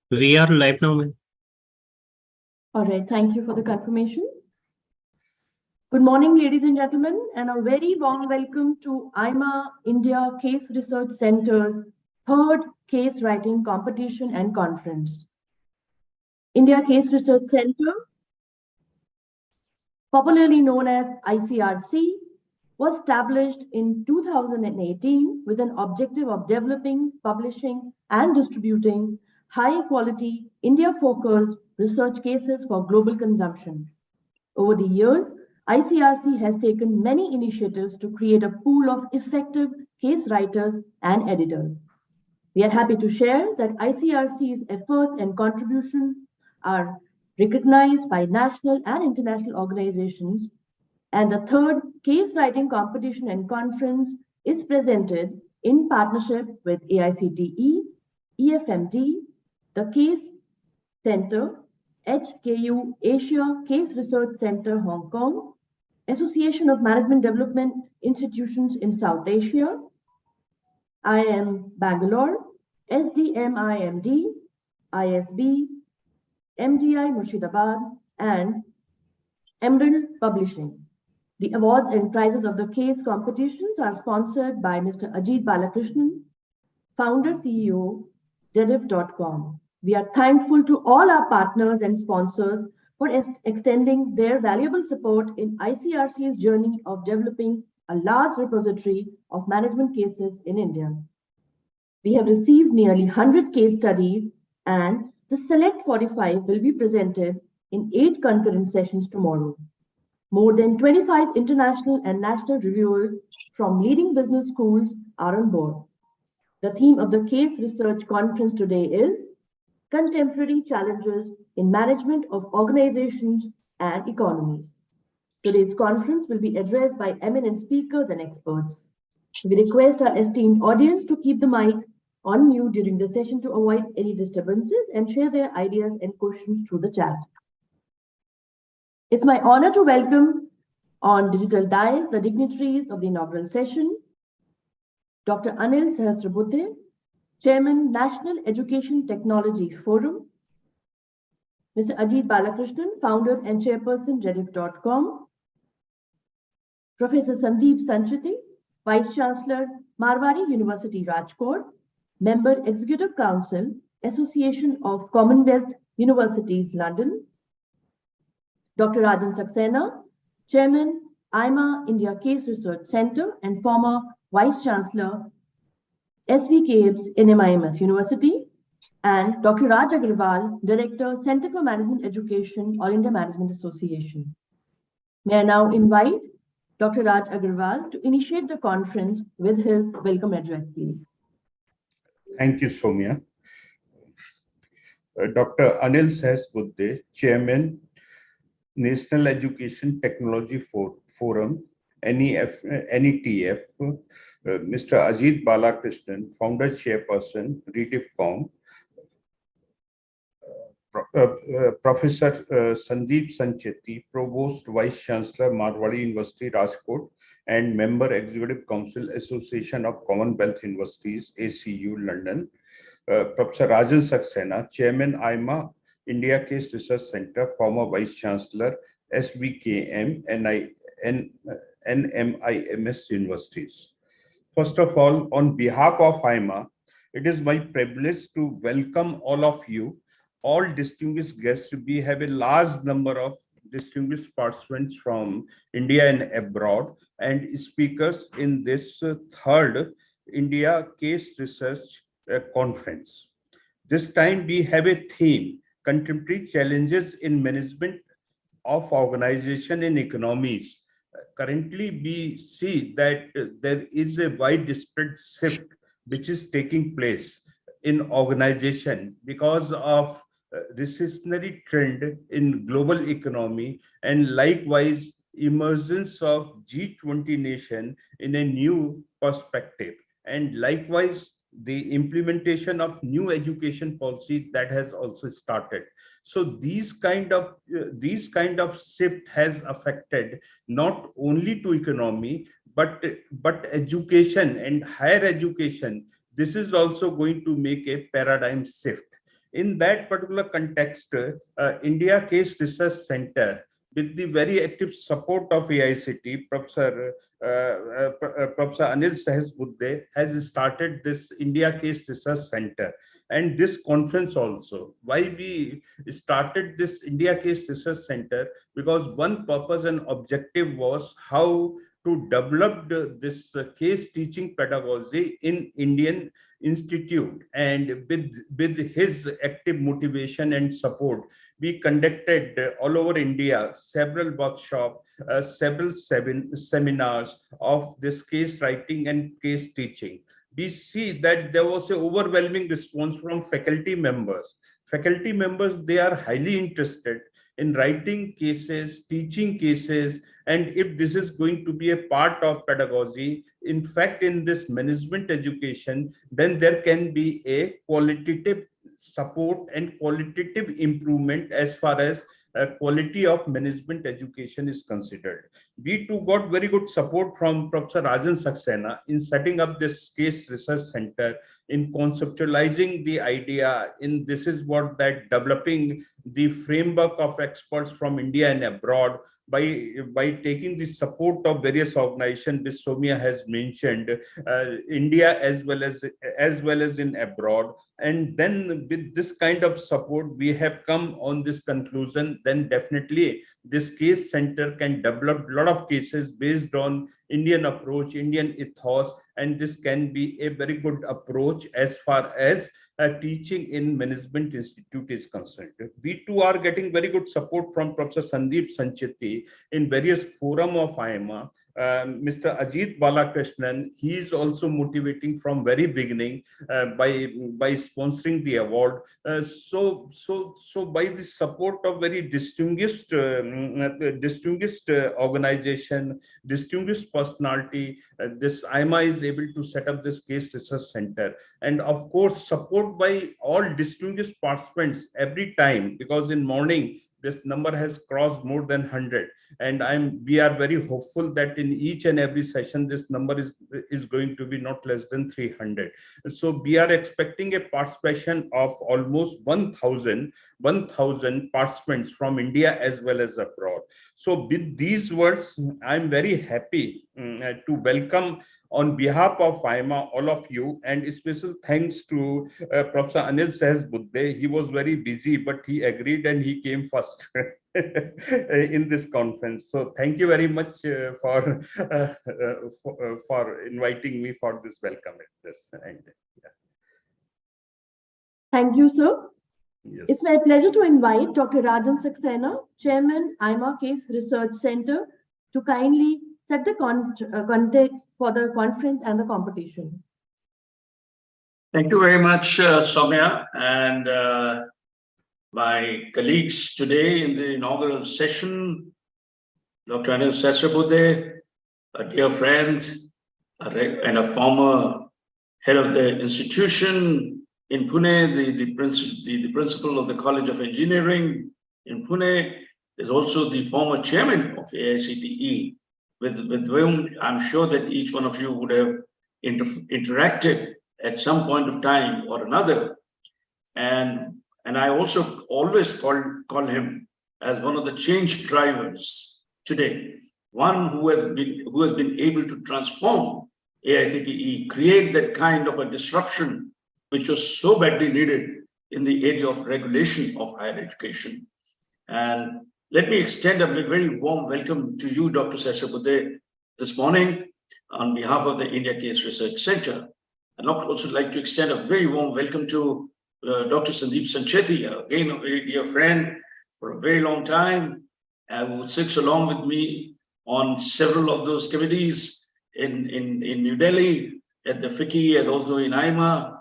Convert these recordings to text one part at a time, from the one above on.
We are live now, ma'am. All right, thank you for the confirmation. Good morning, ladies and gentlemen, and a very warm welcome to IMA India Case Research Center's third case writing competition and conference. India Case Research Center, popularly known as ICRC, was established in 2018 with an objective of developing, publishing, and distributing high-quality, India-focused research cases for global consumption. Over the years, ICRC has taken many initiatives to create a pool of effective case writers and editors. We are happy to share that ICRC's efforts and contributions are recognized by national and international organizations, and the third case writing competition and conference is presented in partnership with AICTE, EFMD, the Case Center, HKU Asia Case Research Center, Hong Kong, Association of Management Development Institutions in South Asia, IIM Bangalore, SDMIMD, ISB, MDI Murshidabad, and Emerald Publishing. The awards and prizes of the case competitions are sponsored by Mr. Ajit Balakrishnan, founder CEO, Dediv.com. We are thankful to all our partners and sponsors for extending their valuable support in ICRC's journey of developing a large repository of management cases in India. We have received nearly 100 case studies, and the select 45 will be presented in 8 concurrent sessions tomorrow. More than 25 international and national reviewers from leading business schools are on board. The theme of the Case Research Conference today is Contemporary Challenges in Management of Organizations and Economies. Today's conference will be addressed by eminent speakers and experts. We request our esteemed audience to keep the mic on mute during the session to avoid any disturbances and share their ideas and questions through the chat. It's my honor to welcome on digital dais the dignitaries of the inaugural session, Dr. Anil Sahasrabudhe, Chairman, National Education Technology Forum, Mr. Ajit Balakrishnan, Founder and Chairperson, Dediv.com, Professor Sandeep Sancheti, Vice Chancellor, Marwari University, Rajkot, Member Executive Council, Association of Commonwealth Universities, London, Dr. Rajan Saxena, Chairman, AIMA India Case Research Center and former Vice Chancellor, SVKABS in MIMS University, and Dr. Raj Agarwal, Director, Center for Management Education, All India Management Association. May I now invite Dr. Raj Agarwal to initiate the conference with his welcome address, please. Thank you, Soumya. Dr. Anil Sahasrabudhe, Chairman, National Education Technology Forum, NETF, Mr. Ajit Balakrishnan, Founder Chairperson, Dediv.com, Professor Sandeep Sancheti, Provost Vice Chancellor, Marwari University, Rajkot, and Member Executive Council, Association of Commonwealth Universities, ACU, London, Professor Rajan Saxena, Chairman, AIMA India Case Research Center, former Vice Chancellor, SVKM, NMIMS Universities. First of all, on behalf of AIMA, it is my privilege to welcome all of you, all distinguished guests. We have a large number of distinguished participants from India and abroad and speakers in this third India Case Research Conference. This time we have a theme, Contemporary Challenges in Management of Organization and Economies. Currently, we see that there is a widespread shift which is taking place in organization because of recessionary trend in global economy, and likewise emergence of G20 nation in a new perspective, and likewise the implementation of new education policy that has also started. So these kind of shift has affected not only to economy but education and higher education. This is also going to make a paradigm shift. In that particular context, India Case Research Center, with the very active support of AICT, Professor Anil Sahasbuddhe has started this India Case Research Center. And this conference also, why we started this India Case Research Center, because one purpose and objective was how to develop this case teaching pedagogy in Indian Institute. And with his active motivation and support, we conducted all over India several workshops, several seminars of this case writing and case teaching. We see that there was an overwhelming response from faculty members. Faculty members, they are highly interested in writing cases, teaching cases, and if this is going to be a part of pedagogy, in fact, in this management education, then there can be a qualitative support and qualitative improvement as far as quality of management education is considered. We too got very good support from Professor Rajan Saxena in setting up this case research center, in conceptualizing the idea, in this is what that developing the framework of experts from India and abroad, by taking the support of various organizations which Soumya has mentioned, India as well as in abroad. And then with this kind of support, we have come on this conclusion, then definitely this case center can develop a lot of cases based on Indian approach, Indian ethos, and this can be a very good approach as far as teaching in Management Institute is concerned. We too are getting very good support from Professor Sandeep Sancheti in various forum of AIMA. Mr. Ajit Balakrishnan, he is also motivating from very beginning by sponsoring the award. So by the support of very distinguished organization, distinguished personality, this AIMA is able to set up this case research center, and of course support by all distinguished participants every time, because in morning this number has crossed more than 100, and we are very hopeful that in each and every session this number is going to be not less than 300. So we are expecting a participation of almost 1000 participants from India as well as abroad. So with these words, I'm very happy to welcome on behalf of AIMA all of you, and special thanks to Professor Anil Sahasbuddhe. He was very busy, but he agreed and he came first in this conference. So thank you very much for inviting me for this welcome at this. And, yeah. Thank you, sir. Yes. It's my pleasure to invite Dr. Rajan Saxena, Chairman, AIMA Case Research Center, to kindly set the context for the conference and the competition. Thank you very much, Soumya, and my colleagues today in the inaugural session, Dr. Anil Sahasbuddhe, a dear friend and a former head of the institution in Pune, the principal of the College of Engineering in Pune, is also the former chairman of AICTE, with whom I'm sure that each one of you would have interacted at some point of time or another. And I also always call him as one of the change drivers today, one who has been able to transform AICTE, create that kind of a disruption which was so badly needed in the area of regulation of higher education. And let me extend a very warm welcome to you, Dr. Sahasbuddhe, this morning on behalf of the India Case Research Center. I'd also like to extend a very warm welcome to Dr. Sandeep Sancheti, again a very dear friend for a very long time, who sits along with me on several of those committees in New Delhi, at the FICCI, and also in AIMA.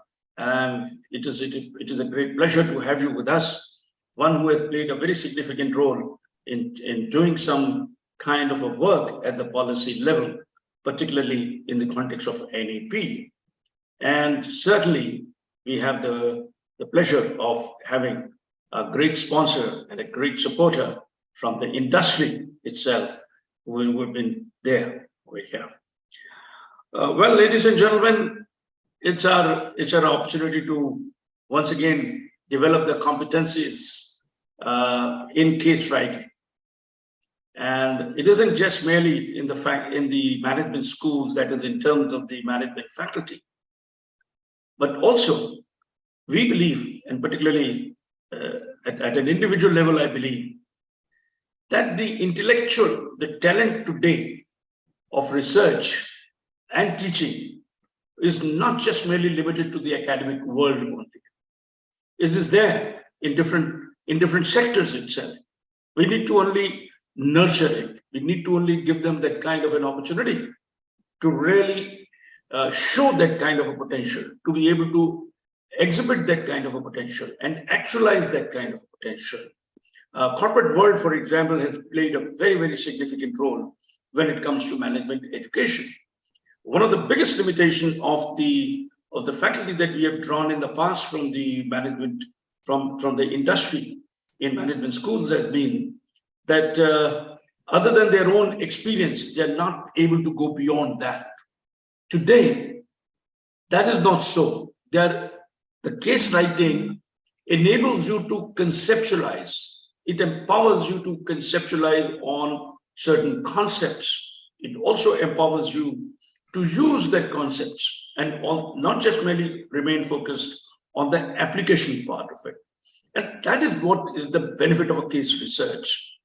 It is a great pleasure to have you with us, one who has played a very significant role in doing some kind of a work at the policy level, particularly in the context of NEP. And certainly, we have the pleasure of having a great sponsor and a great supporter from the industry itself, who have been there over here. Well, ladies and gentlemen, it's our opportunity to once again develop the competencies in case writing. And it isn't just merely in the management schools, that is in terms of the management faculty, but also we believe, and particularly at an individual level, I believe that the talent today of research and teaching is not just merely limited to the academic world only. It is there in different sectors itself. We need to only nurture it. We need to only give them that kind of an opportunity to really show that kind of a potential, to be able to exhibit that kind of a potential and actualize that kind of potential. Corporate world, for example, has played a very, very significant role when it comes to management education. One of the biggest limitations of the faculty that we have drawn in the past from the management, from the industry in management schools has been that other than their own experience, they're not able to go beyond that. Today, that is not so. The case writing enables you to conceptualize. It empowers you to conceptualize on certain concepts. It also empowers you to use that concepts and not just merely remain focused on the application part of it. And that is what is the benefit of a case research.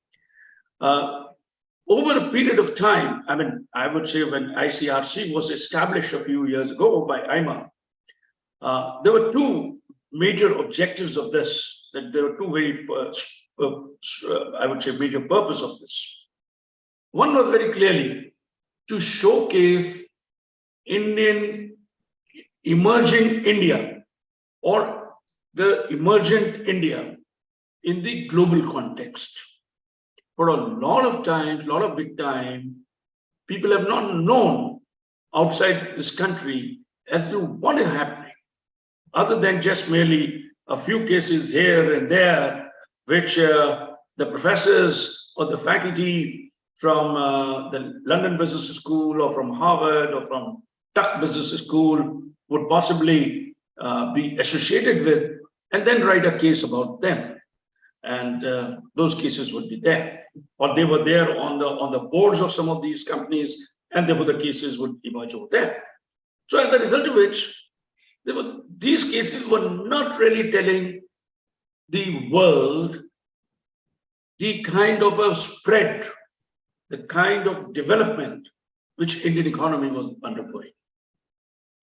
Over a period of time, I mean, I would say when ICRC was established a few years ago by AIMA, there were two major objectives of this, that there were two very, I would say, major purpose of this. One was very clearly to showcase emerging India or the emergent India in the global context. For a lot of times, a lot of big time, people have not known outside this country as to what is happening, other than just merely a few cases here and there, which the professors or the faculty from the London Business School or from Harvard or from Tuck Business School would possibly be associated with, and then write a case about them. And those cases would be there, or they were there on the boards of some of these companies, and therefore the cases would emerge over there. So as a result of which, these cases were not really telling the world the kind of a spread, the kind of development which Indian economy was undergoing.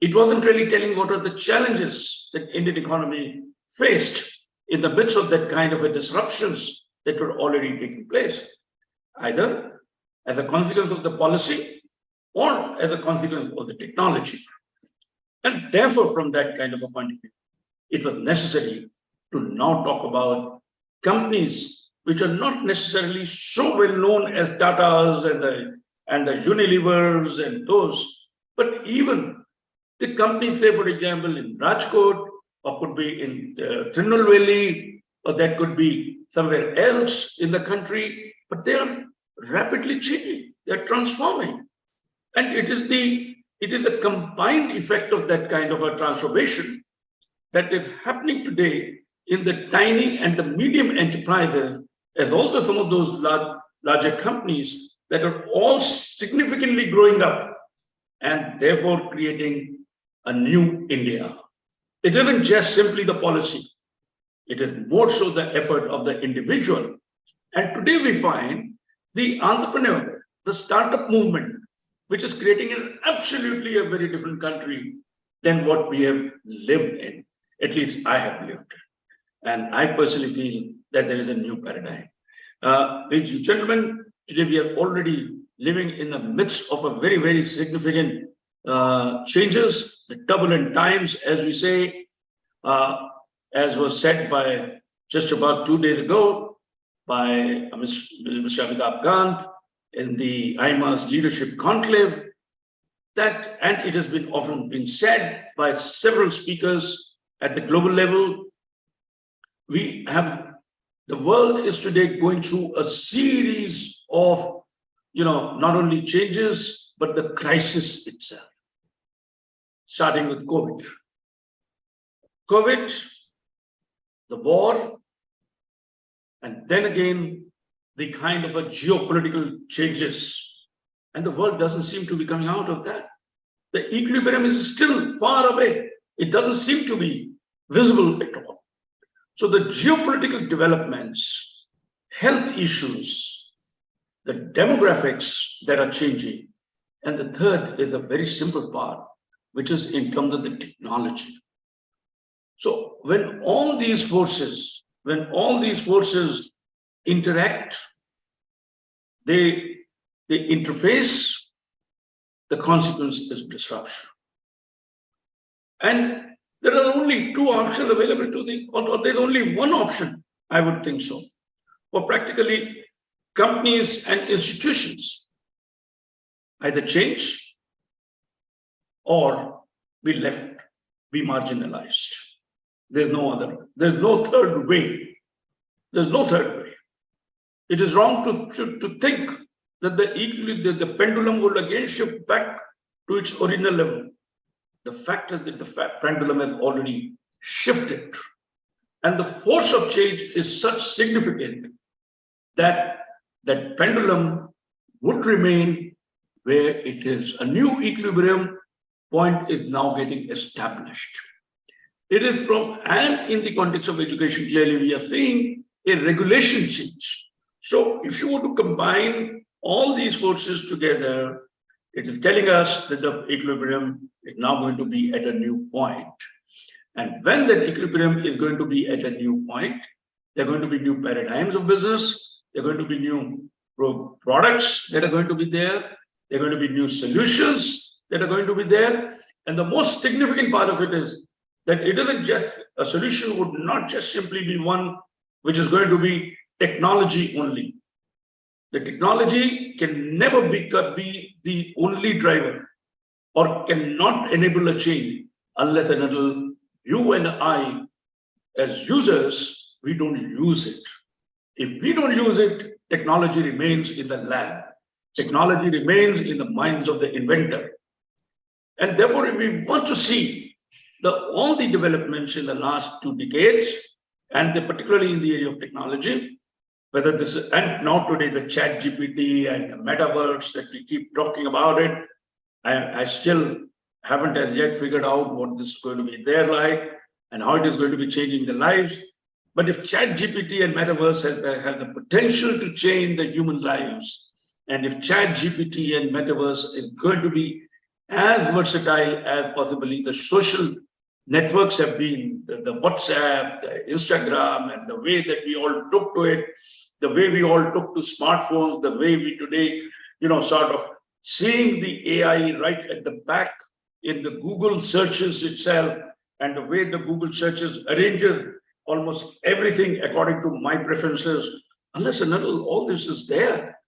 It wasn't really telling what are the challenges that Indian economy faced in the midst of that kind of a disruptions that were already taking place, either as a consequence of the policy or as a consequence of the technology. And therefore, from that kind of a point of view, it was necessary to now talk about companies which are not necessarily so well known as Tatas and the Unilevers and those, but even the companies, say, for example, in Rajkot, or could be in Tirunelveli, or that could be somewhere else in the country, but they are rapidly changing, they're transforming. And it is the combined effect of that kind of a transformation that is happening today in the tiny and the medium enterprises, as also some of those larger companies that are all significantly growing up and therefore creating a new India. It isn't just simply the policy. It is more so the effort of the individual. And today we find the entrepreneur, the startup movement, which is creating absolutely a very different country than what we have lived in. At least I have lived in. And I personally feel that there is a new paradigm. Ladies and gentlemen, today we are already living in the midst of a very, very significant changes, the turbulent times, as we say, as was said by just about 2 days ago by Mr. Amitabh Kant in the AIMA's leadership conclave, that, and it has been often been said by several speakers at the global level, the world is today going through a series of, not only changes, but the crisis itself, starting with COVID. COVID the war, and then again, the kind of a geopolitical changes. And the world doesn't seem to be coming out of that. The equilibrium is still far away. It doesn't seem to be visible at all. So the geopolitical developments, health issues, the demographics that are changing, and the third is a very simple part, which is in terms of the technology. So when all these forces interact, they interface, the consequence is disruption. And there are only two options available to or there's only one option, I would think so, for practically companies and institutions. Either change or be marginalized. There's no third way. There's no third way. It is wrong to think that the pendulum will again shift back to its original level. The fact is that the pendulum has already shifted. And the force of change is such significant that that pendulum would remain where it is. A new equilibrium point is now getting established. It is from, and in the context of education, clearly we are seeing a regulation change. So if you were to combine all these forces together, it is telling us that the equilibrium is now going to be at a new point. And when that equilibrium is going to be at a new point, there are going to be new paradigms of business, there are going to be new products that are going to be there, there are going to be new solutions that are going to be there. And the most significant part of it is that it isn't just, a solution would not just simply be one which is going to be technology only. The technology can never be the only driver or cannot enable a change unless and until you and I, as users, we don't use it. If we don't use it, technology remains in the lab. Technology remains in the minds of the inventor. And therefore, if we want to see all the developments in the last 2 decades, and particularly in the area of technology, whether this is, and now today the chat GPT and the metaverse that we keep talking about it, I still haven't as yet figured out what this is going to be there like and how it is going to be changing their lives. But if chat GPT and metaverse has the potential to change the human lives, and if chat GPT and metaverse is going to be as versatile as possibly the social networks have been, the WhatsApp, the Instagram, and the way that we all took to it, the way we all took to smartphones, the way we today, sort of seeing the AI right at the back in the Google searches itself, and the way the Google searches arranges almost everything according to my preferences, unless and until all this is there,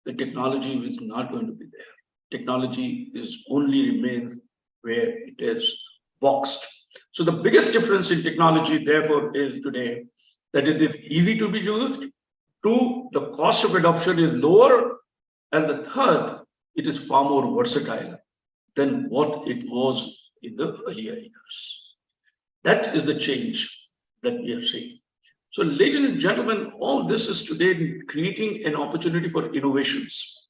the technology is not going to be there. Technology only remains where it is boxed. So the biggest difference in technology, therefore, is today that it is easy to be used. 2, the cost of adoption is lower. And the third, it is far more versatile than what it was in the earlier years. That is the change that we are seeing. So, ladies and gentlemen, all this is today creating an opportunity for innovations.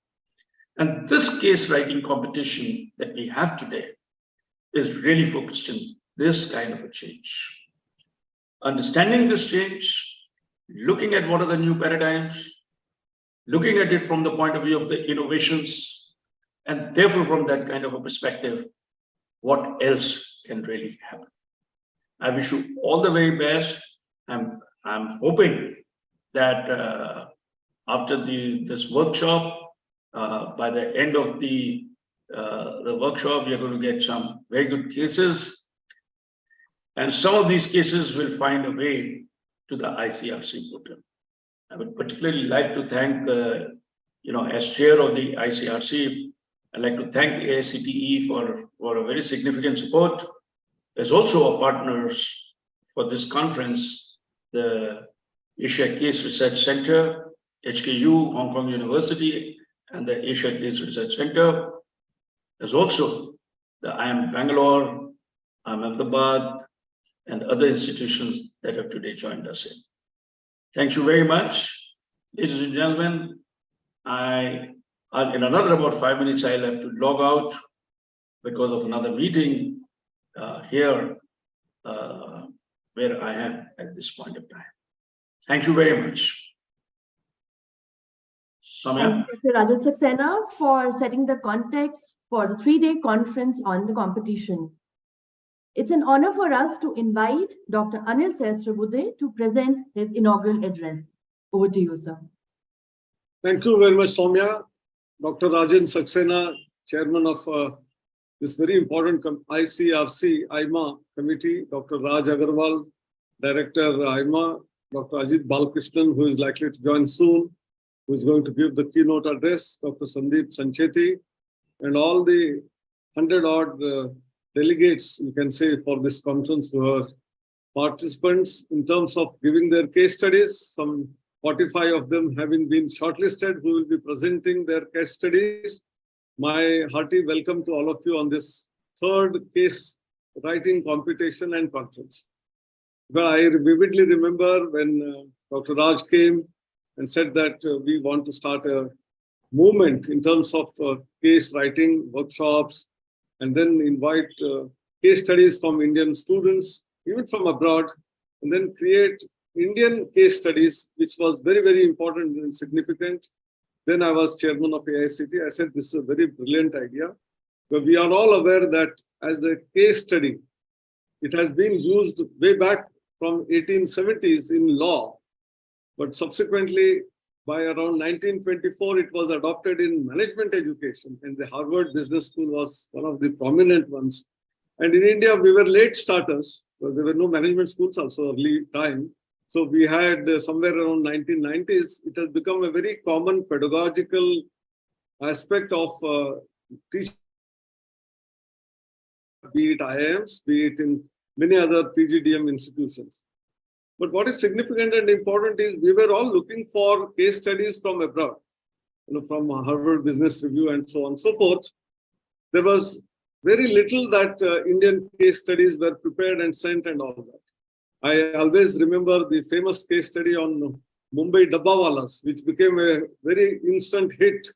And this case writing competition that we have today is really focused in this kind of a change. Understanding this change, looking at what are the new paradigms, looking at it from the point of view of the innovations, and therefore from that kind of a perspective, what else can really happen. I wish you all the very best. I'm hoping that after this workshop, by the end of the workshop, we are going to get some very good cases. And some of these cases will find a way to the ICRC portal. I would particularly like to thank, as chair of the ICRC, I'd like to thank AICTE for a very significant support. There's also our partners for this conference, the Asia Case Research Center, HKU, Hong Kong University, and the Asia Case Research Center. There's also the IIM Bangalore, IIM Ahmedabad, and other institutions that have today joined us in. Thank you very much. Ladies and gentlemen, in another about 5 minutes, I'll have to log out because of another meeting here where I am at this point of time. Thank you very much. Soumya? Thank you, Dr. Rajan Saxena, for setting the context for the 3-day conference on the competition. It's an honor for us to invite Dr. Anil Sahasrabudhe to present his inaugural address. Over to you, sir. Thank you very much, Soumya. Dr. Rajan Saxena, chairman of this very important ICRC AIMA committee, Dr. Raj Agarwal, director AIMA, Dr. Ajit Balkrishnan, who is likely to join soon, who is going to give the keynote address, Dr. Sandeep Sancheti, and all the 100-odd delegates, you can say, for this conference who are participants in terms of giving their case studies. Some 45 of them having been shortlisted, who will be presenting their case studies. My hearty welcome to all of you on this 3rd case writing competition and conference. Well, I vividly remember when Dr. Raj came and said that we want to start a movement in terms of case writing workshops, and then invite case studies from Indian students, even from abroad, and then create Indian case studies, which was very, very important and significant. Then I was chairman of AICT. I said, this is a very brilliant idea. But we are all aware that as a case study, it has been used way back from 1870s in law. But subsequently, by around 1924, it was adopted in management education, and the Harvard Business School was one of the prominent ones. And in India, we were late starters. So there were no management schools also early time. So we had somewhere around 1990s, it has become a very common pedagogical aspect of teaching, be it IIMs, be it in many other PGDM institutions. But what is significant and important is we were all looking for case studies from abroad, from Harvard Business Review and so on and so forth. There was very little that Indian case studies were prepared and sent and all that. I always remember the famous case study on Mumbai Dabbawalas, which became a very instant hit.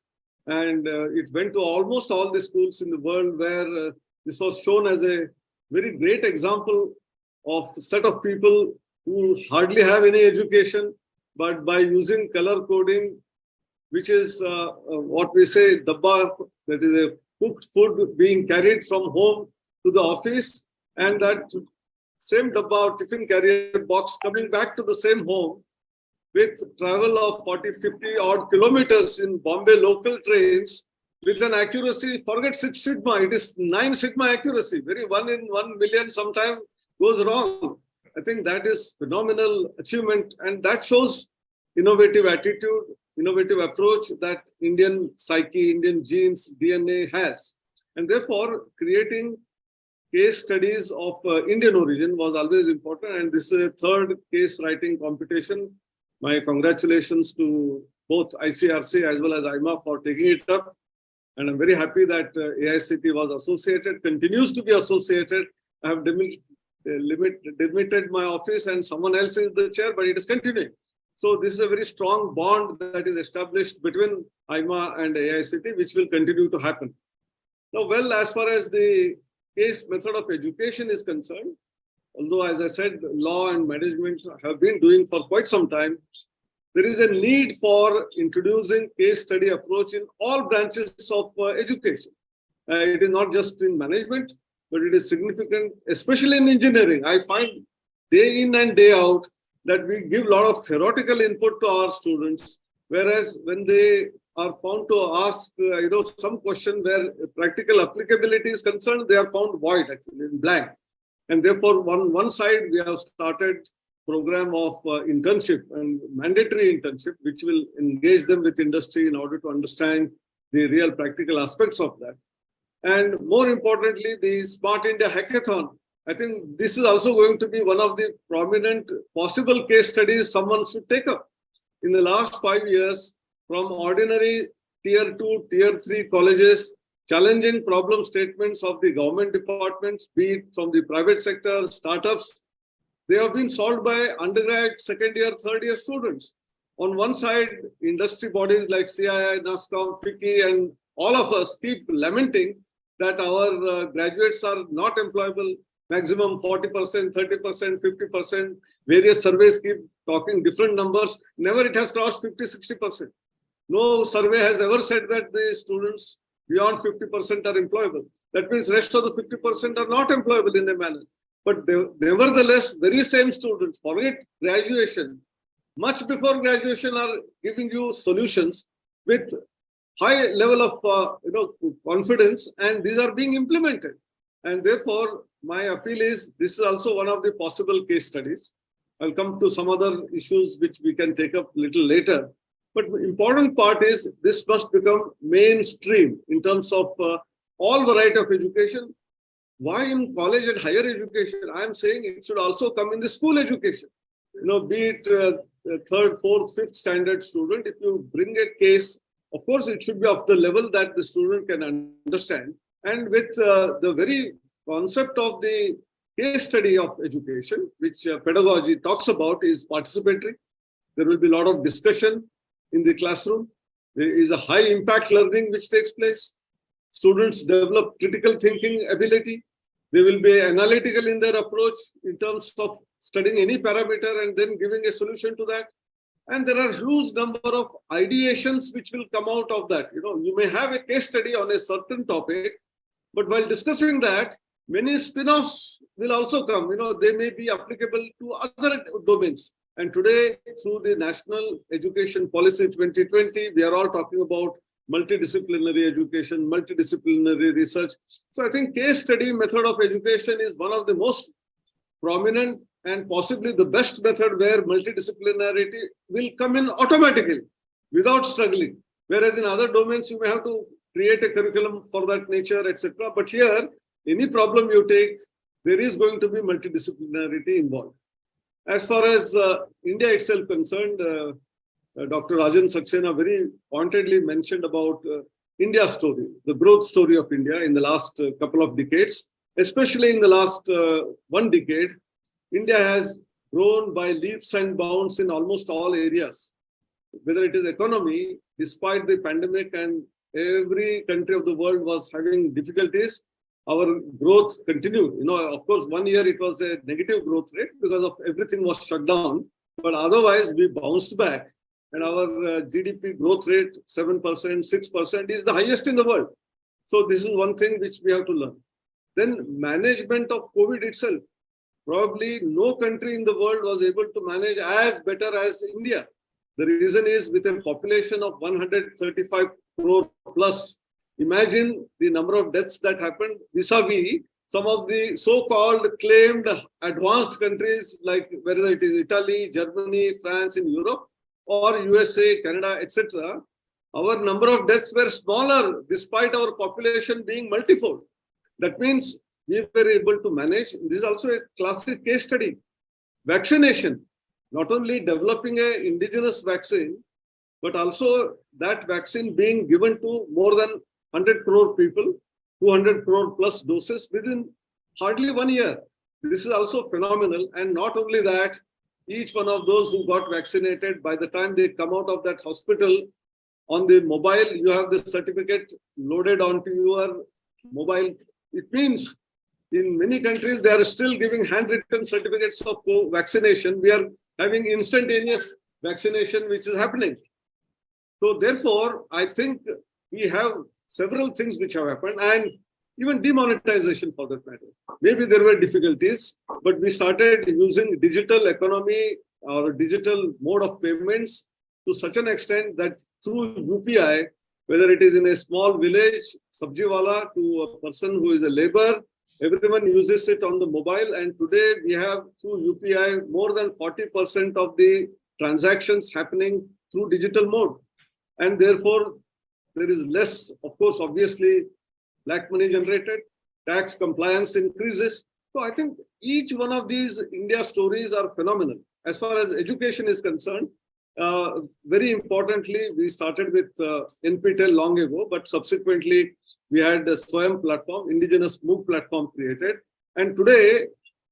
And it went to almost all the schools in the world where this was shown as a very great example of a set of people who hardly have any education, but by using color coding, which is what we say, dabba, that is a cooked food being carried from home to the office, and that same dabba or tiffin carrier box coming back to the same home with travel of 40-50 odd kilometers in Bombay local trains with an accuracy, forget 6 sigma, it is 9 sigma accuracy. Very 1 in 1 million sometimes goes wrong. I think that is phenomenal achievement, and that shows innovative attitude, innovative approach that Indian psyche, Indian genes, DNA has. And therefore, creating case studies of Indian origin was always important. And this is a 3rd case writing competition. My congratulations to both ICRC as well as AIMA for taking it up. And I'm very happy that AICT was associated, continues to be associated. I have demitted my office and someone else is the chair, but it is continuing. So this is a very strong bond that is established between AIMA and AICT, which will continue to happen. Now, well, as far as the case method of education is concerned, although, as I said, law and management have been doing for quite some time, there is a need for introducing case study approach in all branches of education. It is not just in management, but it is significant, especially in engineering. I find day in and day out that we give a lot of theoretical input to our students, whereas when they are found to ask some question where practical applicability is concerned, they are found void, actually, in blank. And therefore, one side, we have started program of internship and mandatory internship, which will engage them with industry in order to understand the real practical aspects of that. And more importantly, the Smart India Hackathon. I think this is also going to be one of the prominent possible case studies someone should take up. In the last 5 years, from ordinary tier 2, tier 3 colleges, challenging problem statements of the government departments, be it from the private sector, startups, they have been solved by undergrad, second year, third year students. On one side, industry bodies like CII, NASCOM, FICCI, and all of us keep lamenting that our graduates are not employable, maximum 40%, 30%, 50%. Various surveys keep talking different numbers. Never it has crossed 50, 60%. No survey has ever said that the students beyond 50% are employable. That means rest of the 50% are not employable in a manner. But nevertheless, very same students, forget graduation, much before graduation are giving you solutions with high level of confidence, and these are being implemented. And therefore, my appeal is this is also one of the possible case studies. I'll come to some other issues which we can take up a little later. But the important part is this must become mainstream in terms of all variety of education. Why in college and higher education? I am saying it should also come in the school education. Be it third, fourth, fifth standard student, if you bring a case, of course, it should be of the level that the student can understand. And with the very concept of the case study of education, which pedagogy talks about, is participatory. There will be a lot of discussion in the classroom. There is a high impact learning which takes place. Students develop critical thinking ability. They will be analytical in their approach in terms of studying any parameter and then giving a solution to that. And there are huge number of ideations which will come out of that. You may have a case study on a certain topic, but while discussing that, many spin-offs will also come. They may be applicable to other domains. And today, through the National Education Policy 2020, we are all talking about multidisciplinary education, multidisciplinary research. So I think case study method of education is one of the most prominent and possibly the best method where multidisciplinarity will come in automatically without struggling. Whereas in other domains, you may have to create a curriculum for that nature, etc. But here, any problem you take, there is going to be multidisciplinarity involved. As far as India itself concerned, Dr. Rajan Saxena very pointedly mentioned about India's story, the growth story of India in the last couple of decades, especially in the last 1 decade. India has grown by leaps and bounds in almost all areas, whether it is economy, despite the pandemic and every country of the world was having difficulties, our growth continued. Of course, 1 year it was a negative growth rate because of everything was shut down, but otherwise we bounced back. And our GDP growth rate, 7%, 6% is the highest in the world. So this is one thing which we have to learn. Then management of COVID itself. Probably no country in the world was able to manage as better as India. The reason is with a population of 135 crore plus. Imagine the number of deaths that happened vis-a-vis some of the so-called claimed advanced countries like whether it is Italy, Germany, France in Europe, or USA, Canada, etc. Our number of deaths were smaller despite our population being multifold. That means we were able to manage. This is also a classic case study. Vaccination, not only developing an indigenous vaccine, but also that vaccine being given to more than 100 crore people, 200 crore plus doses within hardly 1 year. This is also phenomenal. And not only that, each one of those who got vaccinated, by the time they come out of that hospital, on the mobile, you have the certificate loaded onto your mobile. It means in many countries, they are still giving handwritten certificates of vaccination. We are having instantaneous vaccination, which is happening. So therefore, I think we have several things which have happened, and even demonetization for that matter. Maybe there were difficulties, but we started using digital economy or digital mode of payments to such an extent that through UPI, whether it is in a small village, sabjiwala, to a person who is a laborer, everyone uses it on the mobile. And today we have through UPI more than 40% of the transactions happening through digital mode. And therefore, there is less, of course, obviously, black money generated, tax compliance increases. So I think each one of these India stories are phenomenal. As far as education is concerned, very importantly, we started with NPTEL long ago, but subsequently we had the Swayam platform, indigenous MOOC platform created. And today,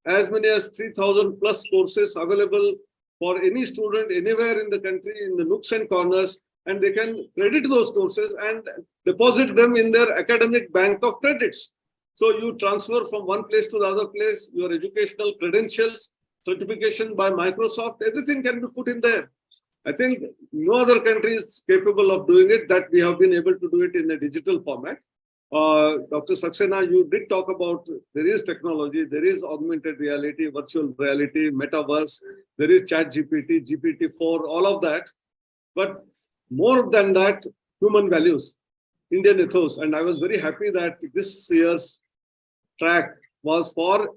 as many as 3,000 plus courses available for any student anywhere in the country, in the nooks and corners, and they can credit those courses and deposit them in their academic bank of credits. So you transfer from one place to the other place, your educational credentials, certification by Microsoft, everything can be put in there. I think no other country is capable of doing it, that we have been able to do it in a digital format. Dr. Saxena, you did talk about there is technology, there is augmented reality, virtual reality, metaverse, there is ChatGPT, GPT-4, all of that. But more than that, human values, Indian ethos. And I was very happy that this year's track was for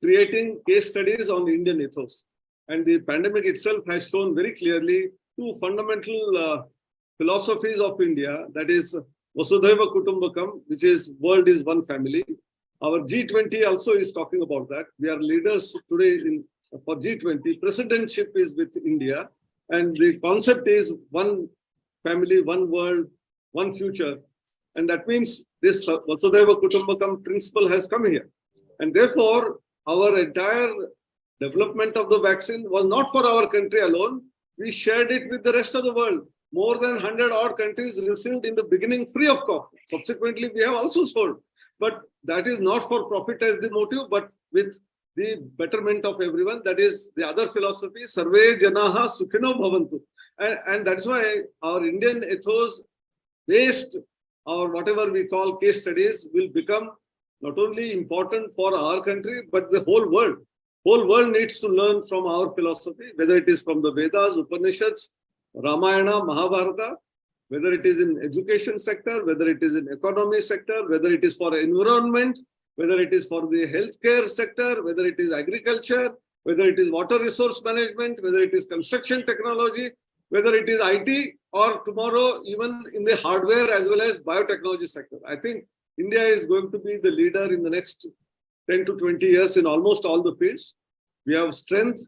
creating case studies on the Indian ethos. And the pandemic itself has shown very clearly two fundamental philosophies of India, that is Vasudhaiva Kutumbakam, which is world is one family. Our G20 also is talking about that. We are leaders today for G20. Presidentship is with India. And the concept is one family, one world, one future. And that means this Vasudhaiva Kutumbakam principle has come here. And therefore, our entire development of the vaccine was not for our country alone. We shared it with the rest of the world. More than 100 odd countries received in the beginning free of cost. Subsequently, we have also sold. But that is not for profit as the motive, but with the betterment of everyone. That is the other philosophy, Sarve Janaha Sukhino Bhavantu. And that's why our Indian ethos based, or whatever we call case studies, will become not only important for our country, but the whole world. Whole world needs to learn from our philosophy, whether it is from the Vedas, Upanishads, Ramayana, Mahabharata, whether it is in education sector, whether it is in economy sector, whether it is for environment, whether it is for the healthcare sector, whether it is agriculture, whether it is water resource management, whether it is construction technology, whether it is IT, or tomorrow even in the hardware as well as biotechnology sector. I think India is going to be the leader in the next 10 to 20 years in almost all the fields. We have strength.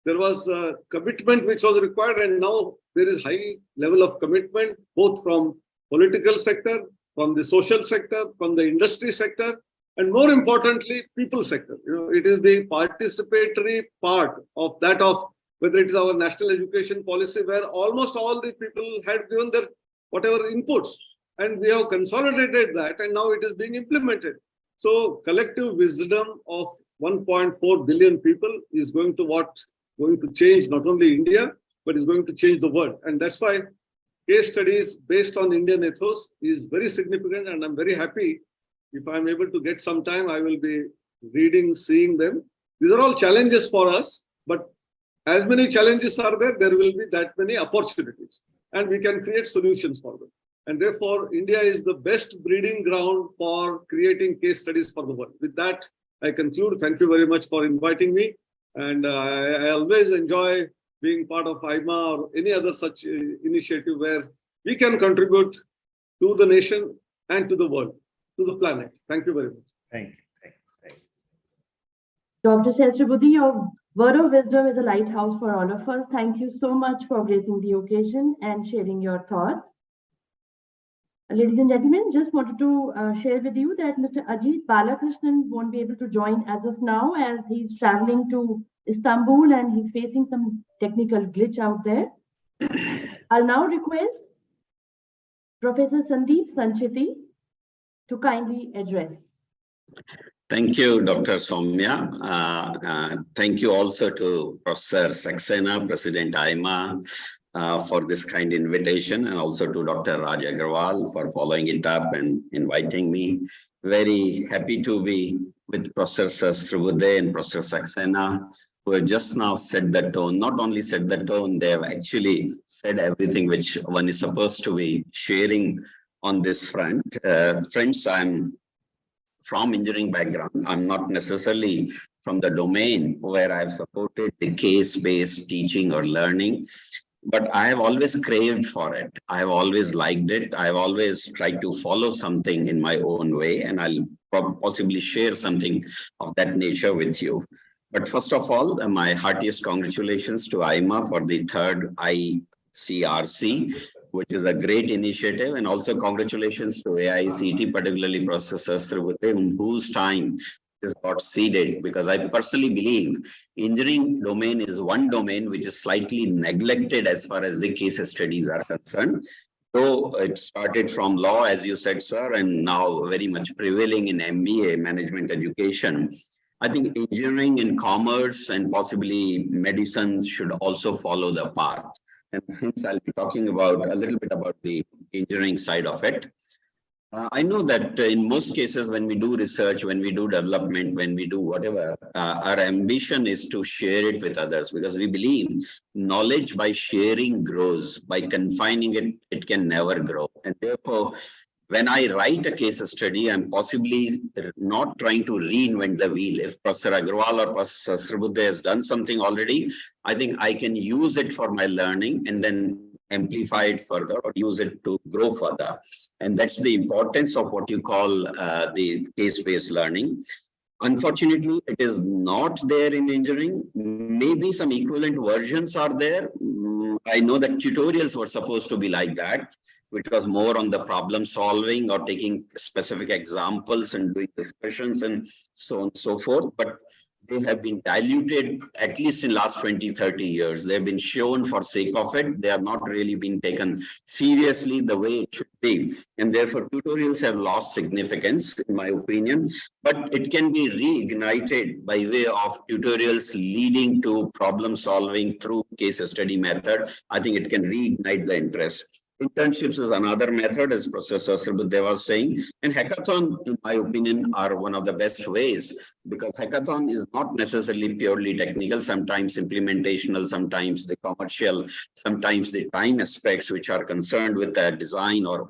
There was a commitment which was required, and now there is high level of commitment, both from political sector, from the social sector, from the industry sector, and more importantly, people sector. It is the participatory part of that, of whether it is our national education policy, where almost all the people had given their whatever inputs, and we have consolidated that, and now it is being implemented. So collective wisdom of 1.4 billion people is going to change not only India, but is going to change the world. And that's why case studies based on Indian ethos is very significant. And I'm very happy if I'm able to get some time, I will be reading, seeing them. These are all challenges for us, but as many challenges are there, there will be that many opportunities, and we can create solutions for them. And therefore, India is the best breeding ground for creating case studies for the world. With that, I conclude. Thank you very much for inviting me. And I always enjoy being part of AIMA or any other such initiative where we can contribute to the nation and to the world, to the planet. Thank you very much. Thank you. Thank you. Thank Dr. you. Sahasrabudhe, your word of wisdom is a lighthouse for all of us. Thank you so much for gracing the occasion and sharing your thoughts. Ladies and gentlemen, just wanted to share with you that Mr. Ajit Balakrishnan won't be able to join as of now, as he's traveling to Istanbul and he's facing some technical glitch out there. I'll now request Professor Sandeep Sancheti to kindly address. Thank you, Dr. Soumya. Thank you also to Professor Saxena, President AIMA, for this kind invitation, and also to Dr. Raj Agarwal for following it up and inviting me. Very happy to be with Professor Sahasrabudhe and Professor Saxena, who have just now set the tone. Not only set the tone, they have actually said everything which one is supposed to be sharing on this front. Friends, I'm from engineering background. I'm not necessarily from the domain where I've supported the case-based teaching or learning, but I have always craved for it. I have always liked it. I've always tried to follow something in my own way, and I'll possibly share something of that nature with you. But first of all, my heartiest congratulations to AIMA for the third ICRC, which is a great initiative, and also congratulations to AICT, particularly Professor Sahasrabudhe, in whose time is got seeded, because I personally believe engineering domain is one domain which is slightly neglected as far as the case studies are concerned. So it started from law, as you said, sir, and now very much prevailing in MBA, management education. I think engineering and commerce and possibly medicine should also follow the path. And hence I'll be talking about a little bit about the engineering side of it. I know that in most cases, when we do research, when we do development, when we do whatever, our ambition is to share it with others, because we believe knowledge by sharing grows. By confining it, it can never grow. And therefore, when I write a case study, I'm possibly not trying to reinvent the wheel. If Professor Agarwal or Professor Sahasrabudhe has done something already, I think I can use it for my learning and then amplify it further or use it to grow further. And that's the importance of what you call the case-based learning. Unfortunately, it is not there in engineering. Maybe some equivalent versions are there. I know that tutorials were supposed to be like that, which was more on the problem solving or taking specific examples and doing discussions and so on and so forth. But they have been diluted, at least in last 20, 30 years. They've been shown for sake of it. They have not really been taken seriously the way it should be. And therefore, tutorials have lost significance, in my opinion. But it can be reignited by way of tutorials leading to problem solving through case study method. I think it can reignite the interest. Internships is another method, as Professor Sahasrabudhe was saying, and hackathon, in my opinion, are one of the best ways, because hackathon is not necessarily purely technical, sometimes implementational, sometimes the commercial, sometimes the time aspects which are concerned with the design or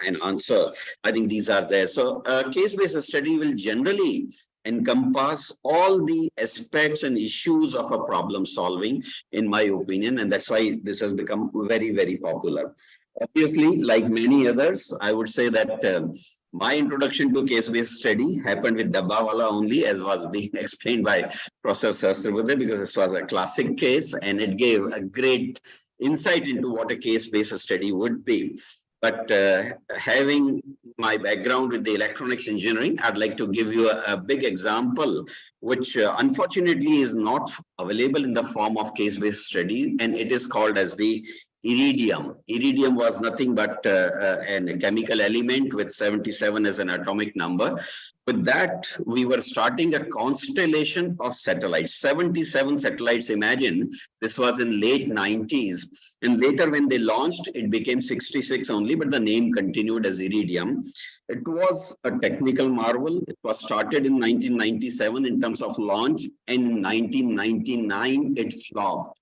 an answer. I think these are there. So case-based study will generally encompass all the aspects and issues of a problem solving, in my opinion, and that's why this has become very, very popular. Obviously, like many others, I would say that my introduction to case-based study happened with Dabbawala only, as was being explained by Professor Sahasrabudhe, because this was a classic case and it gave a great insight into what a case-based study would be. But having my background with the electronics engineering, I'd like to give you a big example, which unfortunately is not available in the form of case-based study, and it is called as the iridium. Iridium was nothing but a chemical element with 77 as an atomic number. With that, we were starting a constellation of satellites, 77 satellites. Imagine, this was in late 90s. And later when they launched, it became 66 only, but the name continued as Iridium. It was a technical marvel. It was started in 1997 in terms of launch. In 1999, it flopped.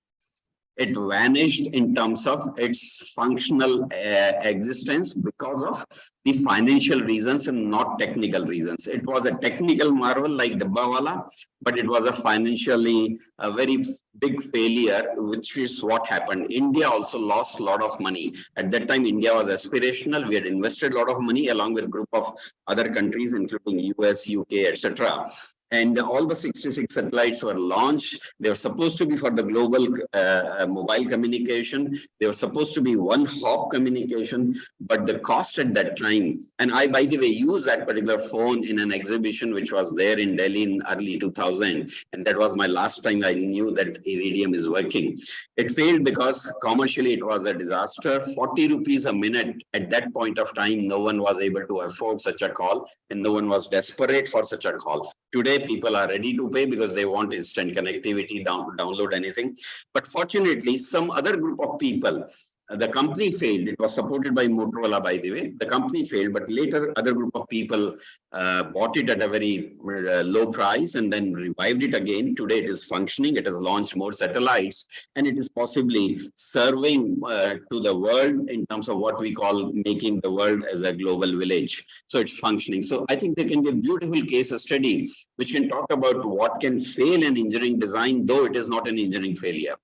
It vanished in terms of its functional existence because of the financial reasons and not technical reasons. It was a technical marvel like Dabbawala, but it was a financially a very big failure, which is what happened. India also lost a lot of money. At that time, India was aspirational. We had invested a lot of money along with a group of other countries, including US, UK, etc. And all the 66 satellites were launched. They were supposed to be for the global mobile communication. They were supposed to be one-hop communication, but the cost at that time, and I, by the way, used that particular phone in an exhibition which was there in Delhi in early 2000. And that was my last time I knew that Iridium is working. It failed because commercially it was a disaster. 40 rupees a minute at that point of time, no one was able to afford such a call, and no one was desperate for such a call. Today, people are ready to pay because they want instant connectivity, download anything. But fortunately, some other group of people, the company failed. It was supported by Motorola, by the way. The company failed, but later other group of people bought it at a very low price and then revived it again. Today it is functioning. It has launched more satellites, and it is possibly serving to the world in terms of what we call making the world as a global village. So it's functioning. So I think there can be a beautiful case study which can talk about what can fail in engineering design, though it is not an engineering failure.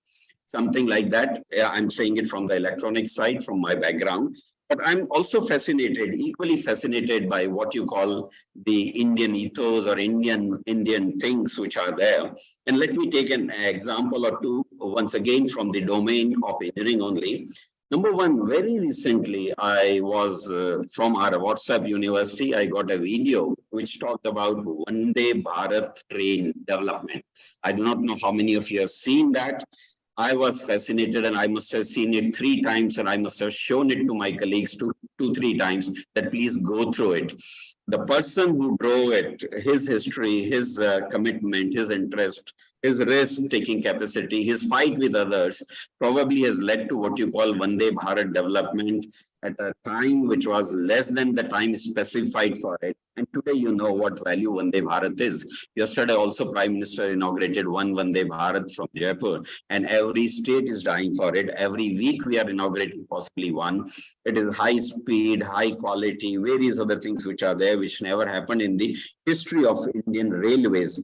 Something like that. I'm saying it from the electronic side, from my background. But I'm also fascinated, equally fascinated by what you call the Indian ethos or Indian things which are there. And let me take an example or two, once again, from the domain of engineering only. Number one, very recently, I was from our WhatsApp university, I got a video which talked about Vande Bharat train development. I do not know how many of you have seen that. I was fascinated, and I must have seen it 3 times, and I must have shown it to my colleagues two, 3 times, that please go through it. The person who drove it, his history, his commitment, his interest, his risk-taking capacity, his fight with others probably has led to what you call Vande Bharat development at a time which was less than the time specified for it. And today you know what value Vande Bharat is. Yesterday also Prime Minister inaugurated one Vande Bharat from Jaipur, and every state is dying for it. Every week we are inaugurating possibly one. It is high speed, high quality, various other things which are there, which never happened in the history of Indian railways.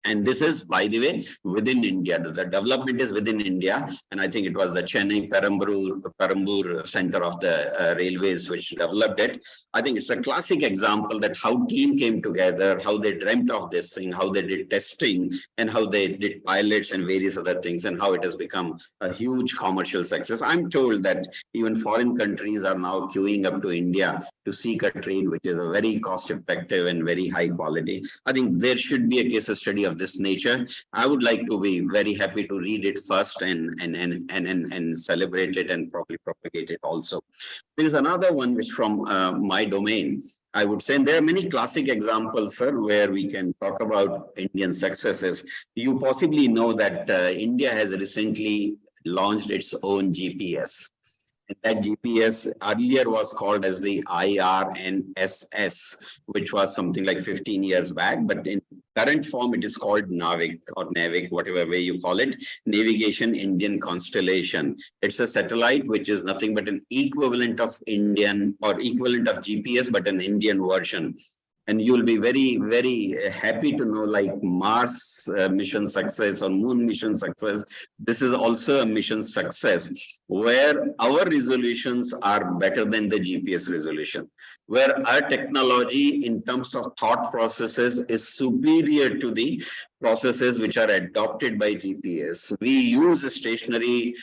And this is, by the way, within India. The development is within India. And I think it was the Chennai Perambur Center of the Railways which developed it. I think it's a classic example that how team came together, how they dreamt of this thing, how they did testing, and how they did pilots and various other things, and how it has become a huge commercial success. I'm told that even foreign countries are now queuing up to India to seek a train which is a very cost effective and very high quality. I think there should be a case study of this nature. I would like to be very happy to read it first and celebrate it and probably propagate it also. There is another one which from my domain, I would say, and there are many classic examples, sir, where we can talk about Indian successes. You possibly know that India has recently launched its own GPS. And that GPS earlier was called as the IRNSS, which was something like 15 years back. But in current form, it is called NAVIC or NAVIC, whatever way you call it, Navigation Indian Constellation. It's a satellite which is nothing but an equivalent of Indian or equivalent of GPS, but an Indian version. And you'll be very, very happy to know, like Mars mission success or Moon mission success. This is also a mission success where our resolutions are better than the GPS resolution, where our technology in terms of thought processes is superior to the processes which are adopted by GPS. We use stationary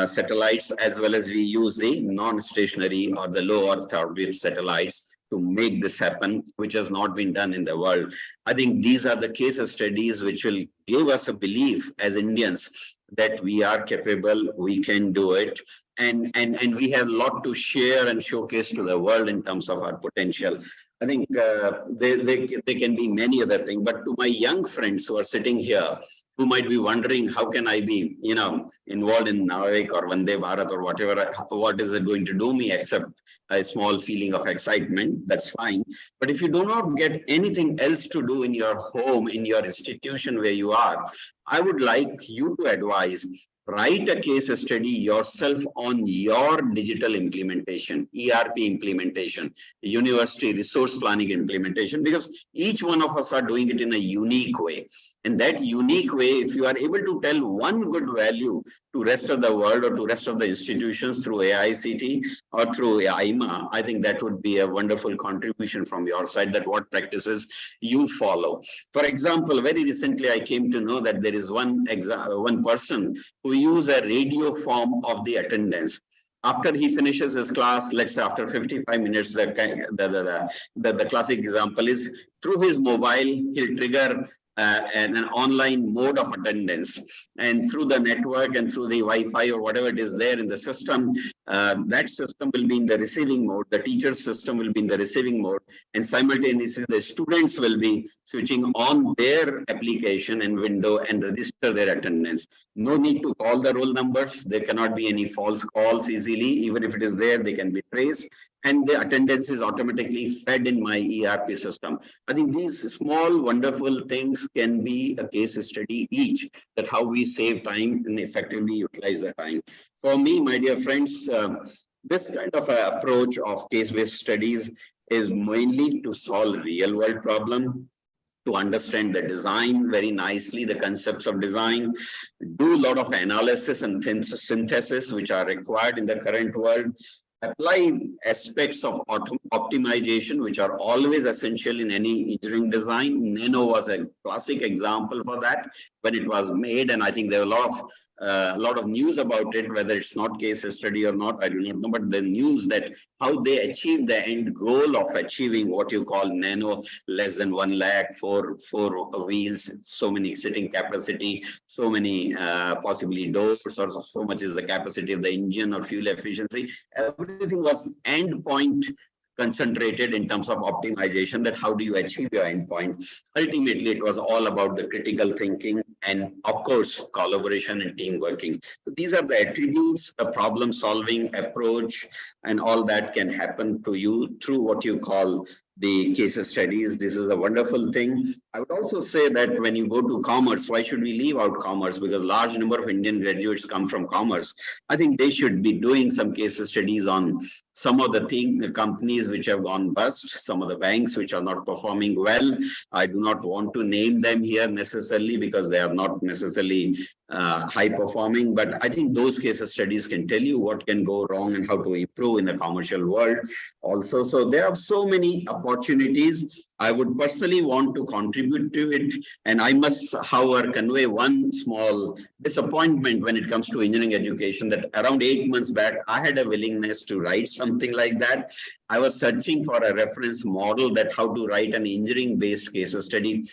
satellites as well as we use the non-stationary or the low Earth orbit satellites to make this happen, which has not been done in the world. I think these are the case studies which will give us a belief as Indians that we are capable, we can do it, and we have a lot to share and showcase to the world in terms of our potential. I think there can be many other things, but to my young friends who are sitting here, who might be wondering, how can I be, involved in NAVIC or Vande Bharat or whatever, what is it going to do me except a small feeling of excitement? That's fine. But if you do not get anything else to do in your home, in your institution where you are, I would like you to advise, write a case study yourself on your digital implementation, ERP implementation, university resource planning implementation, because each one of us are doing it in a unique way. And that unique way, if you are able to tell one good value to rest of the world or to rest of the institutions through AICT or through AIMA, I think that would be a wonderful contribution from your side, that what practices you follow. For example, very recently I came to know that there is one person who use a radio form of the attendance. After he finishes his class, let's say after 55 minutes, the classic example is through his mobile, he'll trigger an online mode of attendance, and through the network and through the Wi-Fi or whatever it is there in the system, that system will be in the receiving mode, the teacher's system will be in the receiving mode, and simultaneously the students will be switching on their application and window and register their attendance. No need to call the roll numbers. There cannot be any false calls easily. Even if it is there, they can be traced, and the attendance is automatically fed in my ERP system. I think these small, wonderful things can be a case study each, that how we save time and effectively utilize the time. For me, my dear friends, this kind of approach of case-based studies is mainly to solve real-world problem, to understand the design very nicely, the concepts of design, do a lot of analysis and synthesis which are required in the current world, apply aspects of optimization which are always essential in any engineering design. Nano was a classic example for that when it was made, and I think there are a lot a lot of news about it, whether it's not case study or not, I do not know, but the news that how they achieved the end goal of achieving what you call nano, less than 1 lakh, four wheels, so many sitting capacity, so many possibly doors, or so much is the capacity of the engine or fuel efficiency. Everything was end point concentrated in terms of optimization, that how do you achieve your endpoint. Ultimately, it was all about the critical thinking and, of course, collaboration and team working. So these are the attributes, the problem solving approach, and all that can happen to you through what you call the case studies. This is a wonderful thing. I would also say that when you go to commerce, why should we leave out commerce? Because large number of Indian graduates come from commerce. I think they should be doing some case studies on some of the companies which have gone bust, some of the banks which are not performing well. I do not want to name them here necessarily because they are not necessarily high performing, but I think those case studies can tell you what can go wrong and how to improve in the commercial world also. So there are so many opportunities. I would personally want to contribute to it, and I must, however, convey one small disappointment when it comes to engineering education, that around 8 months back, I had a willingness to write something like that. I was searching for a reference model that how to write an engineering-based case study.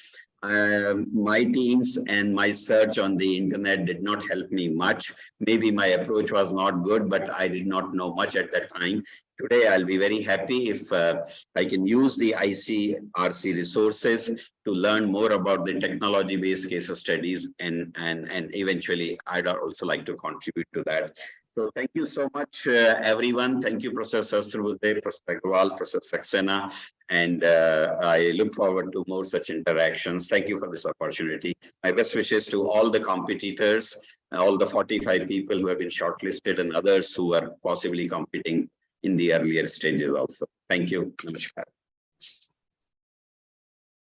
My teams and my search on the internet did not help me much. Maybe my approach was not good, but I did not know much at that time. Today, I'll be very happy if I can use the ICRC resources to learn more about the technology-based case studies, and eventually, I'd also like to contribute to that. So thank you so much, everyone. Thank you, Professor Sahasrabudhe, Professor Agarwal, Professor Saxena, and I look forward to more such interactions. Thank you for this opportunity. My best wishes to all the competitors, all the 45 people who have been shortlisted, and others who are possibly competing in the earlier stages also. Thank you. Namaskar.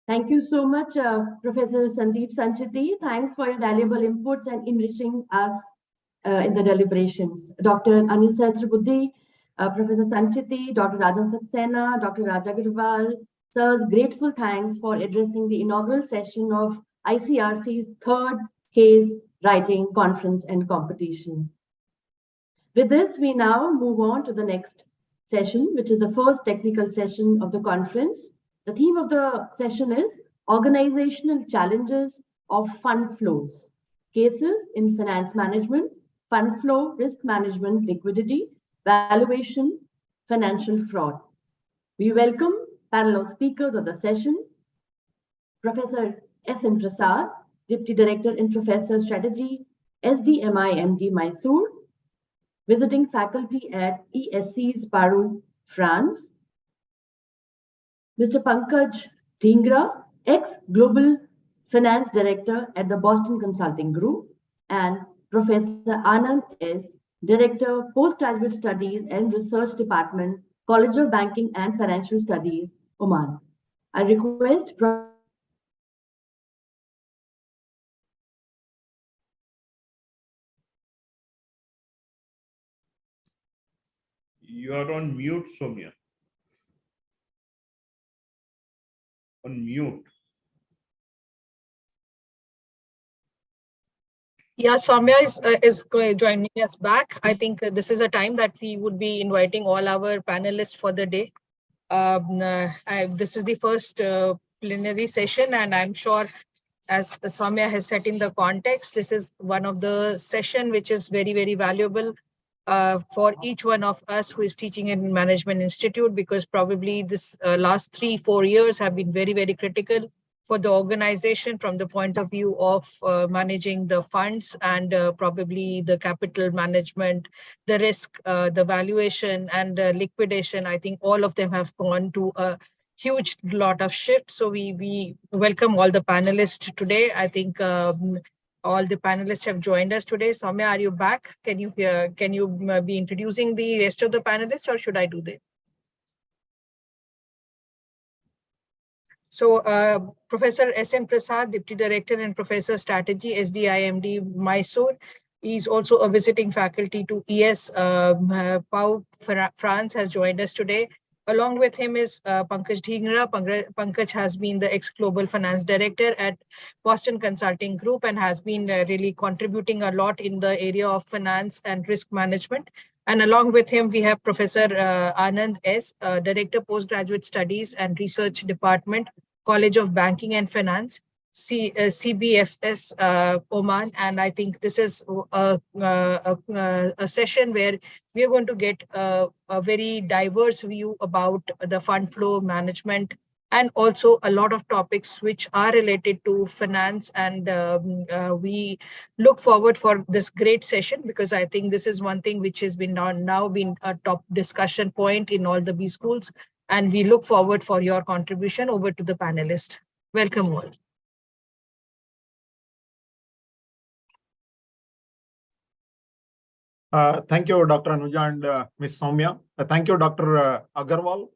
Thank you so much, Professor Sandeep Sancheti. Thanks for your valuable inputs and enriching us in the deliberations. Dr. Anil Sahasrabudhe, Professor Sancheti, Dr. Rajan Saxena, Dr. Raja Agarwal, sirs, grateful thanks for addressing the inaugural session of ICRC's third case writing conference and competition. With this, we now move on to the next session, which is the first technical session of the conference. The theme of the session is Organizational Challenges of Fund Flows, Cases in Finance Management, Fund Flow, Risk Management, Liquidity, Valuation, Financial Fraud. We welcome panel of speakers of the session, Professor S.N. Prasad, Deputy Director and Professor Strategy, SDMIMD Mysore, visiting faculty at ESC's Paris, France, Mr. Pankaj Dhingra, ex-Global Finance Director at the Boston Consulting Group, and Professor Anand S., Director, Postgraduate Studies and Research Department, College of Banking and Financial Studies, Oman. I request You are on mute, Soumya. On mute. Yeah, Soumya is joining us back. I think this is a time that we would be inviting all our panelists for the day. This is the first plenary session, and I'm sure, as Soumya has set in the context, this is one of the session which is very, very valuable for each one of us who is teaching in Management Institute, because probably this last 3-4 years have been very, very critical for the organization from the point of view of managing the funds and probably the capital management, the risk, the valuation and liquidation. I think all of them have gone to a huge lot of shifts. So we welcome all the panelists today. I think all the panelists have joined us today. Soumya, are you back? Can you be introducing the rest of the panelists, or should I do that? So Professor S.N. Prasad, Deputy Director and Professor Strategy, SDIMD Mysore. He's also a visiting faculty to ES Pau, France, has joined us today. Along with him is Pankaj Dhingra. Pankaj has been the ex-global finance director at Boston Consulting Group and has been really contributing a lot in the area of finance and risk management. And along with him, we have Professor Anand S., Director Postgraduate Studies and Research Department, College of Banking and Finance, CBFS Oman. And I think this is a session where we are going to get a very diverse view about the fund flow management and also a lot of topics which are related to finance. And we look forward for this great session because I think this is one thing which has been now been a top discussion point in all the B schools. And we look forward for your contribution. Over to the panelists. Welcome all. Thank you, Dr. Anuja and Ms. Soumya. Thank you, Dr. Agarwal.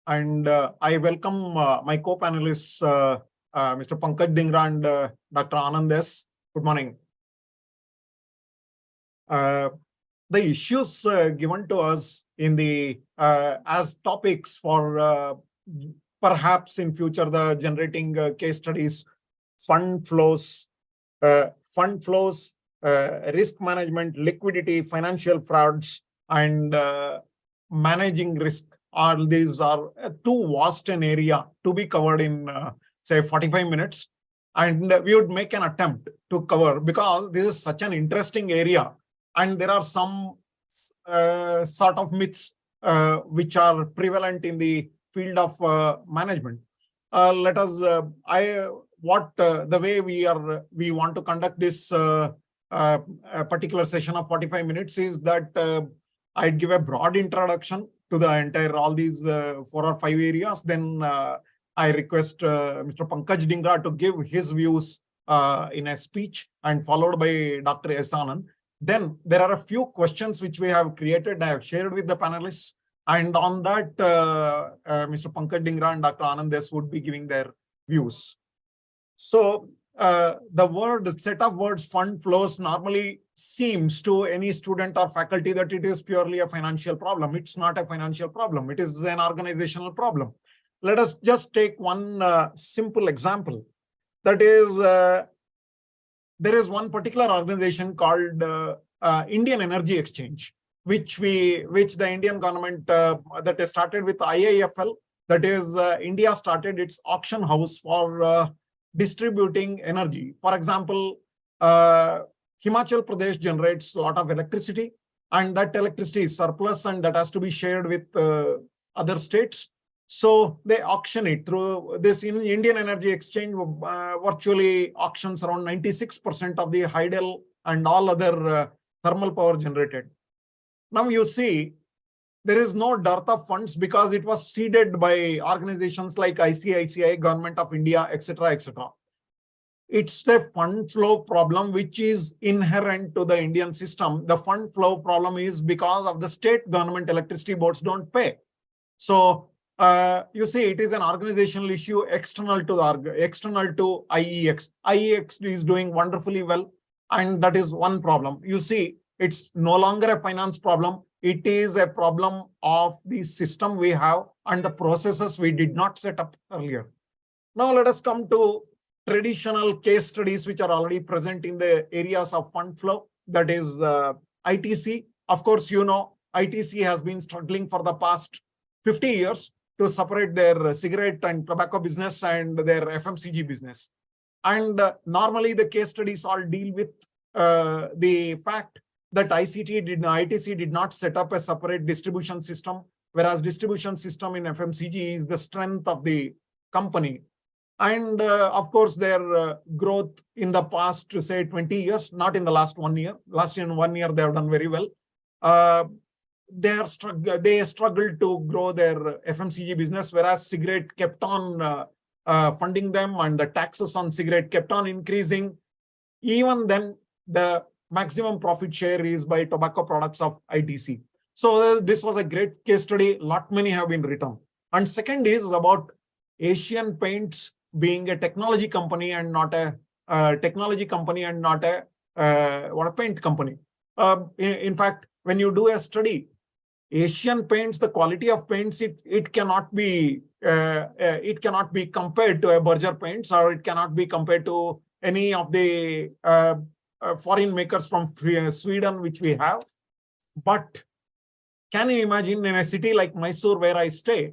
And I welcome my co-panelists, Mr. Pankaj Dhingra and Dr. Anand S. Good morning. The issues given to us in the as topics for perhaps in future the generating case studies, fund flows, risk management, liquidity, financial frauds, and managing risk. All these are too vast an area to be covered in, say, 45 minutes. And we would make an attempt to cover because this is such an interesting area. And there are some sort of myths which are prevalent in the field of management. Let us, the way we want to conduct this a particular session of 45 minutes is that I'd give a broad introduction to the entire all these 4 or 5 areas. Then I request Mr. Pankaj Dhingra to give his views in a speech and followed by Dr. S. Anand. Then there are a few questions which we have created, I have shared with the panelists. And on that, Mr. Pankaj Dhingra and Dr. Anand S. would be giving their views. So the set of words fund flows normally seems to any student or faculty that it is purely a financial problem. It's not a financial problem. It is an organizational problem. Let us just take one simple example. That is, there is one particular organization called Indian Energy Exchange, which the Indian government that is started with IIFL. That is, India started its auction house for distributing energy. For example, Himachal Pradesh generates a lot of electricity, and that electricity is surplus and that has to be shared with other states. So they auction it through this Indian Energy Exchange. Virtually auctions around 96% of the hydel and all other thermal power generated. Now you see, there is no dearth of funds because it was seeded by organizations like ICRC, Government of India, etc., etc. It's a fund flow problem which is inherent to the Indian system. The fund flow problem is because of the state government electricity boards don't pay. So you see, it is an organizational issue external to IEX. IEX is doing wonderfully well, and that is one problem. You see, it's no longer a finance problem. It is a problem of the system we have and the processes we did not set up earlier. Now let us come to traditional case studies which are already present in the areas of fund flow. That is ITC. Of course, you know, ITC has been struggling for the past 50 years to separate their cigarette and tobacco business and their FMCG business. And normally the case studies all deal with the fact that ITC did not set up a separate distribution system, whereas distribution system in FMCG is the strength of the company. And of course, their growth in the past, say 20 years, not in the last 1 year. Last year, in 1 year, they have done very well. They struggled to grow their FMCG business, whereas cigarette kept on funding them and the taxes on cigarette kept on increasing. Even then, the maximum profit share is by tobacco products of ITC. So this was a great case study. Many have been written. And second is about Asian Paints being a technology company and not a paint company. In fact, when you do a study Asian paints, the quality of paints, it cannot be compared to a Berger paints, or it cannot be compared to any of the foreign makers from Sweden, which we have. But can you imagine in a city like Mysore, where I stay,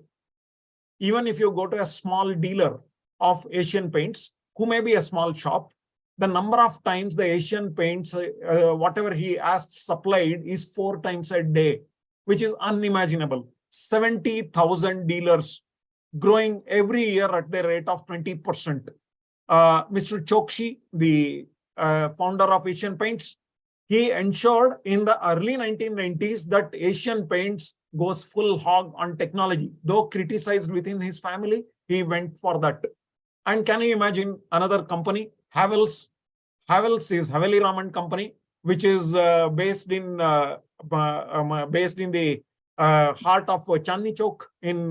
even if you go to a small dealer of Asian paints, who may be a small shop, the number of times the Asian paints, whatever he asks supplied, is 4 times a day, which is unimaginable. 70,000 dealers growing every year at the rate of 20%. Mr. Chokshi, the founder of Asian Paints, he ensured in the early 1990s that Asian Paints goes full hog on technology. Though criticized within his family, he went for that. And can you imagine another company, Havells? Havells is Haveli Raman company, which is based in the heart of Chandni Chowk in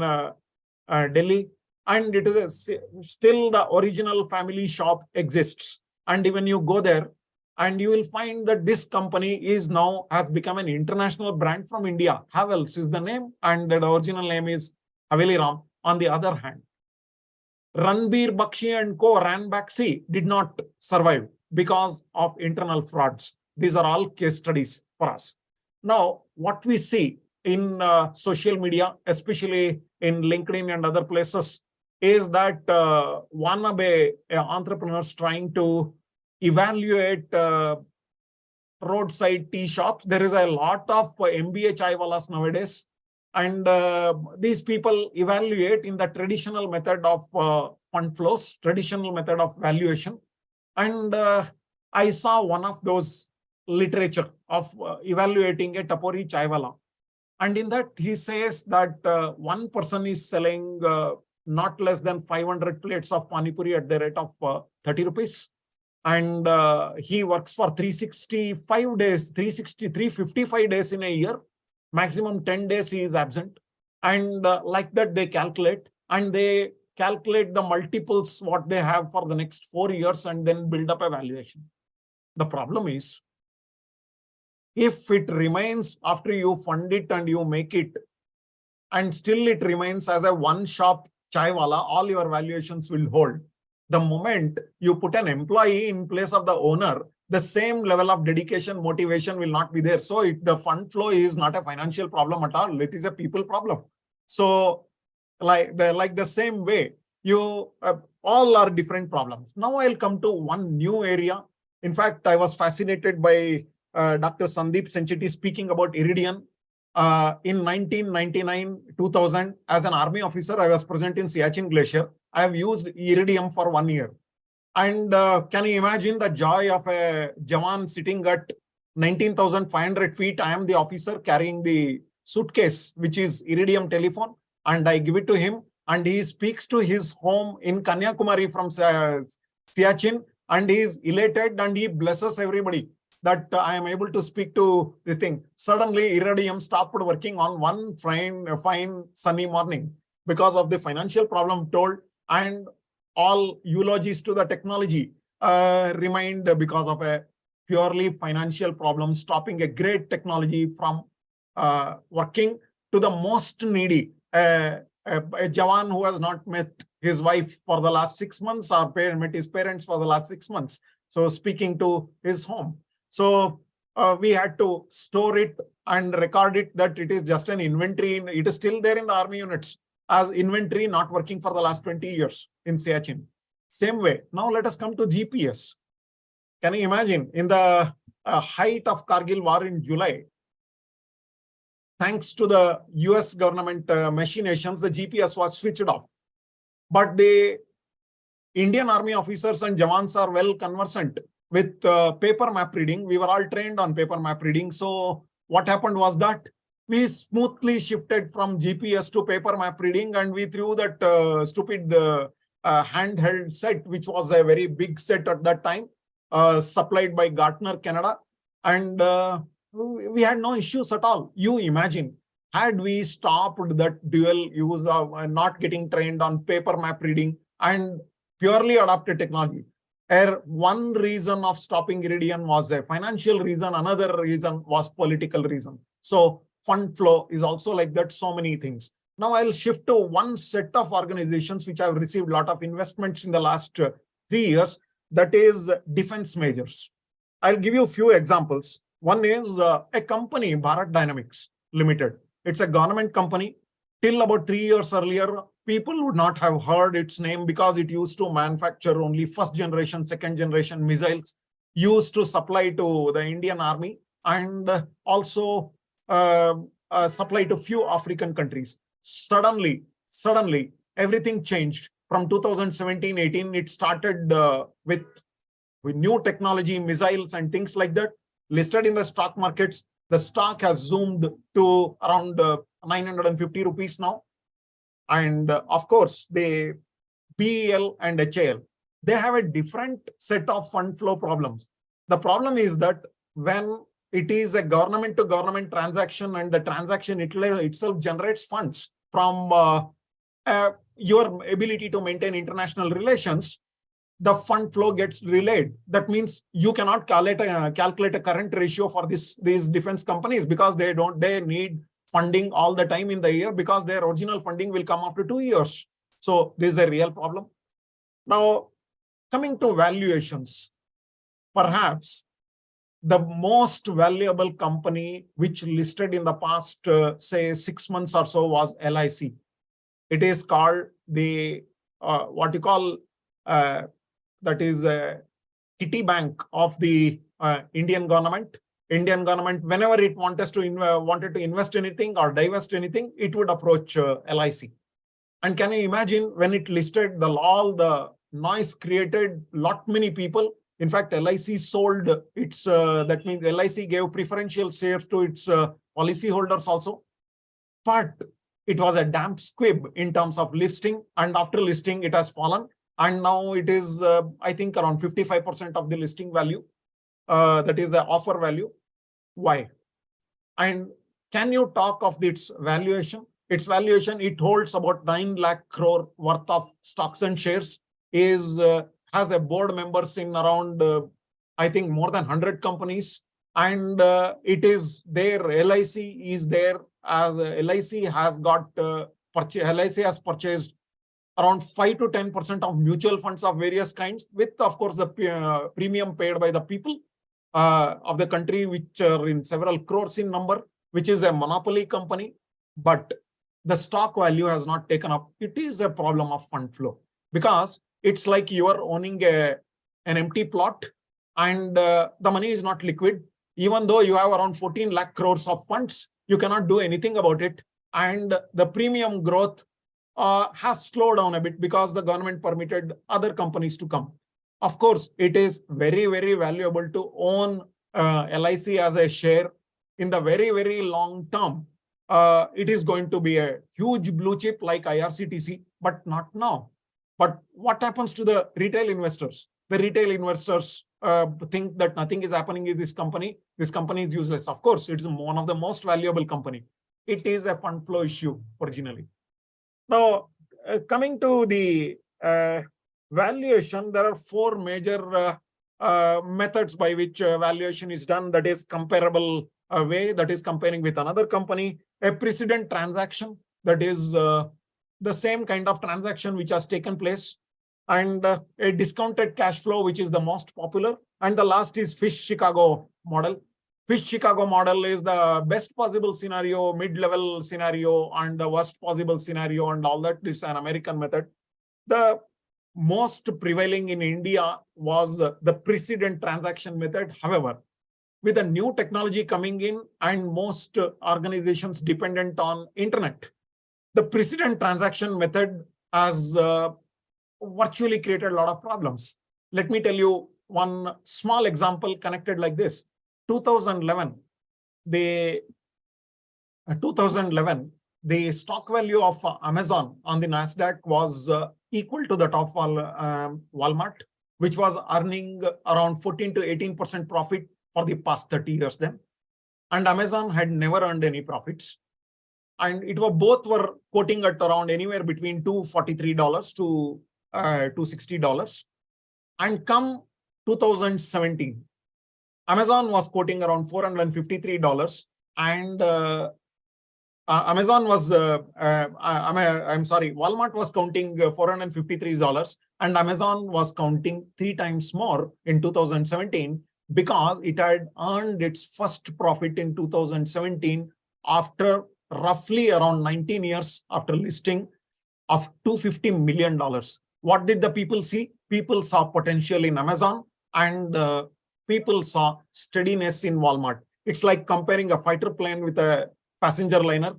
Delhi. And it is still the original family shop exists. And even you go there, and you will find that this company is now has become an international brand from India. Havells is the name, and the original name is Haveli Ram. On the other hand, Ranbir Bakshi and Co. Ranbaxy did not survive because of internal frauds. These are all case studies for us. Now, what we see in social media, especially in LinkedIn and other places, is that wannabe entrepreneurs trying to evaluate roadside tea shops. There is a lot of MBA chaiwalas nowadays, and these people evaluate in the traditional method of fund flows, traditional method of valuation. And I saw one of those literature of evaluating a Tapori chaiwala. And in that, he says that one person is selling not less than 500 plates of Pani Puri at the rate of 30 rupees. And he works for 365 days, 355 days in a year. Maximum 10 days he is absent. And like that, they calculate. And they calculate the multiples what they have for the next 4 years and then build up a valuation. The problem is, if it remains after you fund it and you make it, and still it remains as a one-shop chaiwala, all your valuations will hold. The moment you put an employee in place of the owner, the same level of dedication, motivation will not be there. So the fund flow is not a financial problem at all. It is a people problem. So like the same way, you all are different problems. Now I'll come to one new area. In fact, I was fascinated by Dr. Sandeep Sencheti speaking about Iridium. In 1999-2000, as an army officer, I was present in Siachen Glacier. I have used Iridium for 1 year. And can you imagine the joy of a Jawan sitting at 19,500 feet? I am the officer carrying the suitcase, which is Iridium telephone, and I give it to him. And he speaks to his home in Kanyakumari from Siachen, and he is elated and he blesses everybody that I am able to speak to this thing. Suddenly, Iridium stopped working on one fine sunny morning because of the financial problem told, and all eulogies to the technology remained because of a purely financial problem, stopping a great technology from working to the most needy. A Jawan who has not met his wife for the last 6 months, or met his parents for the last 6 months. So speaking to his home. So we had to store it and record it that it is just an inventory. It is still there in the army units as inventory, not working for the last 20 years in Siachen. Same way. Now let us come to GPS. Can you imagine in the height of Kargil war in July, thanks to the US government machinations, the GPS was switched off. But the Indian army officers and Jawans are well conversant with paper map reading. We were all trained on paper map reading. So what happened was that we smoothly shifted from GPS to paper map reading, and we threw that stupid handheld set, which was a very big set at that time, supplied by Gartner, Canada. And we had no issues at all. You imagine, had we stopped that dual use of not getting trained on paper map reading and purely adopted technology. One reason of stopping Iridium was a financial reason, another reason was political reason. So fund flow is also like that, so many things. Now I'll shift to one set of organizations which have received a lot of investments in the last 3 years, that is defense majors. I'll give you a few examples. One is a company, Bharat Dynamics Limited. It's a government company. Till about 3 years earlier, people would not have heard its name because it used to manufacture only first generation, second generation missiles used to supply to the Indian Army and also supply to few African countries. Suddenly, everything changed. From 2017-18, it started with new technology, missiles and things like that, listed in the stock markets. The stock has zoomed to around 950 rupees now. And of course, the BEL and HAL, they have a different set of fund flow problems. The problem is that when it is a government to government transaction and the transaction itself generates funds from your ability to maintain international relations, the fund flow gets relayed. That means you cannot calculate a current ratio for these defense companies because they need funding all the time in the year because their original funding will come after 2 years. So this is a real problem. Now, coming to valuations, perhaps the most valuable company which listed in the past, say 6 months or so was LIC. It is called the, what you call, that is a kitty bank of the Indian government. Indian government, whenever it wanted to invest anything or divest anything, it would approach LIC. And can you imagine when it listed, all the noise created many people. In fact, LIC sold its, that means LIC gave preferential shares to its policy holders also. But it was a damp squib in terms of listing, and after listing, it has fallen. And now it is, I think, around 55% of the listing value. That is the offer value. Why? And can you talk of its valuation? Its valuation, it holds about 9 lakh crore worth of stocks and shares, has a board members in around, I think, more than 100 companies. And it is there, LIC is there, as LIC has got, LIC has purchased around 5 to 10% of mutual funds of various kinds, with, of course, the premium paid by the people of the country, which are in several crores in number, which is a monopoly company. But the stock value has not taken up. It is a problem of fund flow because it's like you are owning an empty plot and the money is not liquid. Even though you have around 14 lakh crores of funds, you cannot do anything about it. And the premium growth has slowed down a bit because the government permitted other companies to come. Of course, it is very, very valuable to own LIC as a share in the very, very long term. It is going to be a huge blue chip like IRCTC, but not now. But what happens to the retail investors? The retail investors think that nothing is happening in this company. This company is useless. Of course, it's one of the most valuable company. It is a fund flow issue originally. Now, coming to the valuation, there are 4 major methods by which valuation is done. That is comparable way, that is comparing with another company. A precedent transaction, that is the same kind of transaction which has taken place. And a discounted cash flow, which is the most popular. And the last is Fish-Chicago model. Fish-Chicago model is the best possible scenario, mid-level scenario, and the worst possible scenario, and all that. It's an American method. The most prevailing in India was the precedent transaction method. However, with the new technology coming in and most organizations dependent on internet, the precedent transaction method has virtually created a lot of problems. Let me tell you one small example connected like this. 2011, the stock value of Amazon on the Nasdaq was equal to that of Walmart, which was earning around 14 to 18% profit for the past 30 years then. And Amazon had never earned any profits. And both were quoting at around anywhere between $243 to $260. And come 2017, Amazon was quoting around $453 and Amazon was, I'm sorry, Walmart was counting $453 and Amazon was counting 3 times more in 2017 because it had earned its first profit in 2017 after roughly around 19 years after listing of $250 million. What did the people see? People saw potential in Amazon and people saw steadiness in Walmart. It's like comparing a fighter plane with a passenger liner,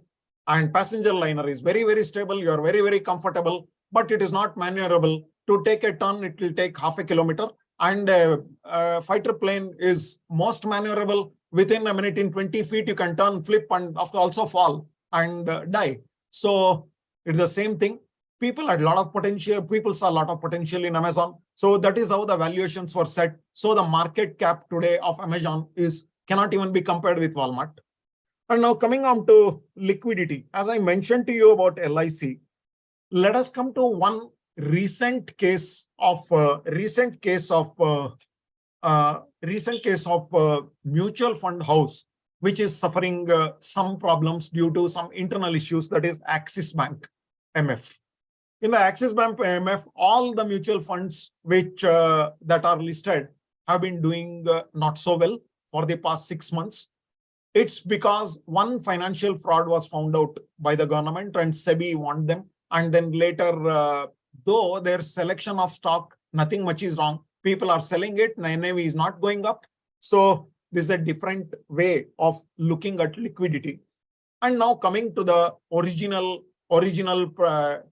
and passenger liner is very, very stable. You're very, very comfortable, but it is not maneuverable. To take a turn, it will take half a kilometer. And a fighter plane is most maneuverable. Within a minute, in 20 feet, you can turn, flip, and also fall and die. So it's the same thing. People had a lot of potential. People saw a lot of potential in Amazon. So that is how the valuations were set. So the market cap today of Amazon cannot even be compared with Walmart. And now coming on to liquidity, as I mentioned to you about LIC, let us come to one recent case of mutual fund house, which is suffering some problems due to some internal issues. That is Axis Bank MF. In the Axis Bank MF, all the mutual funds which that are listed have been doing not so well for the past 6 months. It's because one financial fraud was found out by the government and SEBI warned them. And then later, though their selection of stock, nothing much is wrong. People are selling it, NAV is not going up. So this is a different way of looking at liquidity. And now coming to the original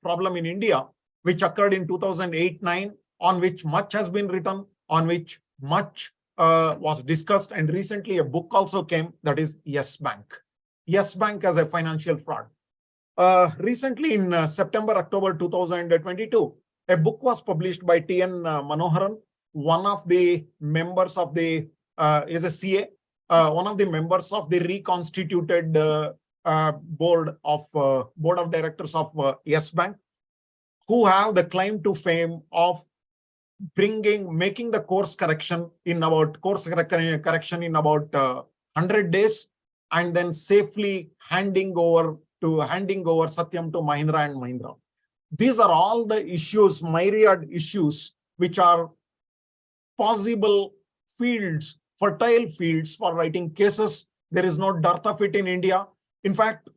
problem in India, which occurred in 2008-9, on which much has been written, on which much was discussed, and recently a book also came, that is Yes Bank. Yes Bank as a financial fraud. Recently in September-October 2022, a book was published by T.N. Manoharan, one of the members of the, is a CA, one of the members of the reconstituted board of directors of Yes Bank, who have the claim to fame of making the course correction in about 100 days, and then safely handing over Satyam to Mahindra and Mahindra. These are all the issues, myriad issues, which are possible fields, fertile fields for writing cases. There is no dearth of it in India. In fact,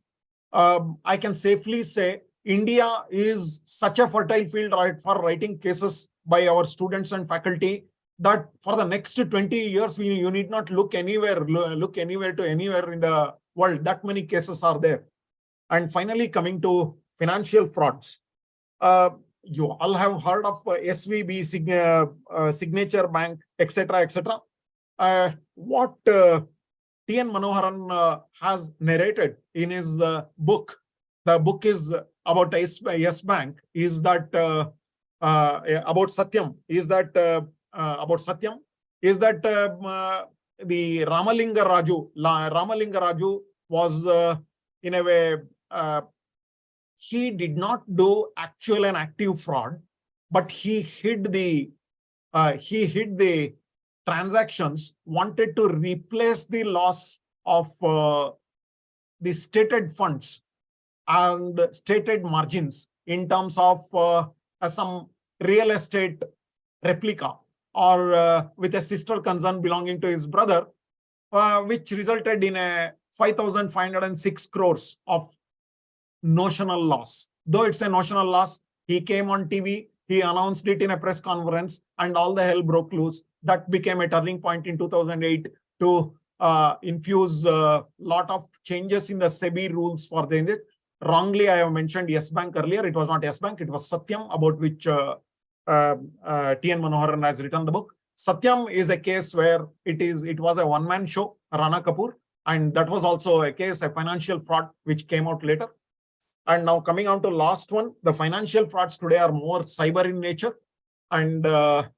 I can safely say India is such a fertile field for writing cases by our students and faculty that for the next 20 years, you need not look anywhere in the world. That many cases are there. And finally, coming to financial frauds. You all have heard of SVB, Signature Bank, etc., etc. What T.N. Manoharan has narrated in his book, the book is about Yes Bank, is that about Satyam, is that the Ramalinga Raju was in a way, he did not do actual and active fraud, but he hid the transactions, wanted to replace the loss of the stated funds and stated margins in terms of some real estate replica or with a sister concern belonging to his brother, which resulted in a 5,506 crores of notional loss. Though it's a notional loss, he came on TV, he announced it in a press conference, and all the hell broke loose. That became a turning point in 2008 to infuse a lot of changes in the SEBI rules for the wrongly. I have mentioned Yes Bank earlier. It was not Yes Bank, it was Satyam, about which T.N. Manoharan has written the book. Satyam is a case where it was a one-man show, Rana Kapoor, and that was also a case, a financial fraud, which came out later. And now coming on to last one, the financial frauds today are more cyber in nature. And there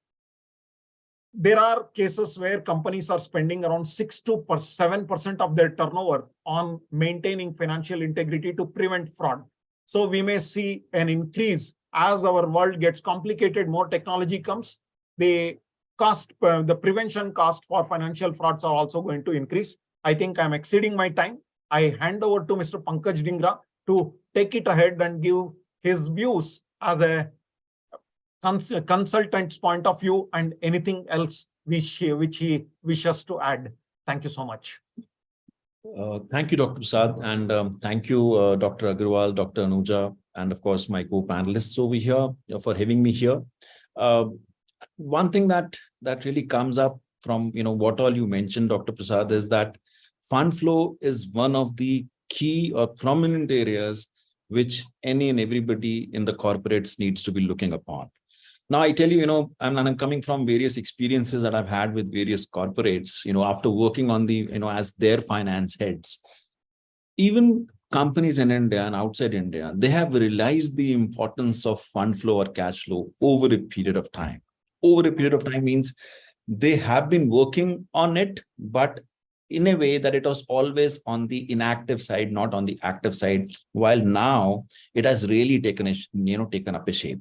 are cases where companies are spending around 6 to 7% of their turnover on maintaining financial integrity to prevent fraud. So we may see an increase as our world gets complicated, more technology comes, the prevention cost for financial frauds are also going to increase. I think I'm exceeding my time. I hand over to Mr. Pankaj Dhingra to take it ahead and give his views as a consultant's point of view and anything else which he wishes to add. Thank you so much. Thank you, Dr. Prasad, and thank you, Dr. Agarwal, Dr. Anuja, and of course, my co-panelists over here for having me here. One thing that really comes up from what all you mentioned, Dr. Prasad, is that fund flow is one of the key or prominent areas which any and everybody in the corporates needs to be looking upon. Now, I tell you, I'm coming from various experiences that I've had with various corporates, after working on the, as their finance heads. Even companies in India and outside India, they have realized the importance of fund flow or cash flow over a period of time. Over a period of time means they have been working on it, but in a way that it was always on the inactive side, not on the active side, while now it has really taken up a shape.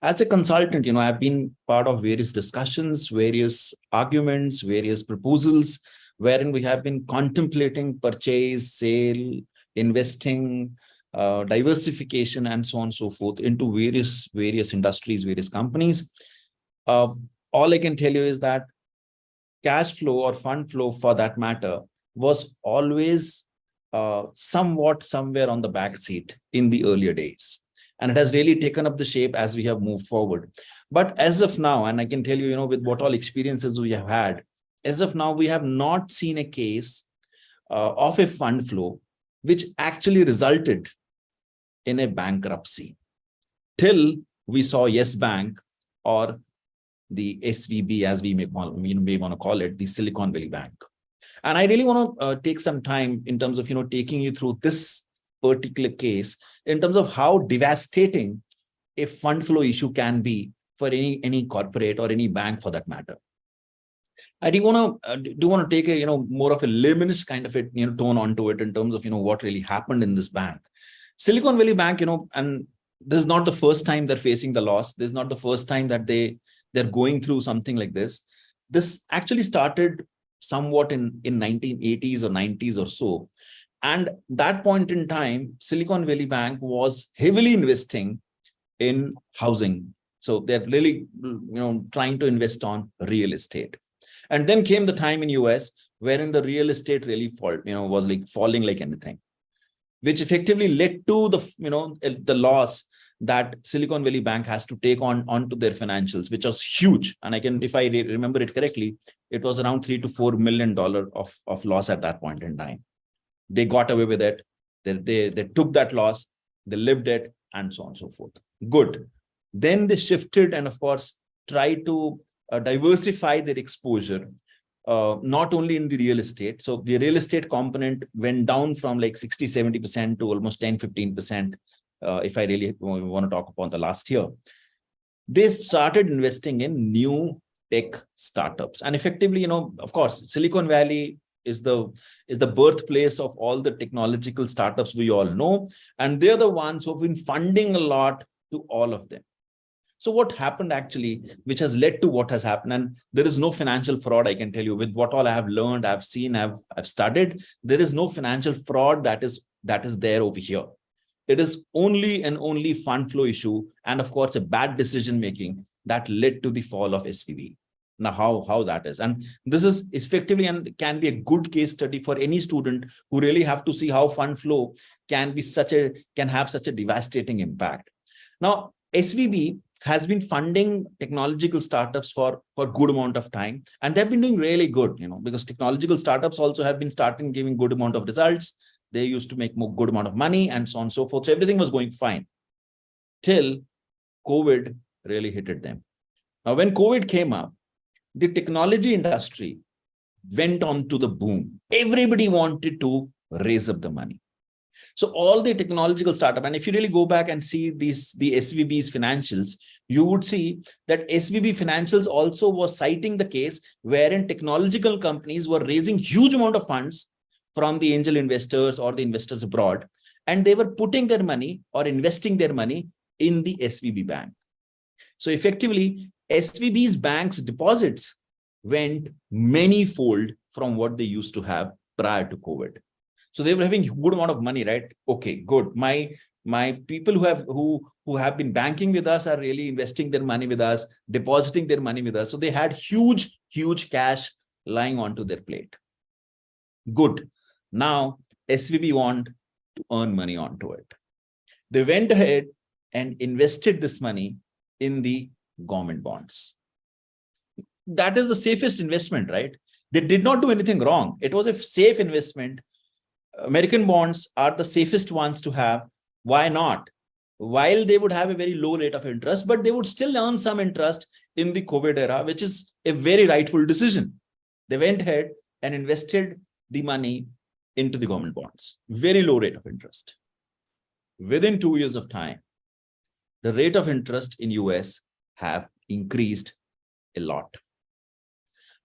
As a consultant, I've been part of various discussions, various arguments, various proposals, wherein we have been contemplating purchase, sale, investing, diversification, and so on and so forth into various industries, various companies. All I can tell you is that cash flow or fund flow, for that matter, was always somewhat somewhere on the back seat in the earlier days. And it has really taken up the shape as we have moved forward. But as of now, and I can tell you, with what all experiences we have had, as of now, we have not seen a case of a fund flow which actually resulted in a bankruptcy till we saw Yes Bank, or the SVB, as we may want to call it, the Silicon Valley Bank. And I really want to take some time in terms of taking you through this particular case in terms of how devastating a fund flow issue can be for any corporate or any bank for that matter. I do want to take a more of a layman's kind of a tone onto it in terms of what really happened in this bank. Silicon Valley Bank, and this is not the first time they're facing the loss. This is not the first time that they're going through something like this. This actually started somewhat in 1980s or 90s or so. And that point in time, Silicon Valley Bank was heavily investing in housing. So they're really, trying to invest on real estate. And then came the time in US wherein the real estate really was like falling like anything, which effectively led to the loss that Silicon Valley Bank has to take onto their financials, which was huge. And if I remember it correctly, it was around $3 to $4 million of loss at that point in time. They got away with it. They took that loss, they lived it, and so on and so forth. Good. Then they shifted and, of course, tried to diversify their exposure, not only in the real estate. So the real estate component went down from like 60-70% to almost 10-15%. If I really want to talk about the last year, they started investing in new tech startups. And effectively, of course, Silicon Valley is the birthplace of all the technological startups we all know. And they're the ones who've been funding a lot to all of them. So what happened actually, which has led to what has happened, and there is no financial fraud, I can tell you, with what all I have learned, I've seen, I've studied, there is no financial fraud that is there over here. It is only and only fund flow issue, and of course, a bad decision making that led to the fall of SVB. Now, how that is, and this is effectively and can be a good case study for any student who really have to see how fund flow can have such a devastating impact. Now, SVB has been funding technological startups for a good amount of time, and they've been doing really good, because technological startups also have been starting giving good amount of results. They used to make good amount of money and so on and so forth. So everything was going fine till COVID really hit them. Now, when COVID came up, the technology industry went on to the boom. Everybody wanted to raise up the money. So all the technological startup, and if you really go back and see the SVB's financials, you would see that SVB financials also was citing the case wherein technological companies were raising huge amount of funds from the angel investors or the investors abroad, and they were putting their money or investing their money in the SVB bank. So effectively, SVB's bank's deposits went many-fold from what they used to have prior to COVID. So they were having a good amount of money, right? Okay, good. My people who have been banking with us are really investing their money with us, depositing their money with us. So they had huge cash lying onto their plate. Good. Now SVB want to earn money onto it. They went ahead and invested this money in the government bonds. That is the safest investment, right? They did not do anything wrong. It was a safe investment. American bonds are the safest ones to have. Why not? While they would have a very low rate of interest, but they would still earn some interest in the COVID era, which is a very rightful decision. They went ahead and invested the money into the government bonds. Very low rate of interest. Within 2 years of time, the rate of interest in US have increased a lot.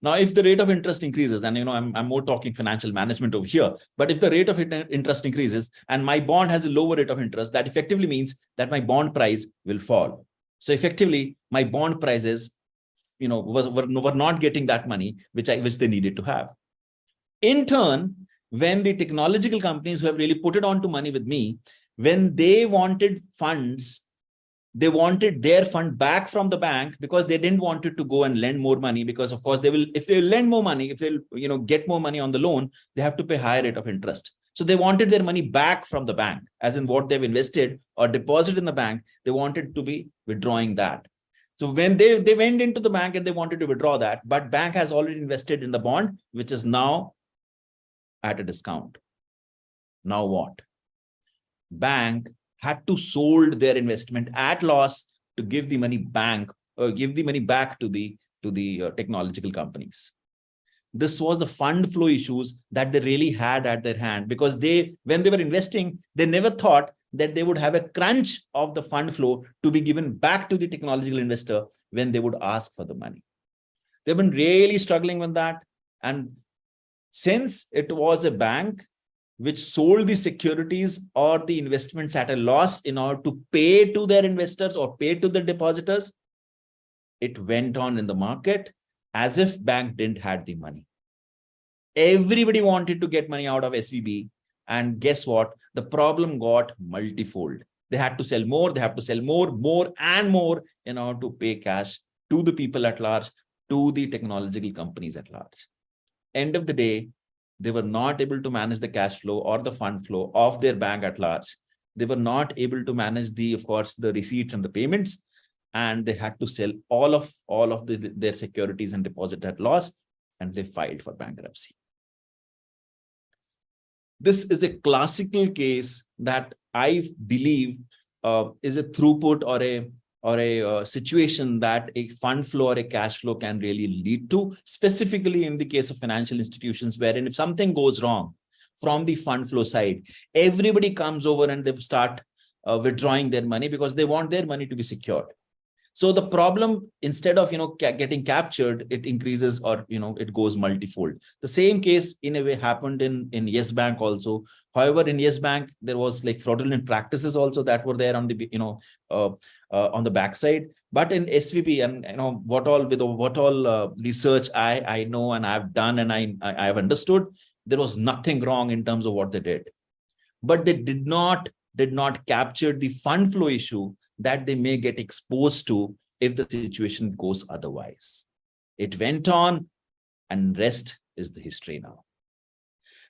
Now, if the rate of interest increases, and I'm more talking financial management over here, but if the rate of interest increases and my bond has a lower rate of interest, that effectively means that my bond price will fall. So effectively, my bond prices, were not getting that money which they needed to have. In turn, when the technological companies who have really put it on to money with me, when they wanted funds, they wanted their fund back from the bank because they didn't want it to go and lend more money, because of course if they lend more money, if they'll get more money on the loan, they have to pay higher rate of interest. So they wanted their money back from the bank, as in what they've invested or deposited in the bank, they wanted to be withdrawing that. So when they went into the bank and they wanted to withdraw that, but bank has already invested in the bond, which is now at a discount. Now what? Bank had to sold their investment at loss to give the money back to the technological companies. This was the fund flow issues that they really had at their hand, because when they were investing, they never thought that they would have a crunch of the fund flow to be given back to the technological investor when they would ask for the money. They've been really struggling with that. And since it was a bank which sold the securities or the investments at a loss in order to pay to their investors or pay to the depositors, it went on in the market as if bank didn't have the money. Everybody wanted to get money out of SVB. And guess what? The problem got multifold. They had to sell more, they have to sell more and more in order to pay cash to the people at large, to the technological companies at large. End of the day, they were not able to manage the cash flow or the fund flow of their bank at large. They were not able to manage the receipts and the payments, and they had to sell all of their securities and deposit at loss, and they filed for bankruptcy. This is a classical case that I believe is a throughput or a situation that a fund flow or a cash flow can really lead to, specifically in the case of financial institutions, wherein if something goes wrong from the fund flow side, everybody comes over and they start withdrawing their money because they want their money to be secured. So the problem, instead of getting captured, it increases, or it goes multifold. The same case in a way happened in Yes Bank also. However, in Yes Bank there was like fraudulent practices also that were there on the on the backside. But in SVB, and what all research I know and I've done and I have understood, there was nothing wrong in terms of what they did. But they did not capture the fund flow issue that they may get exposed to if the situation goes otherwise. It went on, and rest is the history now.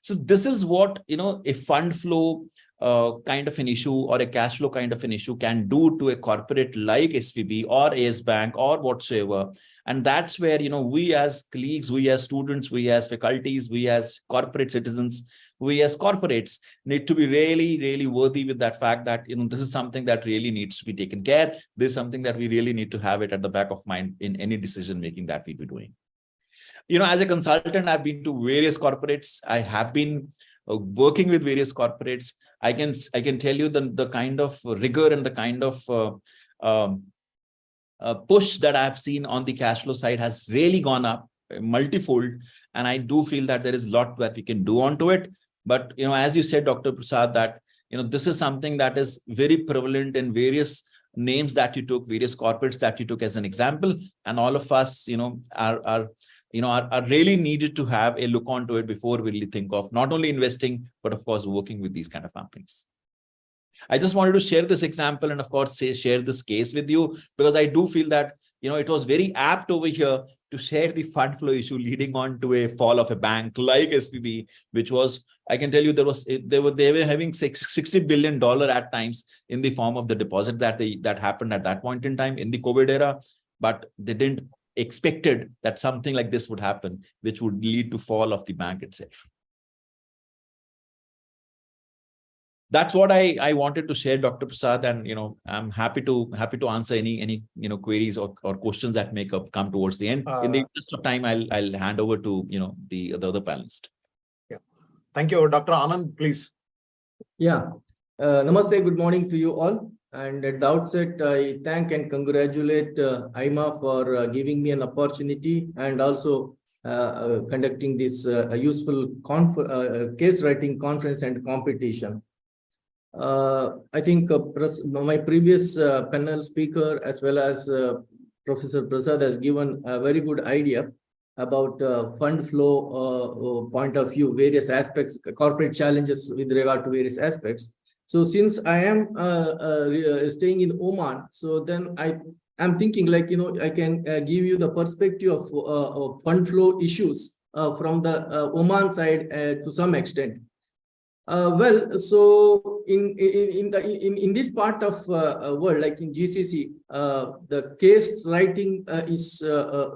So this is what a fund flow kind of an issue or a cash flow kind of an issue can do to a corporate like SVB or AS Bank or whatsoever. And that's where we as colleagues, we as students, we as faculties, we as corporate citizens, we as corporates need to be really worthy with that fact that this is something that really needs to be taken care. This is something that we really need to have it at the back of mind in any decision making that we be doing. As a consultant, I've been to various corporates. I have been working with various corporates. I can tell you the kind of rigor and the kind of push that I've seen on the cash flow side has really gone up multifold. And I do feel that there is a lot that we can do onto it. But, as you said, Dr. Prasad, that, this is something that is very prevalent in various names that you took, various corporates that you took as an example. And all of us, are are really needed to have a look onto it before we really think of not only investing, but of course, working with these kind of companies. I just wanted to share this example and of course, share this case with you, because I do feel that, it was very apt over here to share the fund flow issue leading on to a fall of a bank like SVB, which was, I can tell you, they were having $60 billion at times in the form of the deposit that happened at that point in time in the COVID era, but they didn't expected that something like this would happen, which would lead to fall of the bank itself. That's what I wanted to share, Dr. Prasad, and I'm happy to answer any queries or questions that may come towards the end. In the interest of time, I'll hand over to the other panelist. Yeah, thank you, Dr. Anand, please. Yeah, namaste. Good morning to you all. And at the outset, I thank and congratulate AIMA for giving me an opportunity and also conducting this useful case writing conference and competition. I think my previous panel speaker as well as Professor Prasad has given a very good idea about fund flow point of view, various aspects, corporate challenges with regard to various aspects. So since I am staying in Oman, so then I'm thinking like, I can give you the perspective of fund flow issues from the Oman side to some extent. Well, so in this part of world, like in GCC, the case writing is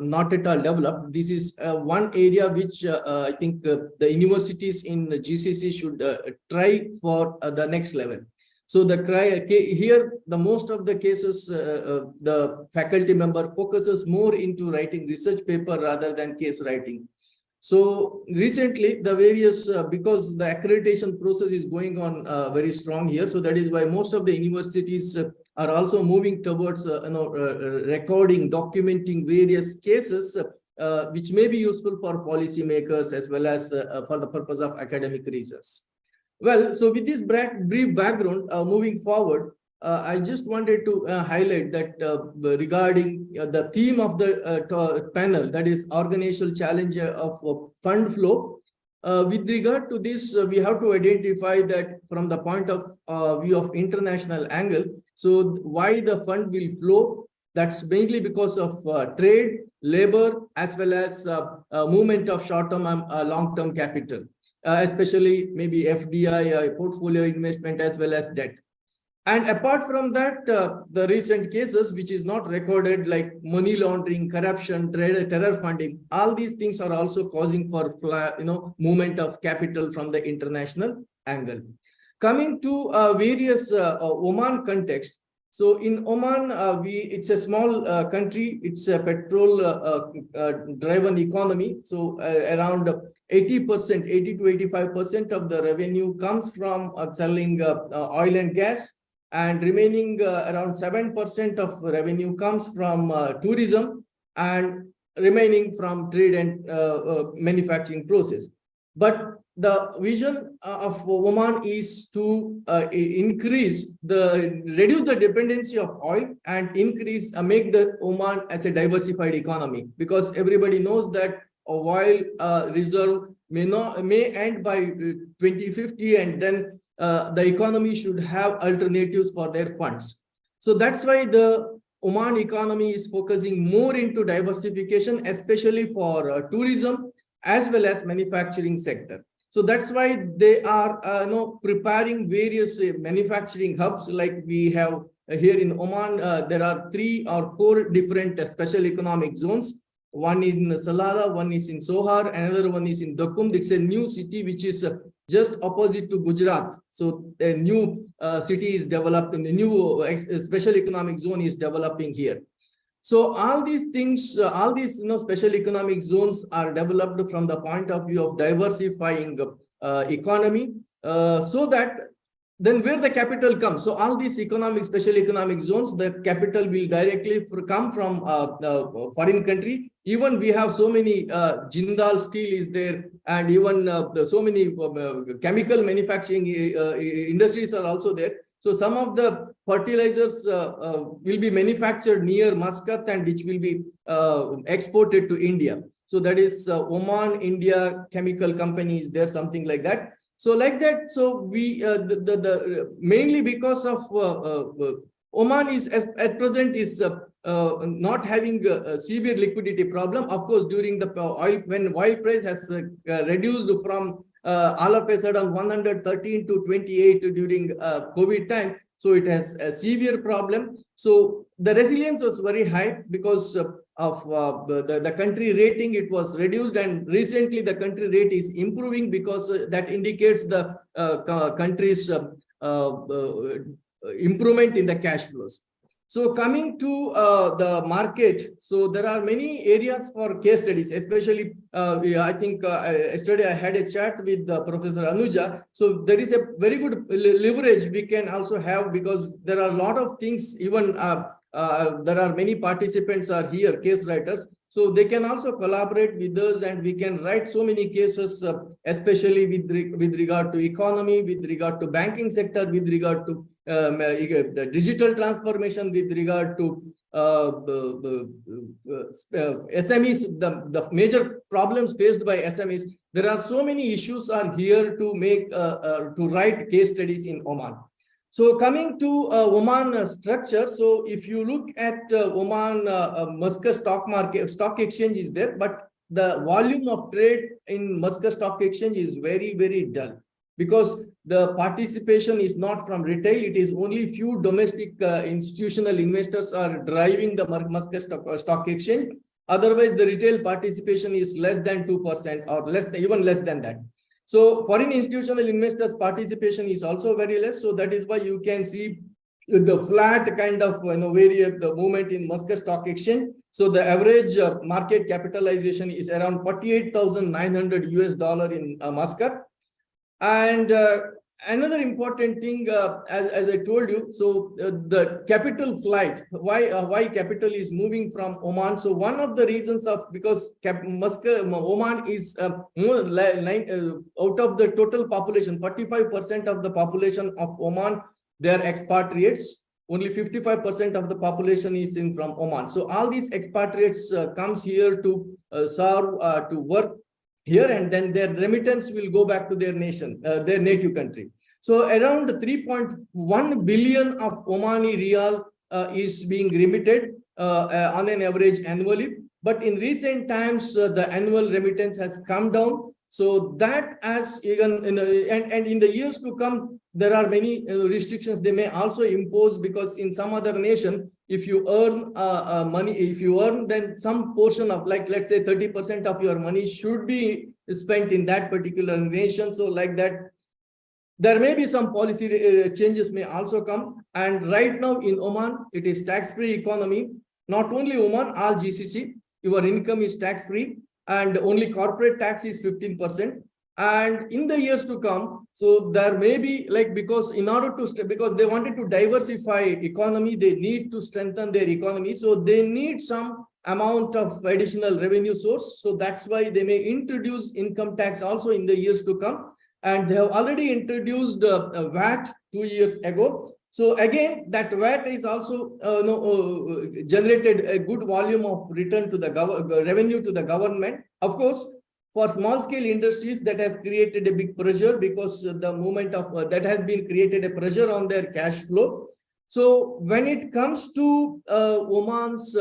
not at all developed. This is one area which I think the universities in the GCC should try for the next level. So here, the most of the cases, the faculty member focuses more into writing research paper rather than case writing. So recently, the various, because the accreditation process is going on very strong here, so that is why most of the universities are also moving towards recording, documenting various cases, which may be useful for policymakers as well as for the purpose of academic research. Well, so with this brief background, moving forward, I just wanted to highlight that regarding the theme of the panel, that is organizational challenge of fund flow. With regard to this, we have to identify that from the point of view of international angle. So why the fund will flow? That's mainly because of trade, labor, as well as movement of short-term and long-term capital, especially maybe FDI, portfolio investment, as well as debt. And apart from that, the recent cases, which is not recorded, like money laundering, corruption, terror funding, all these things are also causing for movement of capital from the international angle. Coming to various Oman context. So in Oman, it's a small country. It's a petrol-driven economy. So around 80%, 80 to 85% of the revenue comes from selling oil and gas. And remaining around 7% of revenue comes from tourism, and remaining from trade and manufacturing process. But the vision of Oman is to reduce the dependency of oil and make the Oman as a diversified economy, because everybody knows that oil reserve may end by 2050, and then the economy should have alternatives for their funds. So that's why the Oman economy is focusing more into diversification, especially for tourism as well as manufacturing sector. So that's why they are preparing various manufacturing hubs, like we have here in Oman. There are 3 or 4 different special economic zones. One in Salalah, one is in Sohar, another one is in Dakum. It's a new city which is just opposite to Gujarat. So a new city is developed, and the new special economic zone is developing here. So all these things, all these special economic zones are developed from the point of view of diversifying economy, so that then where the capital comes. So all these special economic zones, the capital will directly come from foreign country. Even we have so many Jindal Steel is there, and even so many chemical manufacturing industries are also there. So some of the fertilizers will be manufactured near Muscat, and which will be exported to India. So that is Oman India Chemical Company is there, something like that. So like that, so we mainly because of Oman is at present is not having a severe liquidity problem. Of course, during the oil, when oil price has reduced from all of a sudden 113 to 28 during COVID time, so it has a severe problem. So the resilience was very high because of the country rating. It was reduced, and recently the country rate is improving because that indicates the country's improvement in the cash flows. So coming to the market, so there are many areas for case studies, especially I think yesterday I had a chat with Professor Anuja. So there is a very good leverage we can also have, because there are a lot of things, even there are many participants are here, case writers. So they can also collaborate with us, and we can write so many cases, especially with regard to economy, with regard to banking sector, with regard to the digital transformation, with regard to SMEs, the major problems faced by SMEs. There are so many issues are here to make to write case studies in Oman. So coming to Oman structure, so if you look at Oman Muscat stock exchange is there, but the volume of trade in Muscat stock exchange is very, very dull, because the participation is not from retail. It is only few domestic institutional investors are driving the Muscat stock exchange. Otherwise, the retail participation is less than 2% or even less than that. So foreign institutional investors participation is also very less. So that is why you can see the flat kind of the movement in Muscat stock exchange. So the average market capitalization is around $48,900 US in Muscat. And another important thing, as I told you, so the capital flight, why capital is moving from Oman. So one of the reasons of, because Oman is more out of the total population, 45% of the population of Oman, they are expatriates. Only 55% of the population is in from Oman. So all these expatriates comes here to serve, to work here, and then their remittance will go back to their nation, their native country. So around 3.1 billion of Omani Riyal is being remitted on an average annually. But in recent times, the annual remittance has come down. So that as even and in the years to come, there are many restrictions they may also impose, because in some other nation, if you earn money, if you earn, then some portion of, like, let's say 30% of your money should be spent in that particular nation. So like that, there may be some policy changes may also come. And right now in Oman, it is tax-free economy. Not only Oman, all GCC, your income is tax-free, and only corporate tax is 15%. And in the years to come, so there may be, like, because in order to, because they wanted to diversify economy, they need to strengthen their economy. So they need some amount of additional revenue source. So that's why they may introduce income tax also in the years to come. And they have already introduced VAT 2 years ago. So again, that VAT is also generated a good volume of return to the revenue to the government. Of course, for small scale industries, that has created a big pressure, because the movement of that has been created a pressure on their cash flow. So when it comes to Oman's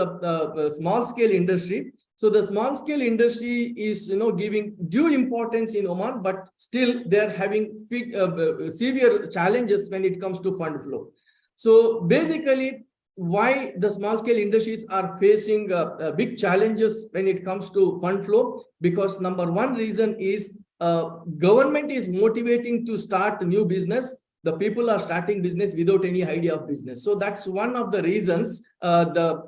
small scale industry, so the small scale industry is giving due importance in Oman, but still they are having severe challenges when it comes to fund flow. So basically, why the small scale industries are facing big challenges when it comes to fund flow? Because number one reason is government is motivating to start new business. The people are starting business without any idea of business. So that's one of the reasons the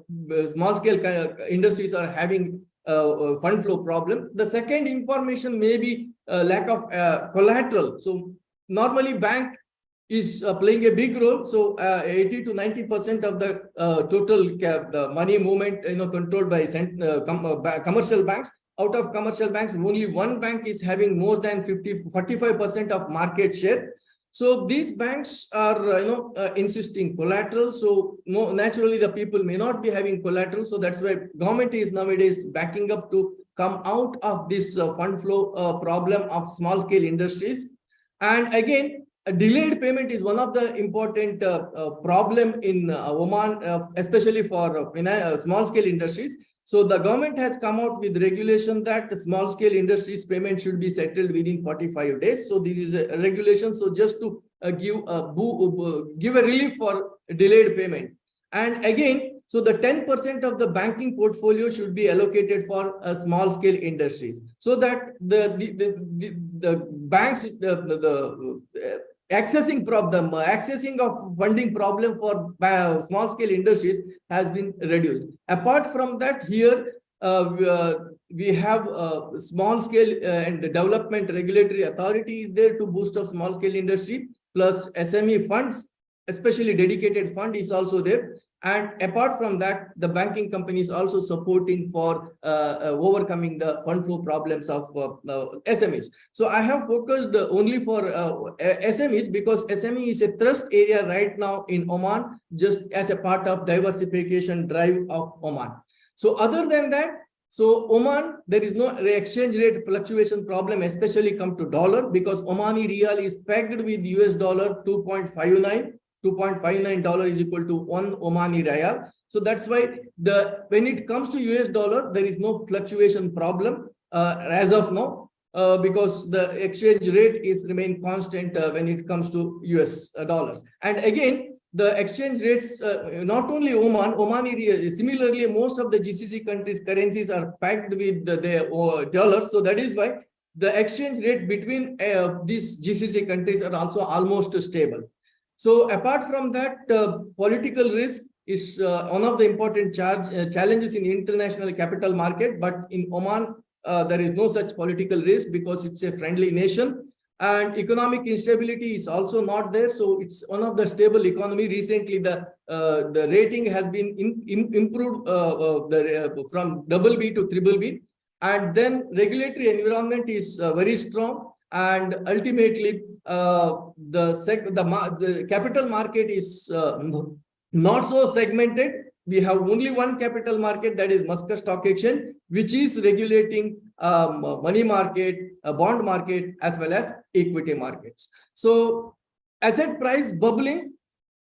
small scale industries are having fund flow problem. The second information may be lack of collateral. So normally bank is playing a big role. So 80 to 90% of the total the money movement controlled by commercial banks. Out of commercial banks, only one bank is having more than 45% of market share. So these banks are insisting collateral. So naturally the people may not be having collateral. So that's why government is nowadays backing up to come out of this fund flow problem of small scale industries. And again, a delayed payment is one of the important problem in Oman, especially for small scale industries. So the government has come out with regulation that small scale industries payment should be settled within 45 days. So this is a regulation. So just to give a relief for delayed payment. And again, so the 10% of the banking portfolio should be allocated for small scale industries, so that the banks, accessing of funding problem for small scale industries has been reduced. Apart from that, here we have small scale and development regulatory authority is there to boost up small scale industry, plus SME funds, especially dedicated fund is also there. And apart from that, the banking company is also supporting for overcoming the fund flow problems of SMEs. So I have focused only for SMEs because SME is a thrust area right now in Oman, just as a part of diversification drive of Oman. So other than that, so Oman, there is no exchange rate fluctuation problem, especially come to dollar, because Omani Riyal is pegged with US dollar 2.59. $2.59 is equal to 1 Omani Riyal. So that's why when it comes to US dollar, there is no fluctuation problem as of now, because the exchange rate is remain constant when it comes to US dollars. And again, the exchange rates, not only Omani Riyal, similarly, most of the GCC countries' currencies are pegged with the dollars. So that is why the exchange rate between these GCC countries are also almost stable. So apart from that, political risk is one of the important challenges in the international capital market. But in Oman, there is no such political risk because it's a friendly nation. And economic instability is also not there. So it's one of the stable economy. Recently, the rating has been improved from BB to BBB. And then regulatory environment is very strong. And ultimately, the capital market is not so segmented. We have only one capital market, that is Muscat Stock Exchange, which is regulating money market, bond market, as well as equity markets. So asset price bubbling,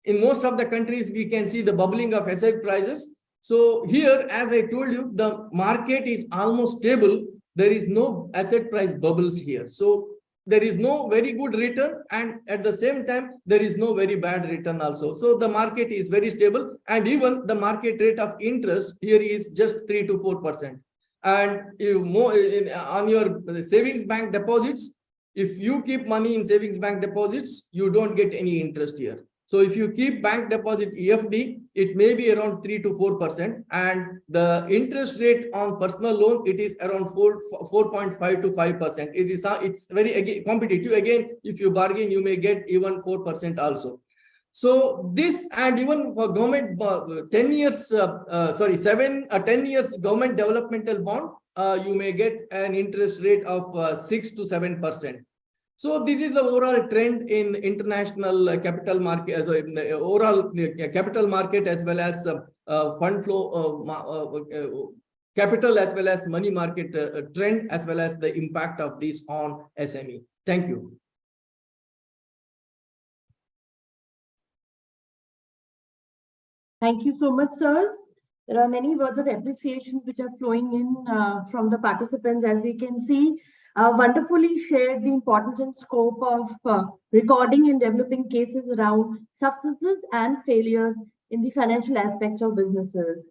in most of the countries, we can see the bubbling of asset prices. So here, as I told you, the market is almost stable. There is no asset price bubbles here. So there is no very good return, and at the same time, there is no very bad return also. So the market is very stable, and even the market rate of interest here is just 3 to 4%. And on your savings bank deposits, if you keep money in savings bank deposits, you don't get any interest here. So if you keep bank deposit EFD, it may be around 3 to 4%, and the interest rate on personal loan, it is around 4.5 to 5%. It's very competitive. Again, if you bargain, you may get even 4% also. So this, and even for government 10 years government developmental bond, you may get an interest rate of 6 to 7%. So this is the overall trend in international capital market, as overall capital market, as well as fund flow, capital, as well as money market trend, as well as the impact of this on SME. Thank you. Thank you so much, sirs. There are many words of appreciation which are flowing in from the participants, as we can see. Wonderfully shared the importance and scope of recording and developing cases around successes and failures in the financial aspects of businesses.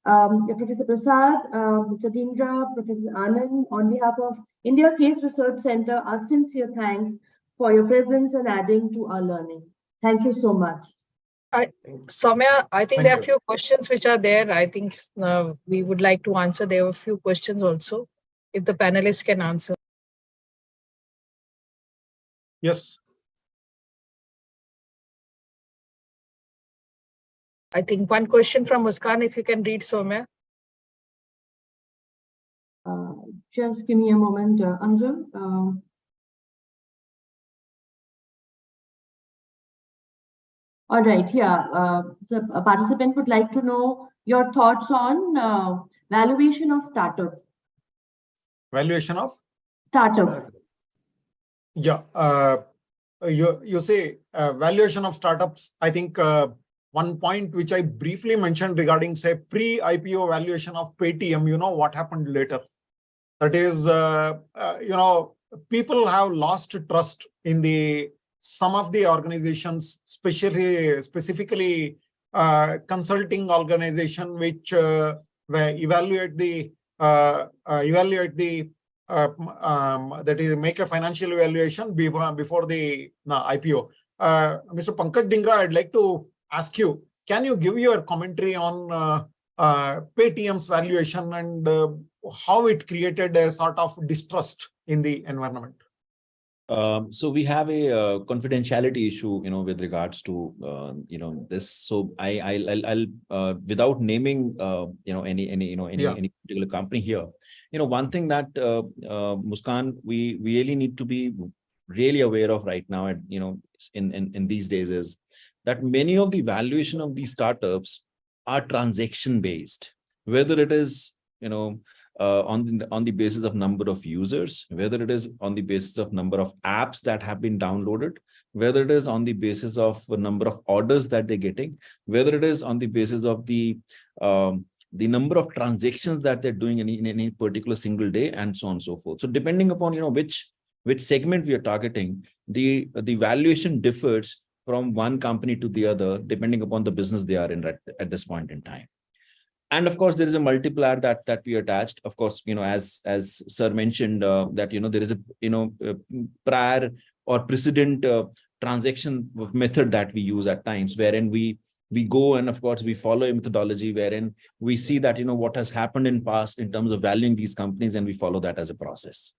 Professor Prasad, Mr. Dhingra, Professor Anand, on behalf of India Case Research Center, our sincere thanks for your presence and adding to our learning. Thank you so much. Soumya, I think there are a few questions which are there. I think we would like to answer. There are a few questions also, if the panelists can answer. Yes. I think one question from Muskan, if you can read, Soumya. Just give me a moment, Anjum. All right, yeah. A participant would like to know your thoughts on valuation of startups. Valuation of? Startup. Yeah. You say valuation of startups. I think one point which I briefly mentioned regarding, say, pre-IPO valuation of Paytm, you know what happened later. That is, people have lost trust in some of the organizations, specifically consulting organization, which evaluate the that is make a financial evaluation before the IPO. Mr. Pankaj Dhingra, I'd like to ask you, can you give your commentary on Paytm's valuation and how it created a sort of distrust in the environment? So we have a confidentiality issue, with regards to this. So I'll without naming any particular company here. One thing that Muskan, we really need to be really aware of right now, in these days, is that many of the valuation of these startups are transaction based, whether it is on the basis of number of users, whether it is on the basis of number of apps that have been downloaded, whether it is on the basis of number of orders that they're getting, whether it is on the basis of the number of transactions that they're doing in any particular single day, and so on and so forth. So depending upon which segment we are targeting, the valuation differs from one company to the other, depending upon the business they are in at this point in time. And of course, there is a multiplier that we attached. Of course, as Sir mentioned, that there is a prior or precedent transaction method that we use at times, wherein we go and of course we follow a methodology wherein we see that what has happened in past in terms of valuing these companies, and we follow that as a process.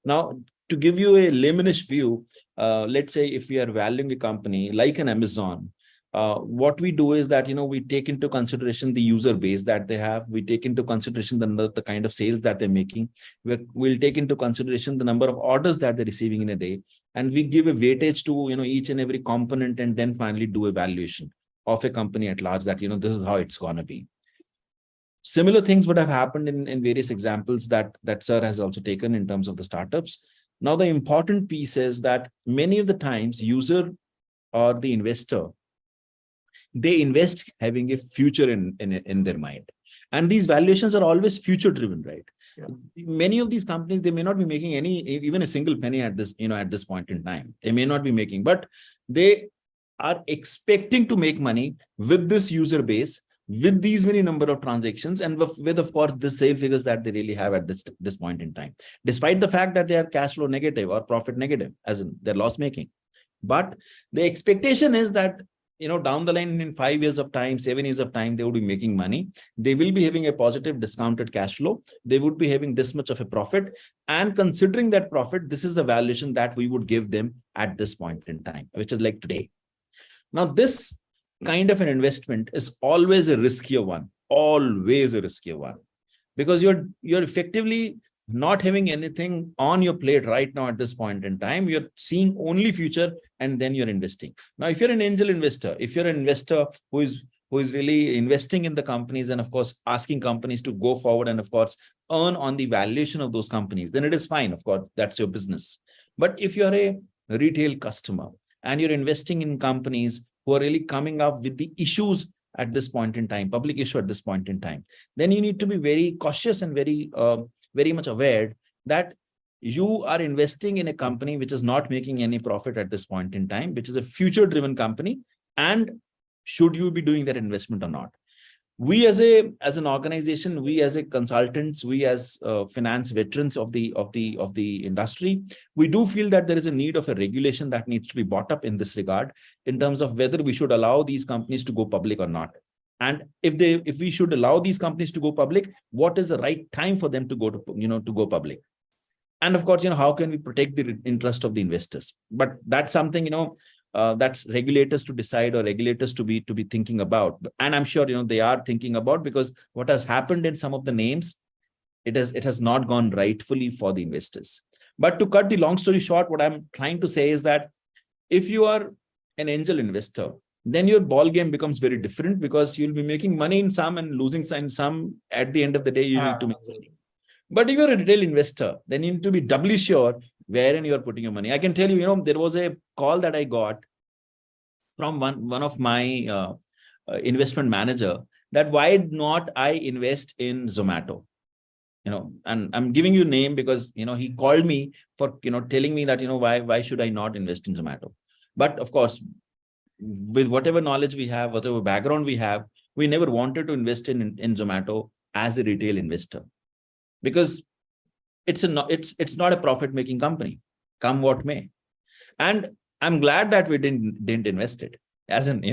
Now, to give you a laymanish view, let's say if we are valuing a company like an Amazon, what we do is that we take into consideration the user base that they have. We take into consideration the kind of sales that they're making. We'll take into consideration the number of orders that they're receiving in a day, and we give a weightage to each and every component, and then finally do a valuation of a company at large, that this is how it's gonna be. Similar things would have happened in various examples that Sir has also taken in terms of the startups. Now, the important piece is that many of the times user or the investor, they invest having a future in their mind, and these valuations are always future driven, right? Yeah. Many of these companies, they may not be making even a single penny at this point in time. They may not be making, but they are expecting to make money with this user base, with these many number of transactions, and with of course the sale figures that they really have at this point in time, despite the fact that they are cash flow negative or profit negative, as in they're loss making. But the expectation is that down the line, in 5 years of time, 7 years of time, they would be making money. They will be having a positive discounted cash flow. They would be having this much of a profit. And considering that profit, this is the valuation that we would give them at this point in time, which is like today. Now, this kind of an investment is always a riskier one, because you're effectively not having anything on your plate right now at this point in time. You're seeing only future, and then you're investing. Now, if you're an angel investor, if you're an investor who is really investing in the companies, and of course asking companies to go forward and of course earn on the valuation of those companies, then it is fine. Of course, that's your business. But if you're a retail customer and you're investing in companies who are really coming up with the issues at this point in time, public issue at this point in time, then you need to be very cautious and very much aware that you are investing in a company which is not making any profit at this point in time, which is a future driven company. And should you be doing that investment or not? We as an organization, we as a consultants, we as finance veterans of the industry, we do feel that there is a need of a regulation that needs to be brought up in this regard, in terms of whether we should allow these companies to go public or not. And if we should allow these companies to go public, what is the right time for them to go public? And of course, how can we protect the interest of the investors? But that's something, that's regulators to decide, or regulators to be thinking about. And I'm sure, they are thinking about, because what has happened in some of the names, it has not gone rightfully for the investors. But to cut the long story short, what I'm trying to say is that if you are an angel investor, then your ball game becomes very different, because you'll be making money in some and losing in some. At the end of the day, you need to make money. But if you're a retail investor, then you need to be doubly sure wherein you are putting your money. I can tell you, there was a call that I got from one of my investment manager that why not I invest in Zomato? And I'm giving you name because, he called me for, telling me that, why should I not invest in Zomato? But of course, with whatever knowledge we have, whatever background we have, we never wanted to invest in Zomato as a retail investor, because it's not a profit-making company, come what may. And I'm glad that we didn't invest it. As in,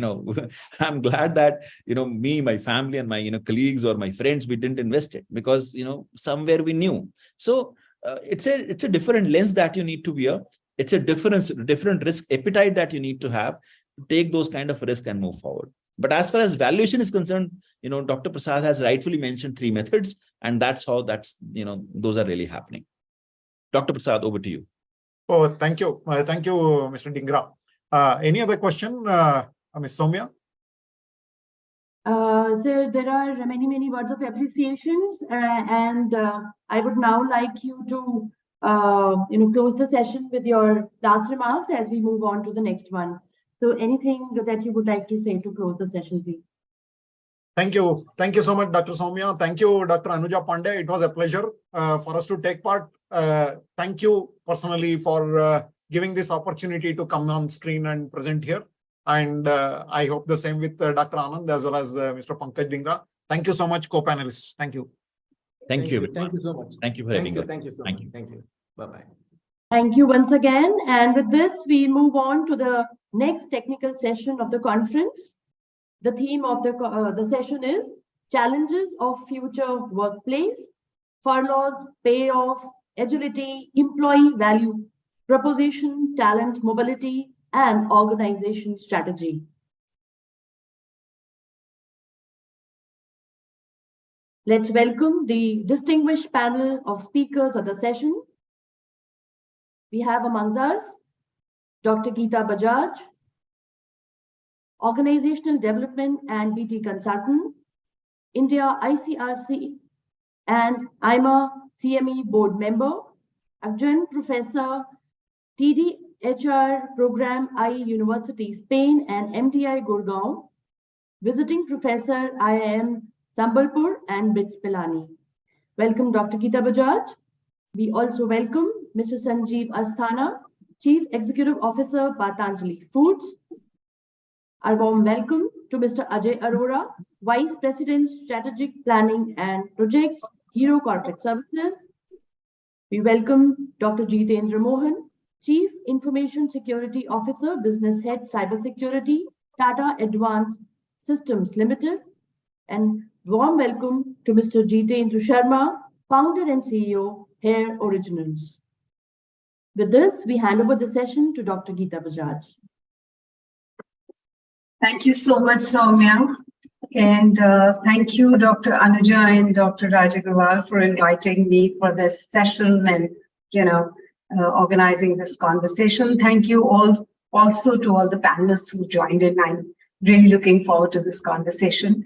I'm glad that, me, my family and my, colleagues or my friends, we didn't invest it because, somewhere we knew. So it's a different lens that you need to wear. It's a different risk appetite that you need to have to take those kind of risk and move forward. But as far as valuation is concerned, Dr. Prasad has rightfully mentioned 3 methods, and those are really happening. Dr. Prasad, over to you. Oh, thank you. Thank you, Mr. Dhingra. Any other question, Ms. Soumya? Sir, there are many words of appreciations, and I would now like you to, close the session with your last remarks as we move on to the next one. So anything that you would like to say to close the session, please? Thank you. Thank you so much, Dr. Soumya. Thank you, Dr. Anuja Pandey. It was a pleasure for us to take part. Thank you personally for giving this opportunity to come on screen and present here. And I hope the same with Dr. Anand as well as Mr. Pankaj Dhingra. Thank you so much, co-panelists. Thank you. Thank you. Thank you so much. Thank you for having us. Thank you so much. Thank you. Bye-bye. Thank you once again. And with this, we move on to the next technical session of the conference. The theme of the session is Challenges of Future Workplace, Furloughs, Payoffs, Agility, Employee Value Proposition, Talent Mobility, and Organization Strategy. Let's welcome the distinguished panel of speakers of the session. We have amongst us Dr. Geeta Bajaj, Organizational Development and BT Consultant, India ICRC and IMA CME Board Member, Adjunct Professor, TDHR Program, IE University, Spain and MTI Gurgaon, Visiting Professor, IIM Sambalpur and BITS Pilani. Welcome, Dr. Geeta Bajaj. We also welcome Mr. Sanjeev Asthana, Chief Executive Officer, Patanjali Foods. Our warm welcome to Mr. Ajay Arora, Vice President, Strategic Planning and Projects, Hero Corporate Services. We welcome Dr. Jitendra Mohan, Chief Information Security Officer, Business Head, Cybersecurity, Tata Advanced Systems Limited. And warm welcome to Mr. Jitendra Sharma, Founder and CEO, Hair Originals. With this, we hand over the session to Dr. Geeta Bajaj. Thank you so much, Soumya. And thank you, Dr. Anuja and Dr. Rajagopal, for inviting me for this session and, organizing this conversation. Thank you all also to all the panelists who joined in. I'm really looking forward to this conversation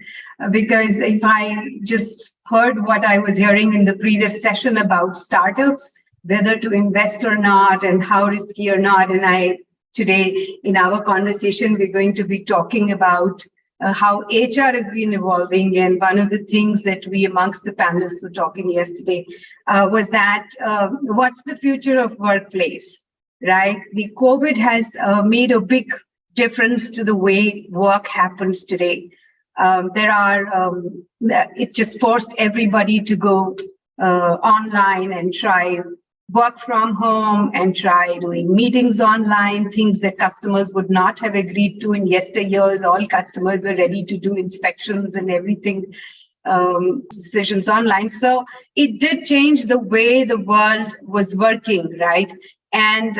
because if I just heard what I was hearing in the previous session about startups, whether to invest or not and how risky or not, and today in our conversation, we're going to be talking about how HR has been evolving. And one of the things that we amongst the panelists were talking yesterday was that what's the future of workplace, right? The COVID has made a big difference to the way work happens today. It just forced everybody to go online and try work from home and try doing meetings online, things that customers would not have agreed to in yesteryears. All customers were ready to do inspections and everything, decisions online. So it did change the way the world was working, right? And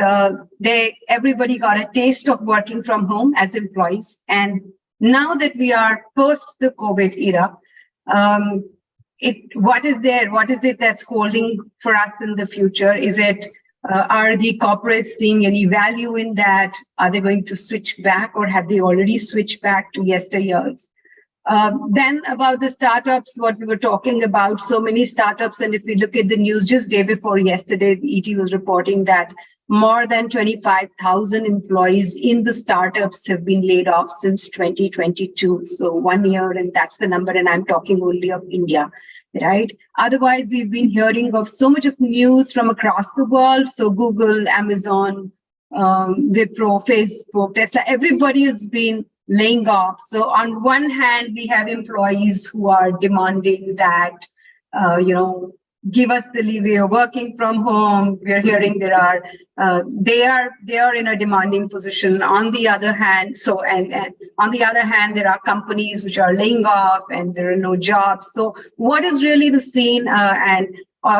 everybody got a taste of working from home as employees. And now that we are post the COVID era, what is it that's holding for us in the future? Is it, are the corporates seeing any value in that? Are they going to switch back or have they already switched back to yesteryears? Then about the startups, what we were talking about, so many startups. And if we look at the news just day before yesterday, the ET was reporting that more than 25,000 employees in the startups have been laid off since 2022. So 1 year, and that's the number. And I'm talking only of India, right? Otherwise, we've been hearing of so much of news from across the world. So Google, Amazon, Wipro, Facebook, Tesla, everybody has been laying off. So on one hand, we have employees who are demanding that, give us the leeway of working from home. We're hearing they are in a demanding position. On the other hand, and on the other hand, there are companies which are laying off and there are no jobs. So what is really the scene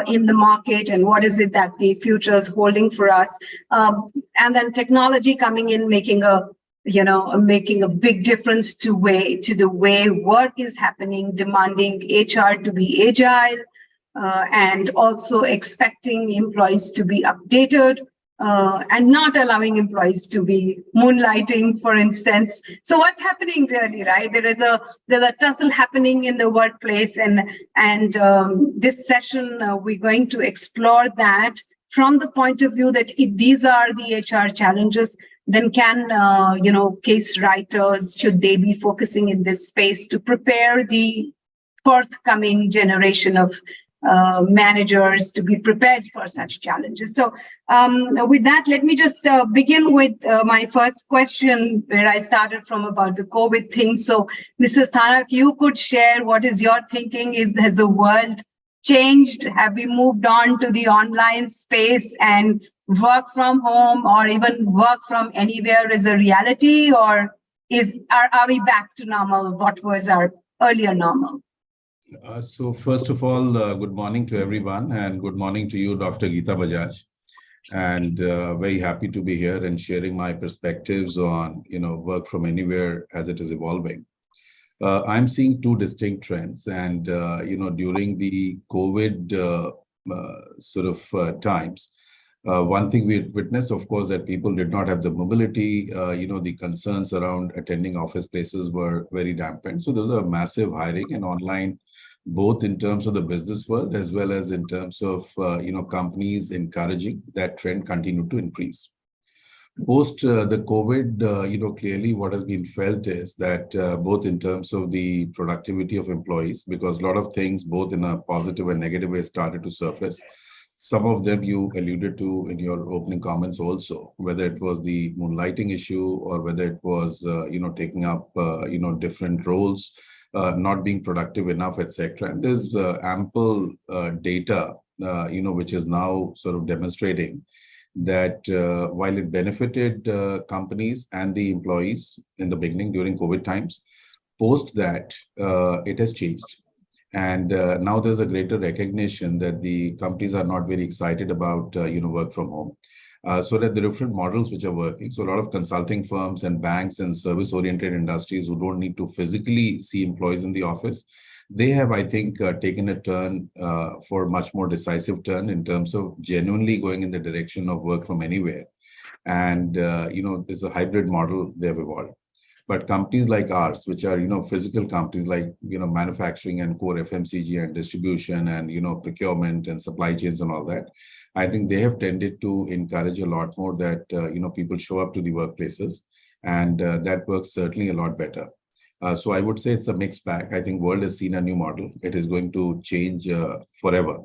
in the market, and what is it that the future is holding for us? And then technology coming in, making a big difference to the way work is happening, demanding HR to be agile, and also expecting employees to be updated, and not allowing employees to be moonlighting, for instance. So what's happening really, right? There's a tussle happening in the workplace, and this session we're going to explore that from the point of view that if these are the HR challenges, then can case writers, should they be focusing in this space to prepare the forthcoming generation of managers to be prepared for such challenges? So with that, let me just begin with my first question, where I started from about the COVID thing. So Mr. Thanak, you could share what is your thinking? Has the world changed? Have we moved on to the online space and work from home, or even work from anywhere is a reality, or are we back to normal? What was our earlier normal? So first of all, good morning to everyone, and good morning to you, Dr. Geeta Bajaj. And very happy to be here and sharing my perspectives on, work from anywhere as it is evolving. I'm seeing two distinct trends, and during the COVID times, one thing we witnessed, of course, that people did not have the mobility. The concerns around attending office places were very dampened. So there was a massive hiring and online, both in terms of the business world as well as in terms of companies encouraging that trend continue to increase. Post the COVID, clearly what has been felt is that both in terms of the productivity of employees, because a lot of things, both in a positive and negative way, started to surface. Some of them you alluded to in your opening comments also, whether it was the moonlighting issue or whether it was, taking up, different roles, not being productive enough, etc. And there's ample data, which is now sort of demonstrating that while it benefited companies and the employees in the beginning during COVID times, post that it has changed. And now there's a greater recognition that the companies are not very excited about, work from home. So that the different models which are working. So a lot of consulting firms and banks and service-oriented industries who don't need to physically see employees in the office, they have, I think, taken a turn for a much more decisive turn in terms of genuinely going in the direction of work from anywhere. And, there's a hybrid model they've evolved. But companies like ours, which are, physical companies like, manufacturing and core FMCG and distribution and, procurement and supply chains and all that, I think they have tended to encourage a lot more that, people show up to the workplaces, and that works certainly a lot better. So I would say it's a mixed bag. I think world has seen a new model. It is going to change forever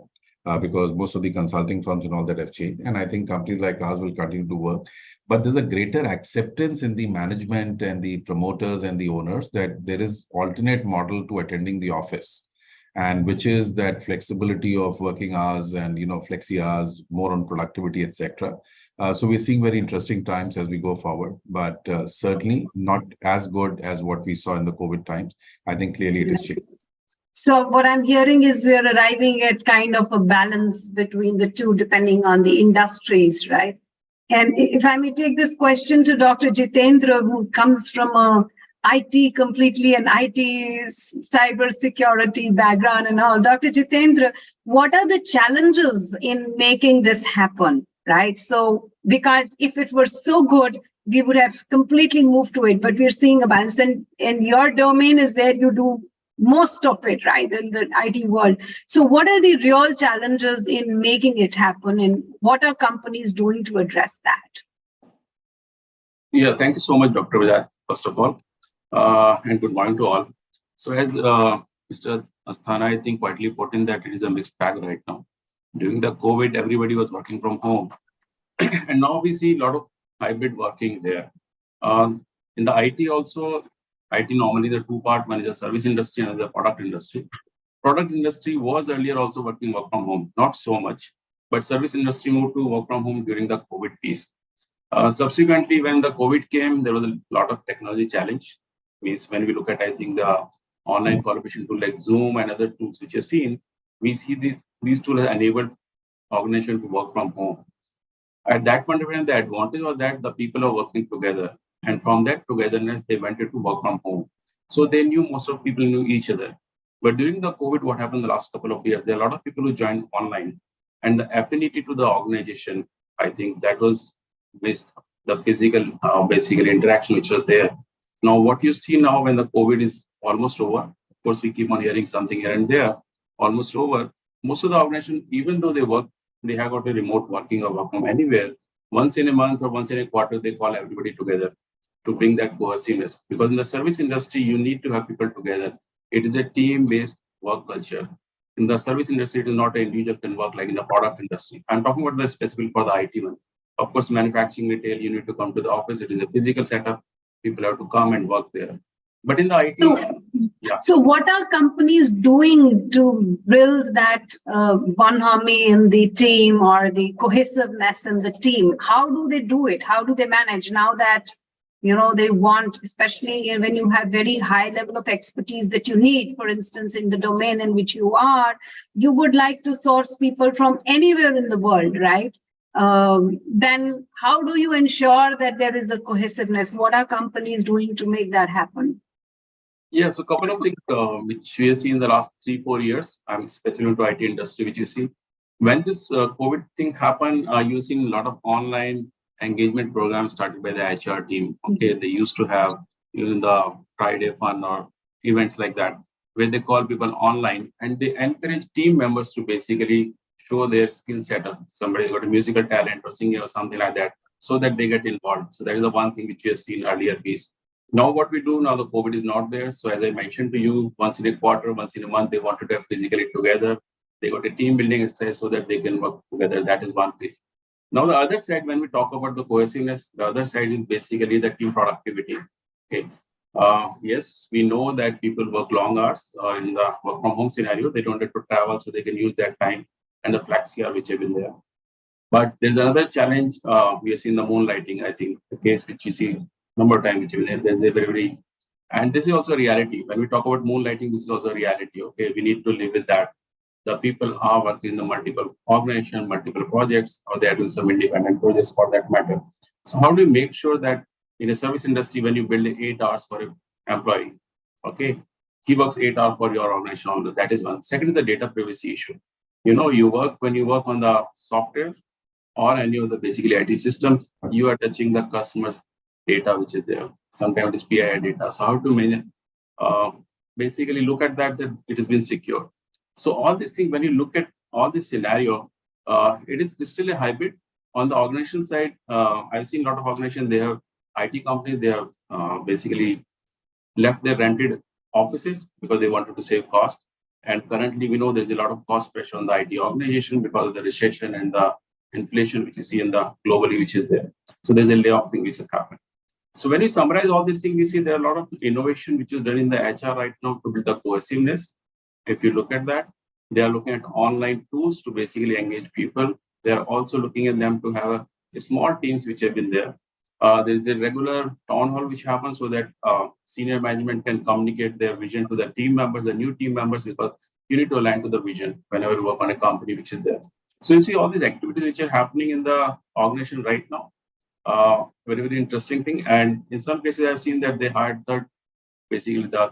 because most of the consulting firms and all that have changed. And I think companies like ours will continue to work. But there's a greater acceptance in the management and the promoters and the owners that there is alternate model to attending the office, and which is that flexibility of working hours and, flexi hours, more on productivity, etc. So we're seeing very interesting times as we go forward, but certainly not as good as what we saw in the COVID times. I think clearly it is changing. So what I'm hearing is we're arriving at kind of a balance between the two, depending on the industries, right? And if I may take this question to Dr. Jitendra, who comes from completely an IT cyber security background and all. Dr. Jitendra, what are the challenges in making this happen, right? So, because if it were so good, we would have completely moved to it, but we're seeing a balance. And your domain is where you do most of it, right, in the IT world. So what are the real challenges in making it happen, and what are companies doing to address that? Yeah, thank you so much, Dr. Vijay, first of all, and good morning to all. So as Mr. Asthana, I think quietly put in that it is a mixed bag right now. During the COVID, everybody was working from home. And now we see a lot of hybrid working there. In the IT also, IT normally the two-part, one is the service industry and the product industry. Product industry was earlier also working work from home, not so much, but service industry moved to work from home during the COVID piece. Subsequently, when the COVID came, there was a lot of technology challenge. Means when we look at, I think, the online collaboration tool like Zoom and other tools which you've seen, we see these tools have enabled organization to work from home. At that point of time, the advantage was that the people are working together, and from that togetherness, they wanted to work from home. So they knew, most of people knew each other. But during the COVID, what happened the last couple of years, there are a lot of people who joined online, and the affinity to the organization, I think that was missed, the physical, basically interaction which was there. Now, what you see now when the COVID is almost over, of course, we keep on hearing something here and there, almost over. Most of the organization, even though they work, they have got a remote working or work from anywhere. Once in a month or once in a quarter, they call everybody together to bring that cohesiveness. Because in the service industry, you need to have people together. It is a team-based work culture. In the service industry, it is not an individual can work like in the product industry. I'm talking about the specific for the IT one. Of course, manufacturing, retail, you need to come to the office. It is a physical setup. People have to come and work there. But in the IT, So what are companies doing to build that bonhomie in the team or the cohesiveness in the team? How do they do it? How do they manage now that, you know, they want, especially when you have very high level of expertise that you need, for instance, in the domain in which you are, you would like to source people from anywhere in the world, right? Then how do you ensure that there is a cohesiveness? What are companies doing to make that happen? Yeah, so a couple of things which we have seen in the last 3-4 years. I'm specifically into IT industry, which you see. When this COVID thing happened, you've seen a lot of online engagement programs started by the HR team. Okay, they used to have even the Friday fun or events like that, where they call people online and they encourage team members to basically show their skill set. Somebody's got a musical talent or singing or something like that, so that they get involved. So that is the one thing which we have seen earlier piece. Now what we do now, the COVID is not there. So as I mentioned to you, once in a quarter, once in a month, they wanted to have physically together. They got a team building exercise so that they can work together. That is one piece. Now the other side, when we talk about the cohesiveness, the other side is basically the team productivity. Okay. Yes, we know that people work long hours in the work from home scenario. They don't have to travel, so they can use that time and the flexi hour which have been there. But there's another challenge. We have seen the moonlighting, I think, the case which you see number of times, which is there. There's a very, and this is also a reality. When we talk about moonlighting, this is also a reality. Okay, we need to live with that. The people are working in the multiple organizations, multiple projects, or they are doing some independent projects for that matter. So how do you make sure that in a service industry, when you build 8 hours for an employee, okay, he works 8 hours for your organization. That is one. Second is the data privacy issue. You know, when you work on the software or any of the basically IT systems, you are touching the customer's data which is there. Sometimes it's PII data. So how to manage, basically look at that it has been secure. So all these things, when you look at all this scenario, it's still a hybrid. On the organization side, I've seen a lot of organizations, they have IT companies, they have basically left their rented offices because they wanted to save cost. And currently we know there's a lot of cost pressure on the IT organization because of the recession and the inflation which you see in the globally, which is there. So there's a layoff thing which has happened. So when you summarize all these things, we see there are a lot of innovation which is done in the HR right now to build the cohesiveness. If you look at that, they are looking at online tools to basically engage people. They are also looking at them to have a small teams which have been there. There is a regular town hall which happens so that senior management can communicate their vision to the team members, the new team members, because you need to align to the vision whenever you work on a company which is there. So you see all these activities which are happening in the organization right now. Very, very interesting thing. And in some cases, I've seen that they hired the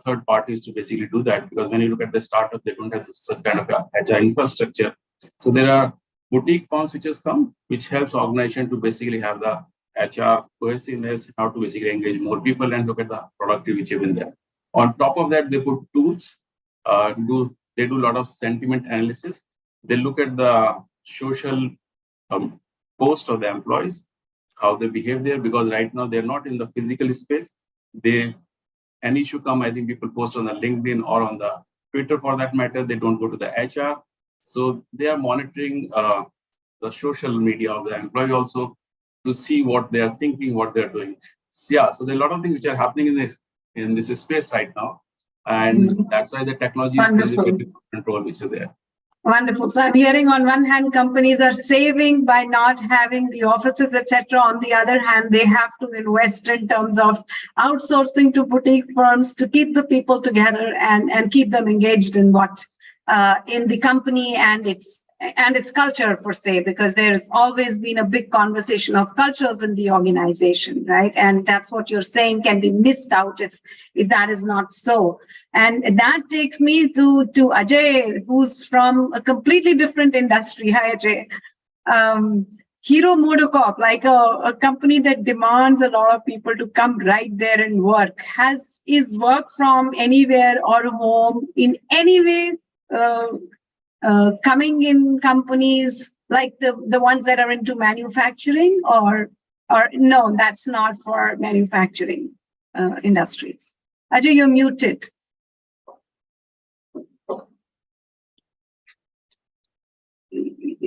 third parties to basically do that, because when you look at the startup, they don't have such kind of agile infrastructure. So there are boutique firms which has come, which helps organization to basically have the HR cohesiveness, how to basically engage more people and look at the productivity which is in there. On top of that, they put tools. They do a lot of sentiment analysis. They look at the social post of the employees, how they behave there, because right now they're not in the physical space. An issue come, I think people post on the LinkedIn or on the Twitter for that matter. They don't go to the HR. So they are monitoring the social media of the employee also to see what they are thinking, what they're doing. Yeah, so there are a lot of things which are happening in this space right now. And that's why the technology plays a very important role which is there. Wonderful. So I'm hearing on one hand, companies are saving by not having the offices, etc. On the other hand, they have to invest in terms of outsourcing to boutique firms to keep the people together and keep them engaged in what in the company and its culture per se, because there's always been a big conversation of cultures in the organization, right? And that's what you're saying can be missed out if that is not so. And that takes me to Ajay, who's from a completely different industry. Hi, Ajay. Hero Motocorp, like a company that demands a lot of people to come right there and work, is work from anywhere or home in any way coming in companies like the ones that are into manufacturing, or no, that's not for manufacturing industries. Ajay, you're muted.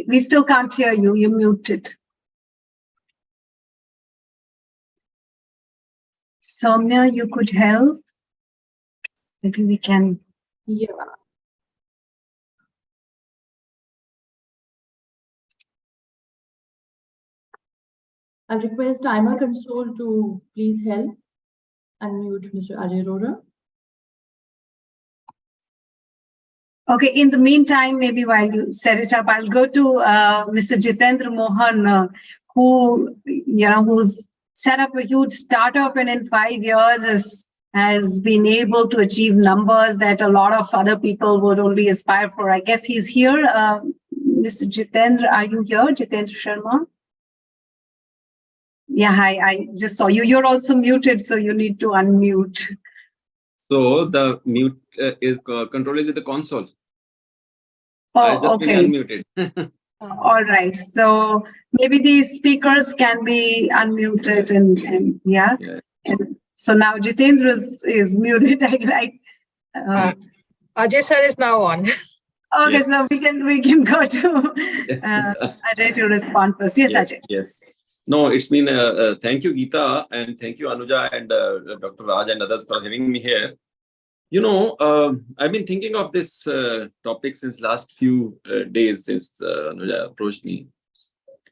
We still can't hear you. You're muted. Soumya, you could help. Maybe we can. Yeah. I request ICRC console to please help unmute Mr. Ajay Arora. Okay, in the meantime, maybe while you set it up, I'll go to Mr. Jitendra Mohan, who's set up a huge startup and in 5 years has been able to achieve numbers that a lot of other people would only aspire for. I guess he's here. Mr. Jitendra, are you here? Jitendra Sharma? Yeah, hi, I just saw you. You're also muted, so you need to unmute. So the mute is controlled with the console. Oh, I've just okay. been unmuted. All right. So maybe these speakers can be unmuted and yeah. And so now Jitendra is muted. Ajay sir is now on. Okay, Yes. so we can go to Ajay to respond first. Yes, Ajay. Yes. No, it's been thank you, Geeta, and thank you, Anuja and Dr. Raj and others for having me here. I've been thinking of this topic since last few days since Anuja approached me.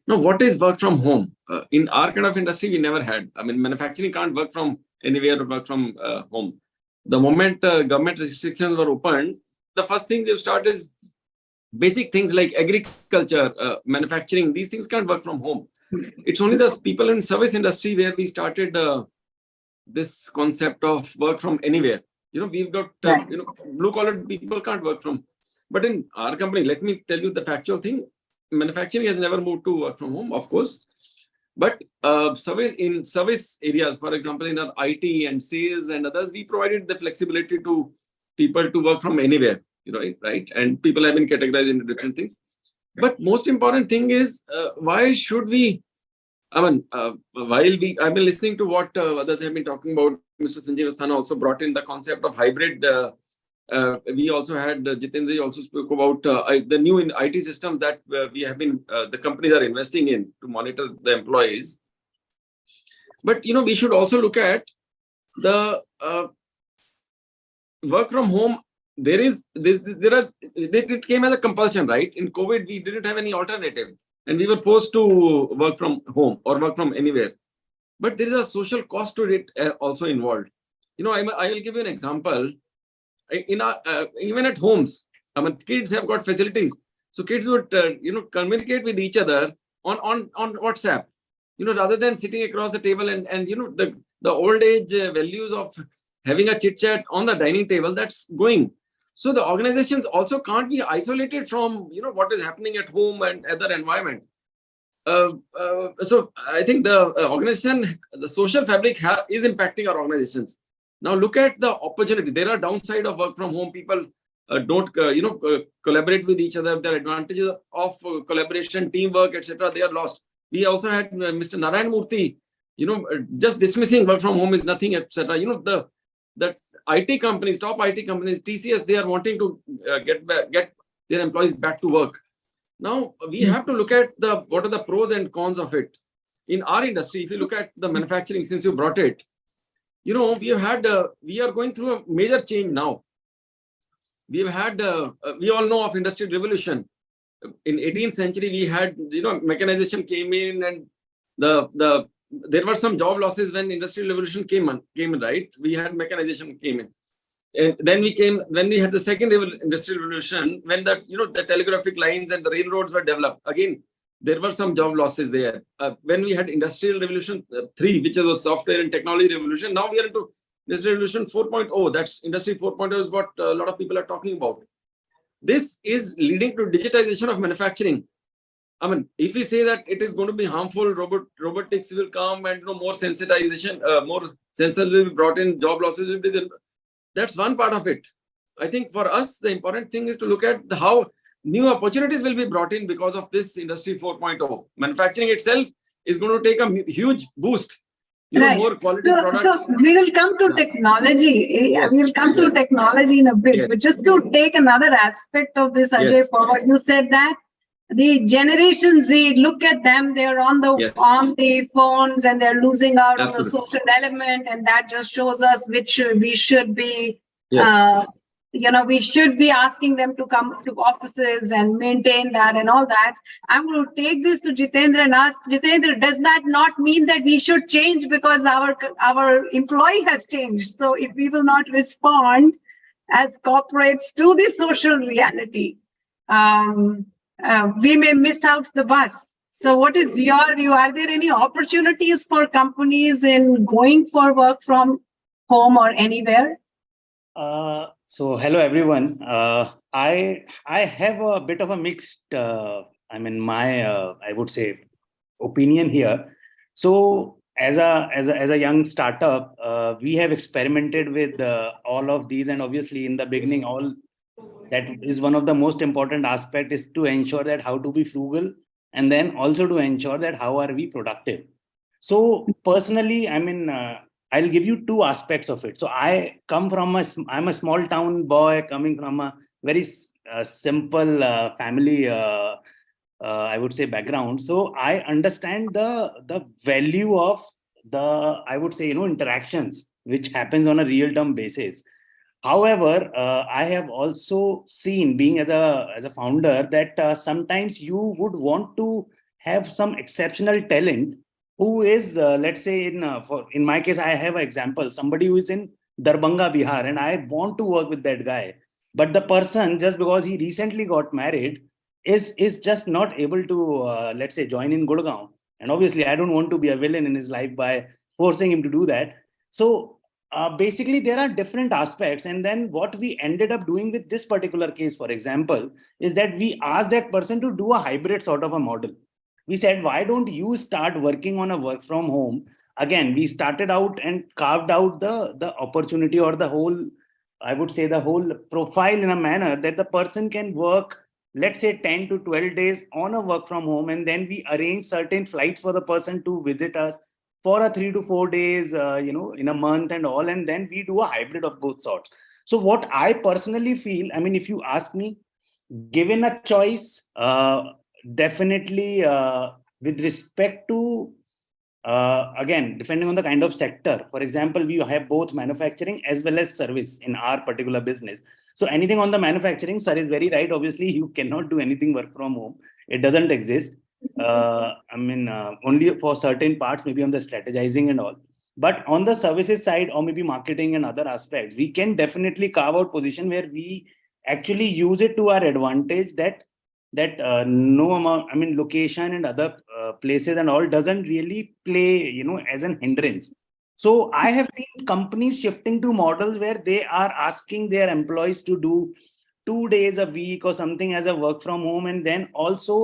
Now, what is work from home? In our kind of industry, we never had. I mean, manufacturing can't work from anywhere or work from home. The moment government restrictions were opened, the first thing they start is basic things like agriculture, manufacturing. These things can't work from home. It's only the people in service industry where we started this concept of work from anywhere. We've got, blue collar people can't work from. But in our company, let me tell you the factual thing. Manufacturing has never moved to work from home, of course. But service areas, for example, in our IT and sales and others, we provided the flexibility to people to work from anywhere, right? And people have been categorized into different things. But most important thing is, why should we, I've been listening to what others have been talking about. Mr. Sanjeev Asthana also brought in the concept of hybrid. We also had, Jitendra also spoke about the new IT system that we have been, the companies are investing in to monitor the employees. But, we should also look at the work from home. It came as a compulsion, right? In COVID, we didn't have any alternative and we were forced to work from home or work from anywhere. But there is a social cost to it also involved. I will give you an example. Even at homes, kids have got facilities. So kids would, communicate with each other on WhatsApp, rather than sitting across the table and the old age values of having a chit chat on the dining table, that's going. So the organizations also can't be isolated from, what is happening at home and other environment. So I think the organization, the social fabric is impacting our organizations. Now look at the opportunity. There are downside of work from home. People don't, collaborate with each other. There are advantages of collaboration, teamwork, etc. They are lost. We also had Mr. Narayan Murthy, just dismissing work from home is nothing, etc. The IT companies, top IT companies, TCS, they are wanting to get their employees back to work. Now we have to look at what are the pros and cons of it. In our industry, if you look at the manufacturing, since you brought it, we are going through a major change now. We have had, we all know of industrial revolution. In 18th century, we had, mechanization came in, and there were some job losses when industrial revolution came in, right? We had mechanization came in. And then when we had the second industrial revolution, when the telegraphic lines and the railroads were developed, again, there were some job losses there. When we had industrial revolution 3, which was software and technology revolution, now we are into industrial revolution 4.0. That's industry 4.0 is what a lot of people are talking about. This is leading to digitization of manufacturing. I mean, if we say that it is going to be harmful, robotics will come, and more sensitization, more sensors will be brought in, job losses will be there. That's one part of it. I think for us, the important thing is to look at how new opportunities will be brought in because of this industry 4.0. Manufacturing itself is going to take a huge boost. More quality products. So we will come to technology. Yes, We will come to technology in a bit. But just to take another aspect of this, Ajay, forward, you said that the Generation Z, look at them, they're on the phones and they're losing out on the social element, and that just shows us which we should be we should be asking them to come to offices and maintain that and all that. I'm going to take this to Jitendra and ask Jitendra, does that not mean that we should change because our employee has changed? So if we will not respond as corporates to the social reality, we may miss out the bus. So what is your view? Are there any opportunities for companies in going for work from home or anywhere? So hello everyone. I have a bit of a mixed, I would say, opinion here. So as a young startup, we have experimented with all of these, and obviously in the beginning, that is one of the most important aspects is to ensure that how to be frugal, and then also to ensure that how are we productive. So personally, I'll give you two aspects of it. So I'm a small town boy coming from a very simple family, I would say, background. So I understand the value of I would say, interactions which happens on a real-time basis. However, I have also seen, being as a founder, that sometimes you would want to have some exceptional talent who is, let's say, in my case, I have an example, somebody who is in Darbhanga, Bihar, and I want to work with that guy. But the person, just because he recently got married, is just not able to, let's say, join in Gurgaon. And obviously, I don't want to be a villain in his life by forcing him to do that. So basically, there are different aspects. And then what we ended up doing with this particular case, for example, is that we asked that person to do a hybrid sort of a model. We said, why don't you start working on a work from home? Again, we started out and carved out the opportunity, or the whole, I would say, the whole profile in a manner that the person can work, let's say 10 to 12 days on a work from home. And then we arrange certain flights for the person to visit us for a 3 to 4 days, in a month and all. And then we do a hybrid of both sorts. So what I personally feel, if you ask me, given a choice, definitely with respect to, again, depending on the kind of sector. For example, we have both manufacturing as well as service in our particular business. So anything on the manufacturing, sir is very right. Obviously, you cannot do anything work from home. It doesn't exist. Only for certain parts, maybe on the strategizing and all. But on the services side, or maybe marketing and other aspects, we can definitely carve out position where we actually use it to our advantage, that no amount, location and other places and all doesn't really play, as an hindrance. So I have seen companies shifting to models where they are asking their employees to 2 days a week or something as a work from home, and then also,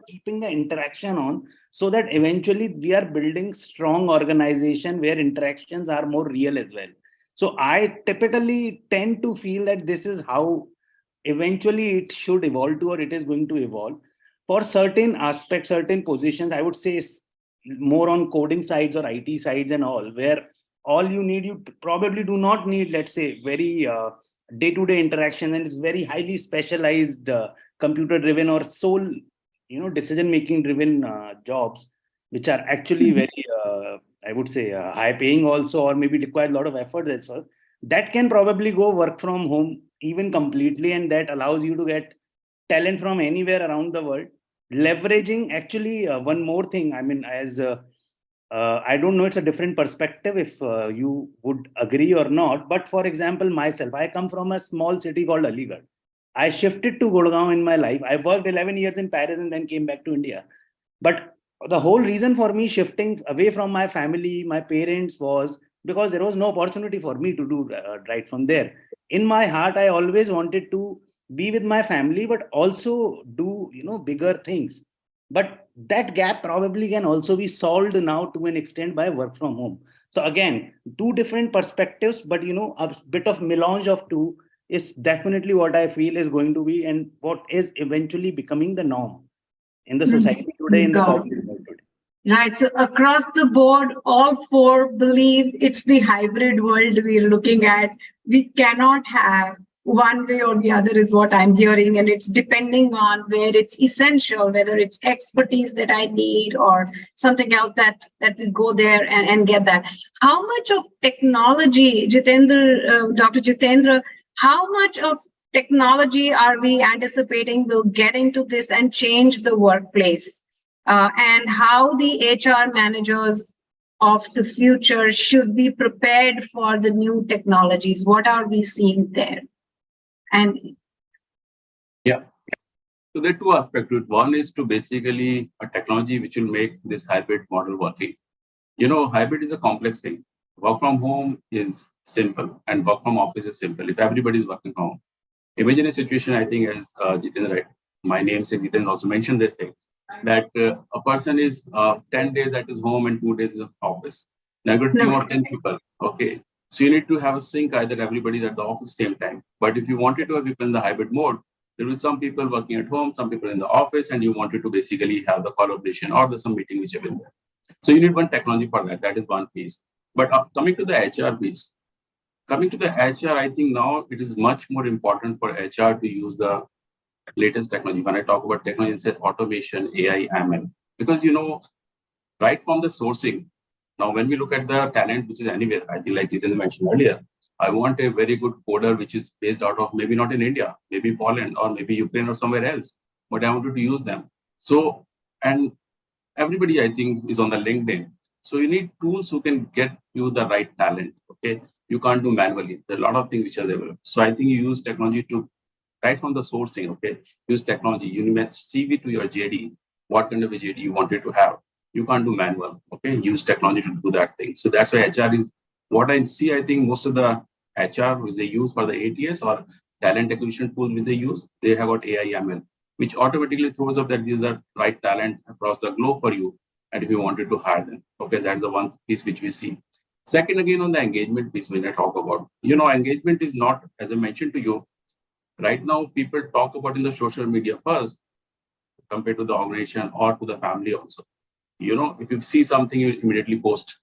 keeping the interaction on, so that eventually we are building strong organization where interactions are more real as well. So I typically tend to feel that this is how eventually it should evolve to, or it is going to evolve. For certain aspects, certain positions, I would say more on coding sides or IT sides and all, where all you probably do not need, let's say, very day-to-day interaction, and it's very highly specialized computer driven or sole decision making driven jobs, which are actually very I would say high paying also, or maybe require a lot of effort as well. That can probably go work from home even completely, and that allows you to get talent from anywhere around the world. Leveraging actually one more thing, I mean, as I don't know, it's a different perspective if you would agree or not. But for example, myself, I come from a small city called Aligarh. I shifted to Gurgaon in my life. I worked 11 years in Paris and then came back to India. But the whole reason for me shifting away from my family, my parents, was because there was no opportunity for me to do right from there. In my heart, I always wanted to be with my family, but also do, bigger things. But that gap probably can also be solved now to an extent by work from home. So again, two different perspectives, but a bit of melange of two is definitely what I feel is going to be, and what is eventually becoming the norm in the society today, in the corporate world today. Right. So across the board, all four believe it's the hybrid world we're looking at. We cannot have one way or the other, is what I'm hearing. And it's depending on where it's essential, whether it's expertise that I need or something else that we go there and get that. How much of technology, Jitendra, Dr. Jitendra, how much of technology are we anticipating will get into this and change the workplace? And how the HR managers of the future should be prepared for the new technologies? What are we seeing there? And yeah, so there are two aspects to it. One is to basically a technology which will make this hybrid model working. Hybrid is a complex thing. Work from home is simple and work from office is simple if everybody is working from home. Imagine a situation, I think, as Jitendra, right? My namesake Jitendra also mentioned this thing, that a person is 10 days at his home and 2 days in the office. Now you've got a team of 10 people. Okay. So you need to have a sync, either everybody's at the office at the same time. But if you wanted to have people in the hybrid mode, there will be some people working at home, some people in the office, and you wanted to basically have the collaboration or some meeting which have been there. So you need one technology for that. That is one piece. But coming to the HR piece, I think now it is much more important for HR to use the latest technology. When I talk about technology, instead automation, AI, ML, because right from the sourcing. Now, when we look at the talent, which is anywhere, I think like Jitendra mentioned earlier, I want a very good coder which is based out of maybe not in India, maybe Poland or maybe Ukraine or somewhere else, but I wanted to use them. So, and everybody I think is on the LinkedIn. So you need tools who can get you the right talent. Okay, you can't do manually. There are a lot of things which are available. So I think you use technology to right from the sourcing. Okay, use technology. You CV to your JD. What kind of a JD you wanted to have? You can't do manual. Okay, use technology to do that thing. So that's why HR is what I see. I think most of the HR which they use for the ATS or talent acquisition tool which they use, they have got AI ML, which automatically throws up that these are the right talent across the globe for you. And if you wanted to hire them, okay, that's the one piece which we see. Second, again, on the engagement piece, when I talk about, engagement is not, as I mentioned to you, right now, people talk about in the social media first compared to the organization or to the family also. If you see something, you immediately post.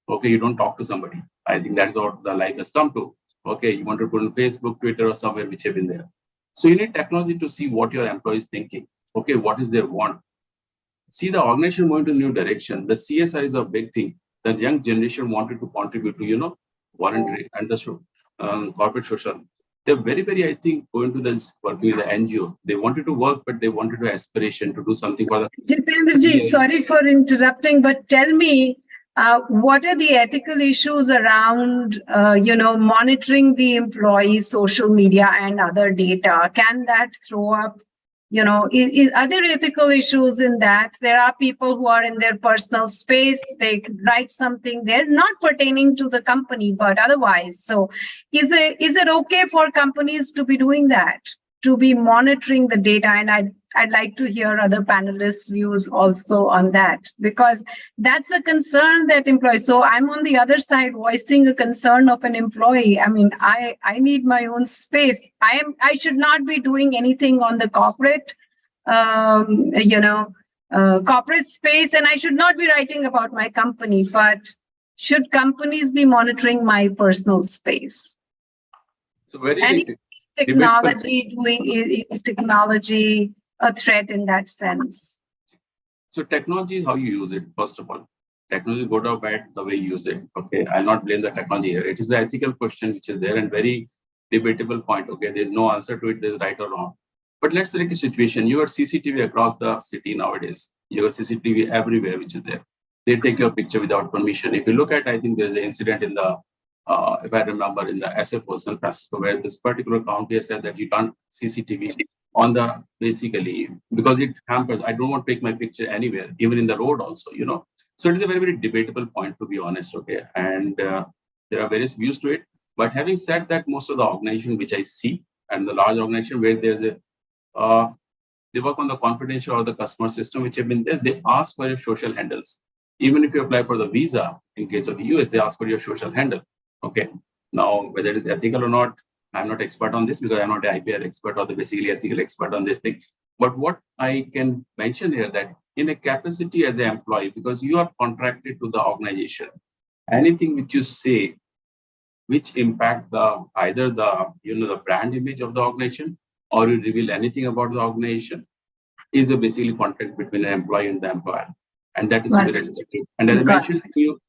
Okay, you don't talk to somebody. I think that's what the life has come to. Okay, you want to put on Facebook, Twitter, or somewhere which have been there. So you need technology to see what your employees thinking. Okay, what is their want? See the organization going to a new direction. The CSR is a big thing. The young generation wanted to contribute to, voluntary and the corporate social. They're very, very, I think, going to this working with the NGO. They wanted to work, but they wanted to aspiration to do something for the. Jitendraji, sorry for interrupting, but tell me, what are the ethical issues around, monitoring the employees' social media and other data? Can that throw up, are there ethical issues in that? There are people who are in their personal space. They could write something. They're not pertaining to the company, but otherwise. So is it okay for companies to be doing that? to be monitoring the data? And I'd like to hear other panelists' views also on that, because that's a concern that employees. So I'm on the other side voicing a concern of an employee. I mean, I need my own space. I should not be doing anything on the corporate, corporate space, and I should not be writing about my company. But should companies be monitoring my personal space? So very And is technology a threat in that sense? So technology is how you use it, first of all. Technology, good or bad, the way you use it. Okay, I'll not blame the technology here. It is the ethical question which is there and very debatable point. Okay, there's no answer to it, there's right or wrong. But let's take a situation. You have CCTV across the city nowadays. You have CCTV everywhere which is there. They take your picture without permission. If you look at, I think there's an incident in the, if I remember, in the SF Personal Festival, where this particular county has said that you can't CCTV on the, basically, because it hampers. I don't want to take my picture anywhere, even in the road also, you know. So it is a very, very debatable point, to be honest, okay. And there are various views to it. But having said that, most of the organization which I see, and the large organization where there's a, they work on the confidential or the customer system which have been there, they ask for your social handles. Even if you apply for the visa, in case of the US, they ask for your social handle. Okay. Now, whether it is ethical or not, I'm not expert on this because I'm not an IPR expert or the basically ethical expert on this thing. But what I can mention here that in a capacity as an employee, because you are contracted to the organization, anything which you say, which impact the either the the brand image of the organization, or you reveal anything about the organization, is a basically contract between an employee and the employer, and that is very restrictive. And as I mentioned to you,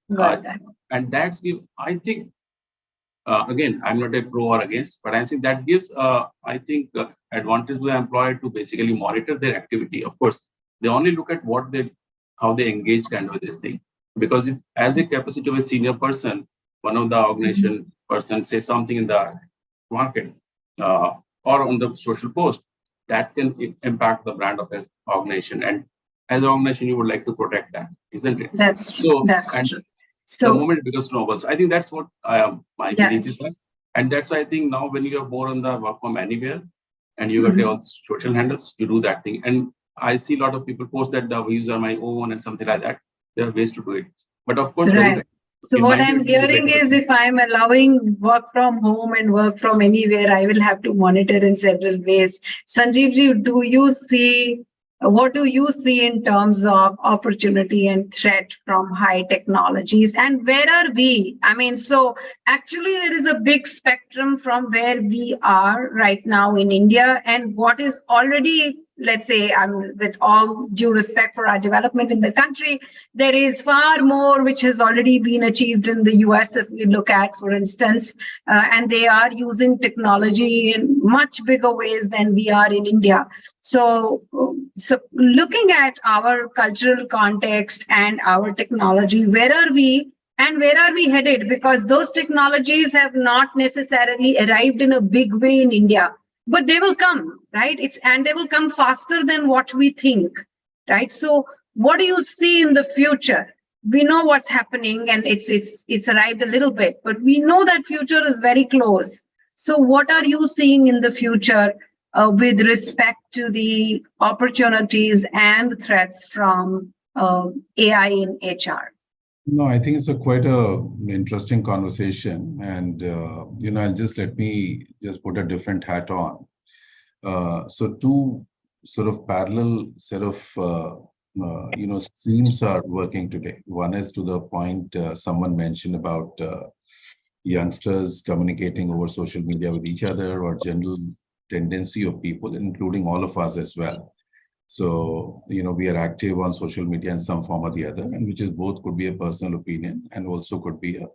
and that's give, I think. Again, I'm not a pro or against, but I'm saying that gives, I think, advantage to the employer to basically monitor their activity. Of course, they only look at what they, how they engage kind of this thing. Because if, as a capacity of a senior person, one of the organization person says something in the market or on the social post, that can impact the brand of an organization. And as an organization, you would like to protect that, isn't it? That's true. That's true. So the moment it becomes novel. So I think that's what my belief is. That. And that's why I think now when you're more on the work from anywhere and you got all social handles, you do that thing. And I see a lot of people post that the views are my own and something like that. There are ways to do it. But of course, so what I'm hearing is if I'm allowing work from home and work from anywhere, I will have to monitor in several ways. Sanjeevji, do you see, what do you see in terms of opportunity and threat from high technologies, and where are we? I mean, so actually there is a big spectrum from where we are right now in India and what is already, let's say, with all due respect for our development in the country, there is far more which has already been achieved in the US, if we look at, for instance, and they are using technology in much bigger ways than we are in India. So looking at our cultural context and our technology, where are we and where are we headed? Because those technologies have not necessarily arrived in a big way in India. But they will come, right? And they will come faster than what we think, right? So what do you see in the future? We know what's happening and it's arrived a little bit, but we know that future is very close. So what are you seeing in the future with respect to the opportunities and threats from AI in HR? No, I think it's quite a interesting conversation, and I'll just let me just put a different hat on. So two sort of parallel set of streams are working today. One is to the point someone mentioned about youngsters communicating over social media with each other, or general tendency of people, including all of us as well. So, we are active on social media in some form or the other, and which is both could be a personal opinion and also could be a,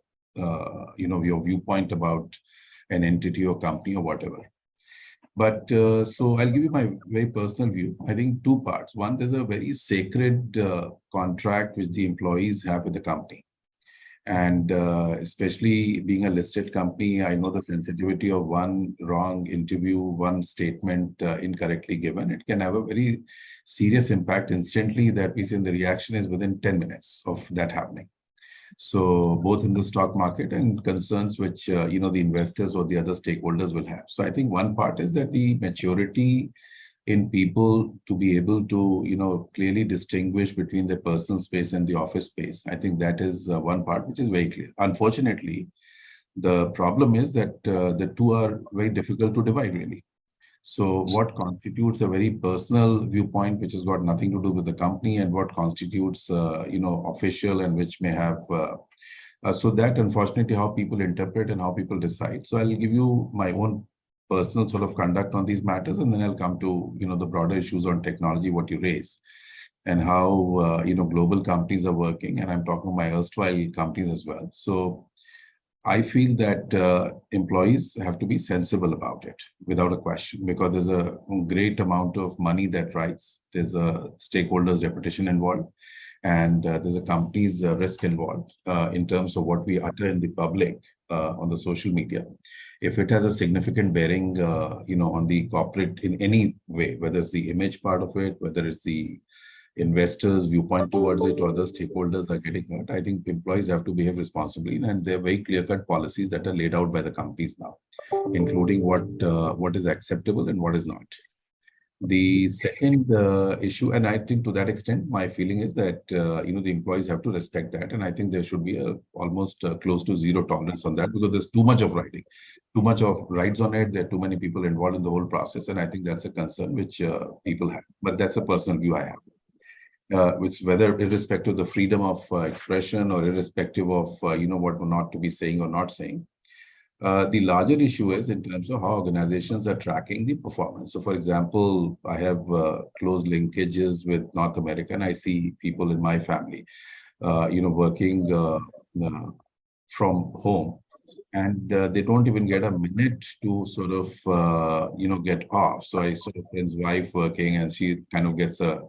your viewpoint about an entity or company or whatever. But so I'll give you my very personal view. I think two parts. One, there's a very sacred contract which the employees have with the company. And especially being a listed company, I know the sensitivity of one wrong interview, one statement incorrectly given. It can have a very serious impact instantly, that we see the reaction is within 10 minutes of that happening. So both in the stock market and concerns which, the investors or the other stakeholders will have. So I think one part is that the maturity in people to be able to, clearly distinguish between the personal space and the office space. I think that is one part which is very clear. Unfortunately, the problem is that the two are very difficult to divide, really. So what constitutes a very personal viewpoint, which has got nothing to do with the company, and what constitutes, official and which may have, so that unfortunately how people interpret and how people decide. So I'll give you my own personal sort of conduct on these matters, and then I'll come to, the broader issues on technology, what you raise, and how, global companies are working. And I'm talking my erstwhile companies as well. So I feel that employees have to be sensible about it without a question, because there's a great amount of money that rides. There's a stakeholders' reputation involved, and there's a company's risk involved in terms of what we utter in the public on the social media. If it has a significant bearing, on the corporate in any way, whether it's the image part of it, whether it's the investors' viewpoint towards it, or other stakeholders are getting hurt, I think employees have to behave responsibly, and there are very clear-cut policies that are laid out by the companies now, including what is acceptable and what is not. The second issue, and I think to that extent, my feeling is that the employees have to respect that, and I think there should be almost close to zero tolerance on that, because there's too much of writing, too much of rides on it. There are too many people involved in the whole process, and I think that's a concern which people have. But that's a personal view I have. Which, whether irrespective of the freedom of expression or irrespective of what not to be saying or not saying, the larger issue is in terms of how organizations are tracking the performance. So, for example, I have close linkages with North America, and I see people in my family, working from home, and they don't even get a minute to sort of get off. So I saw a friend's wife working, and she kind of gets a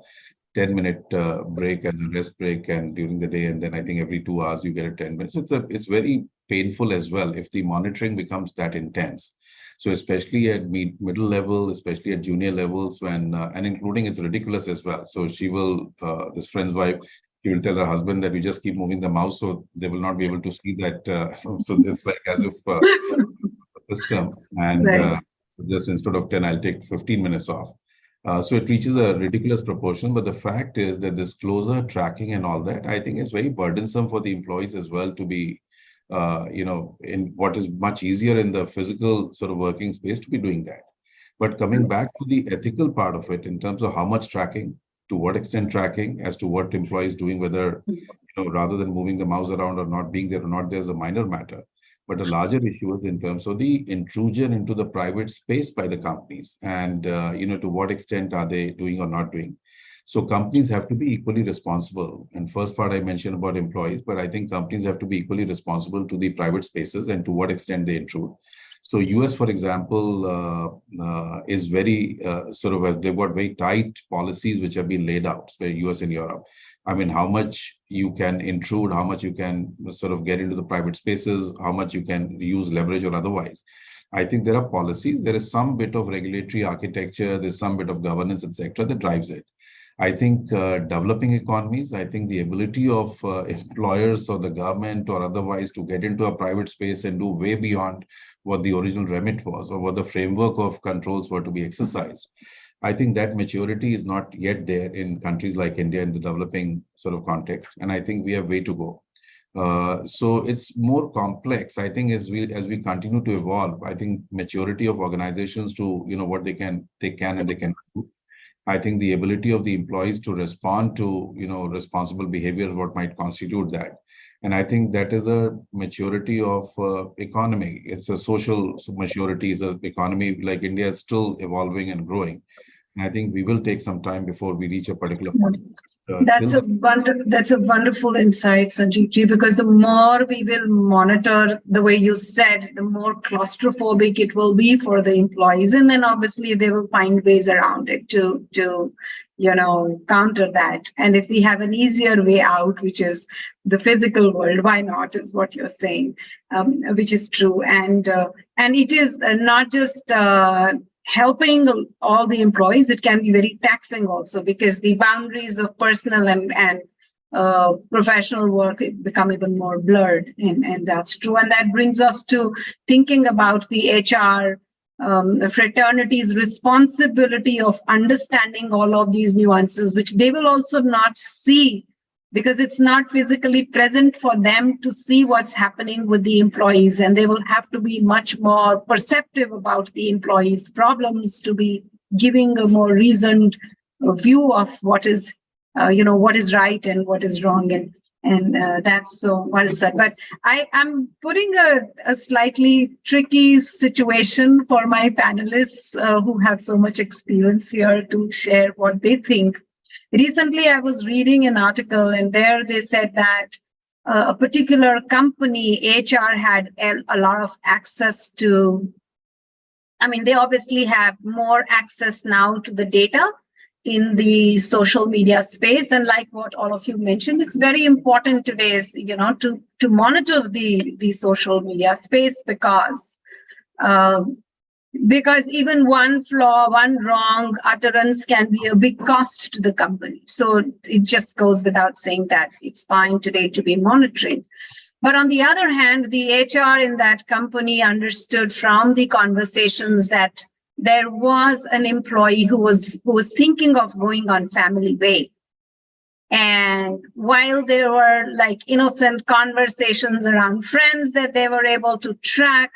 10-minute break as a rest break, and during the day, and then I think every 2 hours you get a 10 minutes. It's very painful as well if the monitoring becomes that intense. So especially at middle level, especially at junior levels, when and including, it's ridiculous as well. So she will, this friend's wife, she will tell her husband that you just keep moving the mouse, so they will not be able to see that. So it's like as if system, and just instead of 10, I'll take 15 minutes off. So it reaches a ridiculous proportion, but the fact is that this closer tracking and all that, I think, is very burdensome for the employees as well to be, in what is much easier in the physical sort of working space to be doing that. But coming back to the ethical part of it, in terms of how much tracking, to what extent tracking, as to what employees doing, whether, rather than moving the mouse around or not being there or not, there's a minor matter. But a larger issue is in terms of the intrusion into the private space by the companies, and to what extent are they doing or not doing. So companies have to be equally responsible. And first part I mentioned about employees, but I think companies have to be equally responsible to the private spaces and to what extent they intrude. So US, for example, is very they've got very tight policies which have been laid out, by US and Europe. I mean, how much you can intrude, how much you can sort of get into the private spaces, how much you can use leverage or otherwise. I think there are policies, there is some bit of regulatory architecture, there's some bit of governance, etc., that drives it. I think developing economies, I think the ability of employers or the government or otherwise to get into a private space and do way beyond what the original remit was or what the framework of controls were to be exercised. I think that maturity is not yet there in countries like India in the developing sort of context, and I think we have way to go. So it's more complex. I think as we continue to evolve, I think maturity of organizations to what they can do. I think the ability of the employees to respond to responsible behavior, what might constitute that. And I think that is a maturity of economy. It's a social maturity. It's an economy like India is still evolving and growing. And I think we will take some time before we reach a particular point. That's a wonderful insight, Sanjeev ji, because the more we will monitor, the way you said, the more claustrophobic it will be for the employees, and then obviously they will find ways around it to counter that. And if we have an easier way out, which is the physical world, why not? Is what you're saying, which is true, and it is not just helping all the employees, it can be very taxing also, because the boundaries of personal and professional work become even more blurred, and that's true. And that brings us to thinking about the HR fraternity's responsibility of understanding all of these nuances, which they will also not see because it's not physically present for them to see what's happening with the employees, and they will have to be much more perceptive about the employees' problems to be giving a more reasoned view of what is what is right and what is wrong, and that's so well said. But I'm putting a slightly tricky situation for my panelists who have so much experience here to share what they think. Recently, I was reading an article, and there they said that a particular company, HR, had a lot of access to, I mean, they obviously have more access now to the data in the social media space. And like what all of you mentioned, it's very important today, to monitor the social media space because even one flaw, one wrong utterance can be a big cost to the company. So it just goes without saying that it's fine today to be monitoring. But on the other hand, the HR in that company understood from the conversations that there was an employee who was thinking of going on family way. And while there were like innocent conversations around friends that they were able to track,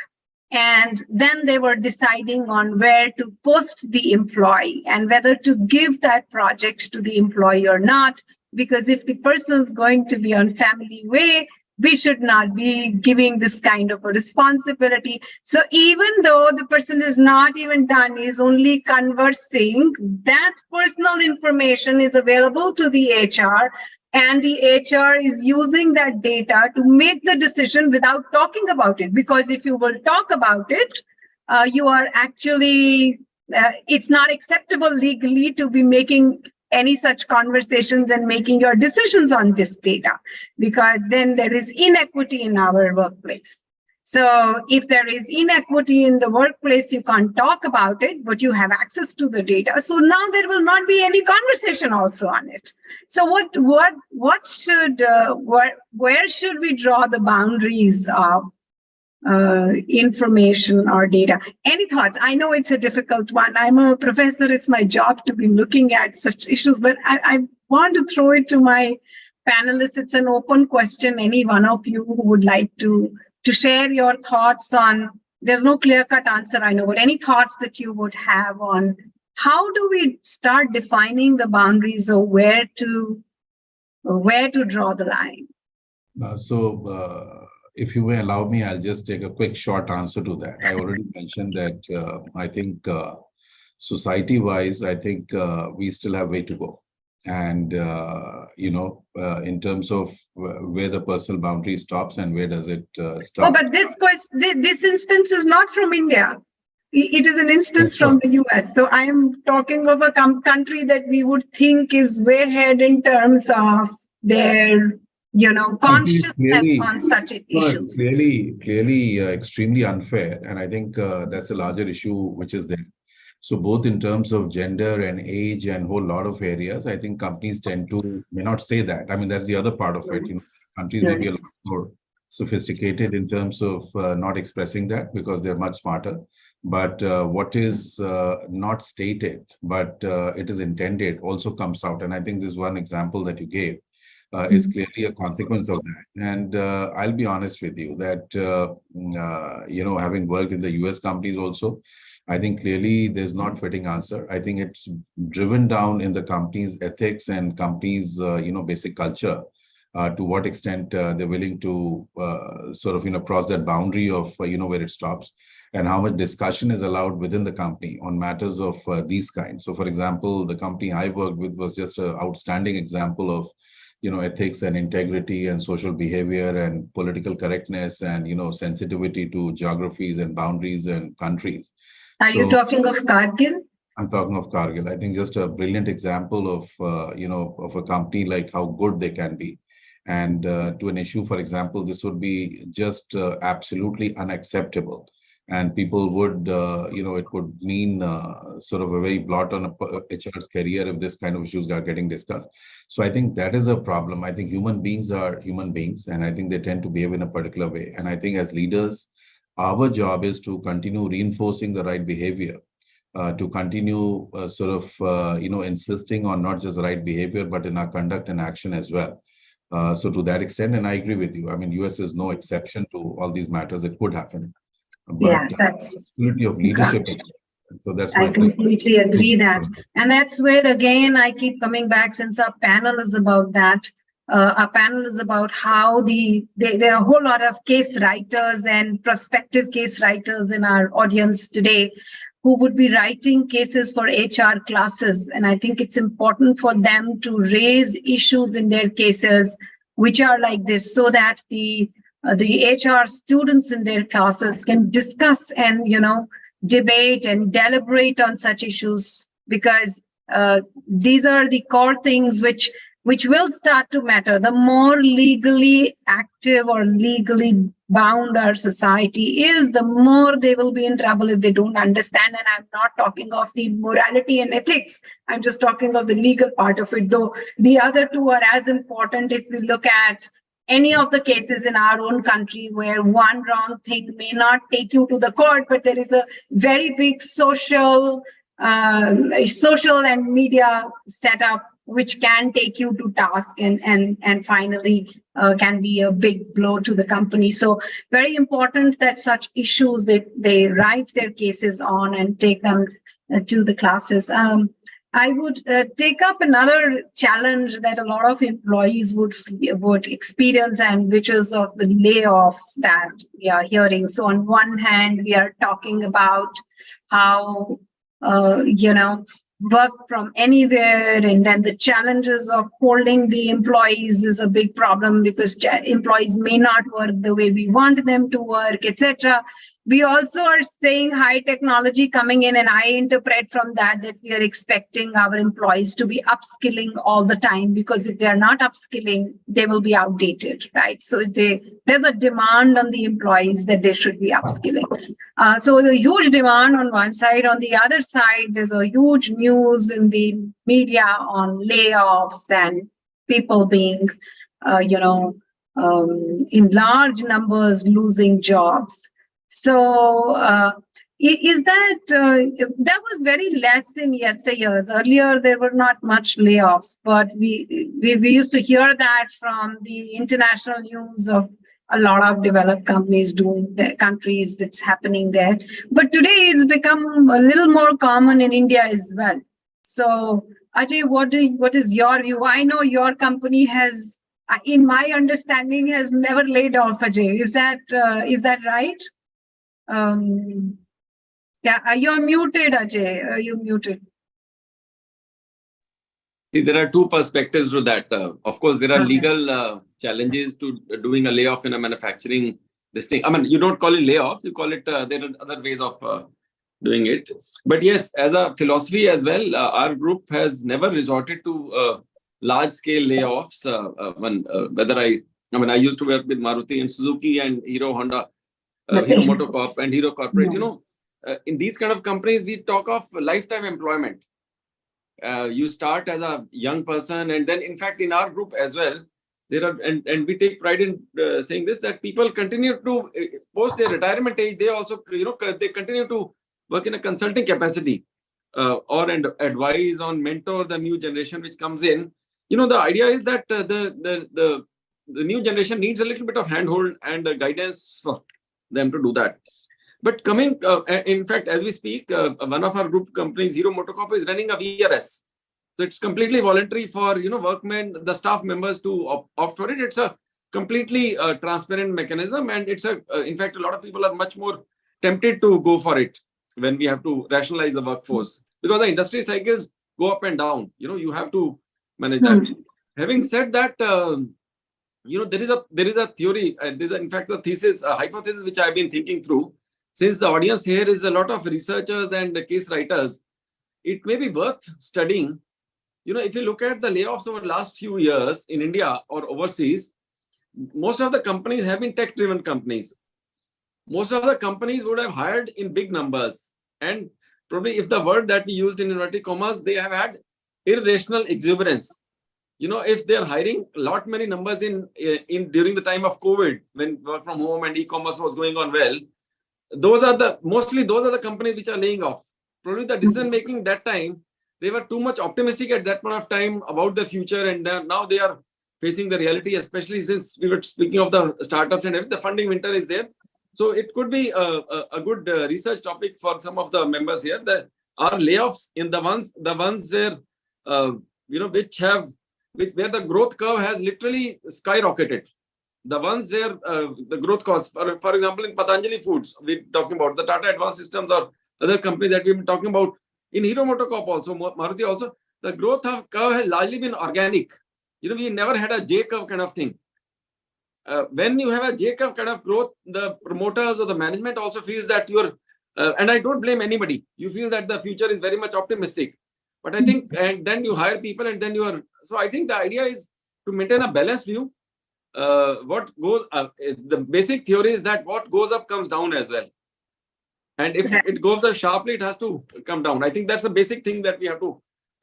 and then they were deciding on where to post the employee and whether to give that project to the employee or not, because if the person's going to be on family way, we should not be giving this kind of a responsibility. So even though the person is not even done, is only conversing, that personal information is available to the HR, and the HR is using that data to make the decision without talking about it. Because if you will talk about it, you are actually, it's not acceptable legally to be making any such conversations and making your decisions on this data, because then there is inequity in our workplace. So if there is inequity in the workplace, you can't talk about it, but you have access to the data. So now there will not be any conversation also on it. So where should we draw the boundaries of information or data? Any thoughts? I know it's a difficult one. I'm a professor. It's my job to be looking at such issues, but I want to throw it to my panelists. It's an open question. Any one of you who would like to share your thoughts on, there's no clear-cut answer, I know, but any thoughts that you would have on how do we start defining the boundaries of where to draw the line? If you may allow me, I'll just take a quick short answer to that. I already mentioned that I think society-wise, I think we still have way to go. And, in terms of where the personal boundary stops and where does it stop. Oh, but this instance is not from India. It is an instance from the US. So I am talking of a country that we would think is way ahead in terms of their consciousness on such issues. It's clearly extremely unfair. And I think that's a larger issue which is there. So both in terms of gender and age and whole lot of areas, I think companies may not say that. I mean, that's the other part of it. Countries may be a lot more sophisticated in terms of not expressing that because they're much smarter. But what is not stated, but it is intended also comes out. And I think this one example that you gave is clearly a consequence of that. And I'll be honest with you that, having worked in the US companies also, I think clearly there's not fitting answer. I think it's driven down in the company's ethics and company's, basic culture to what extent they're willing to cross that boundary of, where it stops and how much discussion is allowed within the company on matters of these kinds. So, for example, the company I worked with was just an outstanding example of ethics and integrity and social behavior and political correctness and, sensitivity to geographies and boundaries and countries. Are you talking of Kargil? I'm talking of Kargil. I think just a brilliant example of, of a company, like how good they can be. And to an issue, for example, this would be just absolutely unacceptable And people would, it would mean sort of a very blot on a HR's career if this kind of issues are getting discussed. So I think that is a problem. I think human beings are human beings, and I think they tend to behave in a particular way. And I think as leaders, our job is to continue reinforcing the right behavior, to continue insisting on not just the right behavior, but in our conduct and action as well. So to that extent, and I agree with you, I mean, US is no exception to all these matters. It could happen. But Yeah, that's of leadership. So that's I completely agree that. And that's where, again, I keep coming back, since our panel is about that. Our panel is about how there are a whole lot of case writers and prospective case writers in our audience today who would be writing cases for HR classes. And I think it's important for them to raise issues in their cases, which are like this, so that the HR students in their classes can discuss and, debate and deliberate on such issues, because these are the core things which will start to matter. The more legally active or legally bound our society is, the more they will be in trouble if they don't understand. And I'm not talking of the morality and ethics. I'm just talking of the legal part of it, though the other two are as important. If we look at any of the cases in our own country where one wrong thing may not take you to the court, but there is a very big social and media setup which can take you to task and finally can be a big blow to the company. So very important that such issues they write their cases on and take them to the classes. I would take up another challenge that a lot of employees would experience, and which is of the layoffs that we are hearing. So on one hand, we are talking about how, work from anywhere, and then the challenges of holding the employees is a big problem because employees may not work the way we want them to work, etc. We also are saying high technology coming in, and I interpret from that we are expecting our employees to be upskilling all the time, because if they are not upskilling, they will be outdated, right? So there's a demand on the employees that they should be upskilling. So the huge demand on one side. On the other side, there's a huge news in the media on layoffs and people being, in large numbers losing jobs. So is that was very less in yesteryears. Earlier, there were not much layoffs, but we used to hear that from the international news of a lot of developed countries that's happening there. But today it's become a little more common in India as well. So Ajay, what is your view? I know your company has, in my understanding, has never laid off, Ajay. Is that right? Yeah, you're muted, Ajay. You're muted. See, there are two perspectives to that. Of course, there are legal challenges to doing a layoff in a manufacturing this thing. I mean, you don't call it layoff, you call it, there are other ways of doing it. But yes, as a philosophy as well, our group has never resorted to large scale layoffs. I used to work with Maruti and Suzuki and Hero Honda, Hero Motocorp and Hero Corporate. In these kind of companies, we talk of lifetime employment. You start as a young person, and then in fact in our group as well, there are, and we take pride in saying this, that people continue to post their retirement age. They also, they continue to work in a consulting capacity or advise on, mentor the new generation which comes in. The idea is that the new generation needs a little bit of handhold and guidance for them to do that. But coming, in fact, as we speak, one of our group companies, Hero Motocorp, is running a VRS. So it's completely voluntary for, workmen, the staff members to opt for it. It's a completely transparent mechanism. And it's in fact, a lot of people are much more tempted to go for it when we have to rationalize the workforce, because the industry cycles go up and down. You have to manage that. Having said that, there is a theory, in fact, a thesis, a hypothesis which I've been thinking through. Since the audience here is a lot of researchers and case writers, it may be worth studying. If you look at the layoffs over the last few years in India or overseas, most of the companies have been tech-driven companies. most of the companies would have hired in big numbers. And probably if the word that we used in inverted commas, they have had irrational exuberance. You know, if they're hiring many numbers in during the time of COVID, when work from home and e-commerce was going on well, mostly those are the companies which are laying off. Probably the decision making that time, they were too much optimistic at that point of time about the future, and now they are facing the reality, especially since we were speaking of the startups and everything. The funding winter is there. So it could be a good research topic for some of the members here. That are layoffs in the ones where where the growth curve has literally skyrocketed. The ones where the growth costs, for example, in Patanjali Foods, we're talking about the Tata Advanced Systems or other companies that we've been talking about. In Hero MotoCorp also, Maruti also, the growth curve has largely been organic. You know, we never had a J curve kind of thing. When you have a J curve kind of growth, the promoters or the management also feels that you're, and I don't blame anybody. You feel that the future is very much optimistic. But I think, and then you hire people and then so I think the idea is to maintain a balanced view. The basic theory is that what goes up comes down as well. And if it goes up sharply, it has to come down. I think that's a basic thing that we have to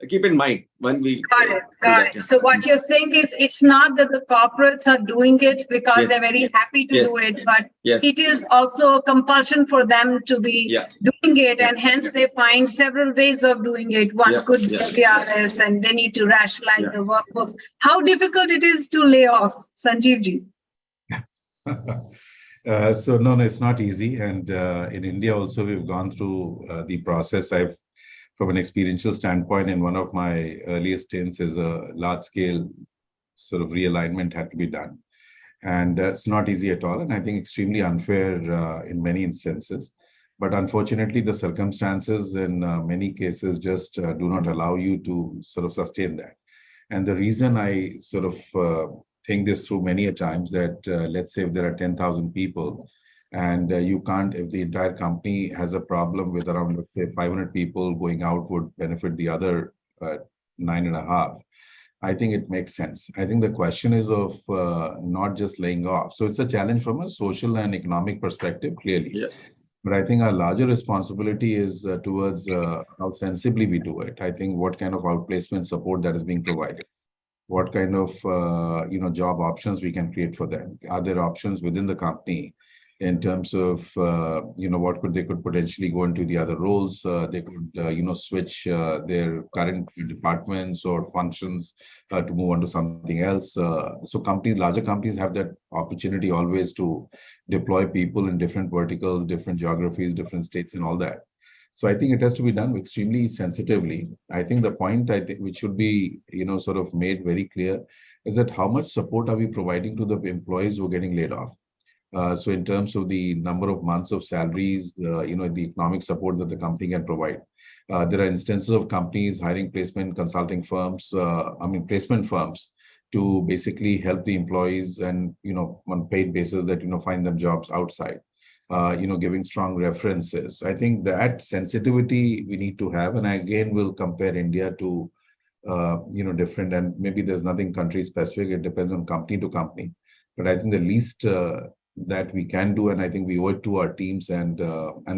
keep in mind when we got it. Yeah. So what you're saying is it's not that the corporates are doing it because they're very happy to do it, but it is also a compulsion for them to be doing it, and hence they find several ways of doing it. One could be PRS, and they need to rationalize the workforce. How difficult it is to lay off, Sanjeevji? So no, it's not easy. And in India also, we've gone through the process. From an experiential standpoint, in one of my earliest stints, is a large-scale sort of realignment had to be done. And it's not easy at all. And I think extremely unfair in many instances. But unfortunately, the circumstances in many cases just do not allow you to sort of sustain that. And the reason I sort of think this through many a times that let's say if there are 10,000 people, and you can't, if the entire company has a problem with around, let's say, 500 people going out would benefit the other 9.5. I think it makes sense. I think the question is of not just laying off. So it's a challenge from a social and economic perspective, clearly. Yeah. But I think our larger responsibility is towards how sensibly we do it. I think what kind of outplacement support that is being provided. What kind of job options we can create for them. Are there options within the company in terms of they could potentially go into the other roles, they could switch their current departments or functions to move on to something else. So larger companies have that opportunity always to deploy people in different verticals, different geographies, different states, and all that. So I think it has to be done extremely sensitively. I think the point which should be sort of made very clear is that how much support are we providing to the employees who are getting laid off? So in terms of the number of months of salaries, the economic support that the company can provide. There are instances of companies hiring placement consulting firms, placement firms to basically help the employees and, on paid basis that, find them jobs outside, giving strong references. I think that sensitivity we need to have. And again, we'll compare India to, different, and maybe there's nothing country specific. It depends on company to company. But I think the least that we can do, and I think we owe it to our teams, and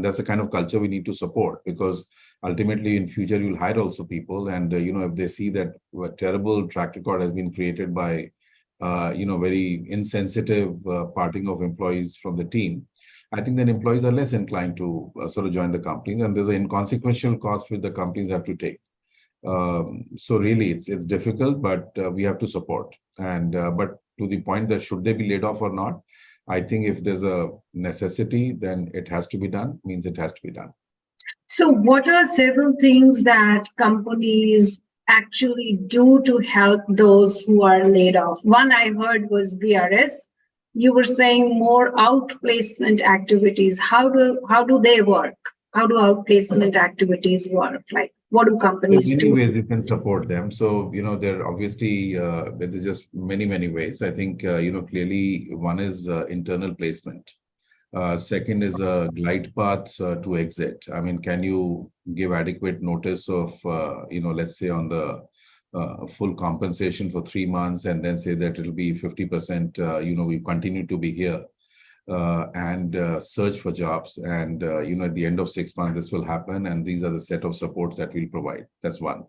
that's the kind of culture we need to support, because ultimately in future you'll hire also people, and if they see that a terrible track record has been created by very insensitive parting of employees from the team, I think then employees are less inclined to sort of join the companies, and there's an inconsequential cost which the companies have to take. So really it's difficult, but we have to support. And but to the point that should they be laid off or not, I think if there's a necessity, then it has to be done, means it has to be done. So what are several things that companies actually do to help those who are laid off? One I heard was VRS. You were saying more outplacement activities. How do they work? How do outplacement activities work? Like, what do companies do? In many ways you can support them. So, there obviously, there's just many ways. I think, clearly one is internal placement. Second is a glide path to exit. I mean, can you give adequate notice of, let's say on the full compensation for 3 months, and then say that it'll be 50%, we continue to be here. and search for jobs. And at the end of 6 months, this will happen, and these are the set of supports that we'll provide. That's one.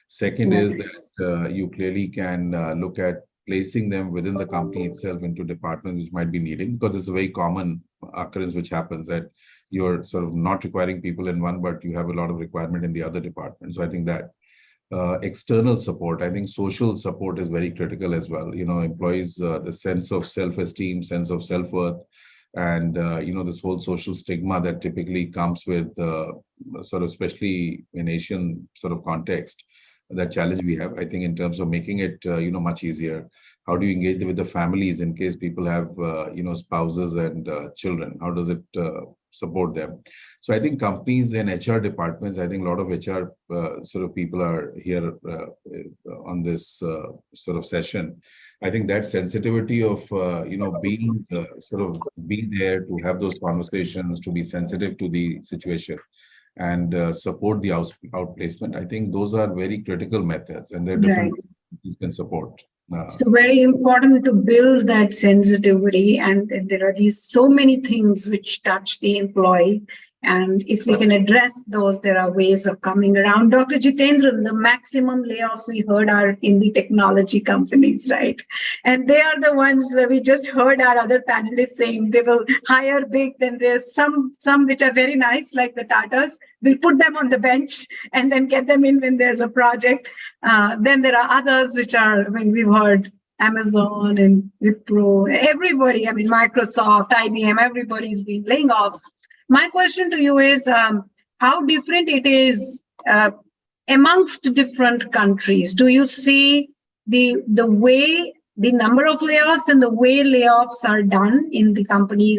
Second is that you clearly can look at placing them within the company itself into departments which might be needing, because it's a very common occurrence which happens that you're sort of not requiring people in one, but you have a lot of requirement in the other department. So I think that external support, I think social support is very critical as well. Employees, the sense of self-esteem, sense of self-worth, and this whole social stigma that typically comes with sort of, especially in Asian sort of context, that challenge we have, I think, in terms of making it much easier. How do you engage with the families in case people have spouses and children? How does it support them? So I think companies and HR departments, I think a lot of HR sort of people are here on this sort of session. I think that sensitivity of being be there to have those conversations, to be sensitive to the situation, and support the outplacement. I think those are very critical methods, and they're different ways can support. So very important to build that sensitivity, and there are so many things which touch the employee. And if we can address those, there are ways of coming around. Dr. Jitendra, the maximum layoffs we heard are in the technology companies, right? And they are the ones that we just heard our other panelists saying they will hire big. Then there's some which are very nice, like the Tatas. We'll put them on the bench and then get them in when there's a project. Then there are others which are, when we've heard Amazon and Wipro, everybody, I mean, Microsoft, IBM, everybody's been laying off. My question to you is how different it is amongst different countries. Do you see the way the number of layoffs and the way layoffs are done in the companies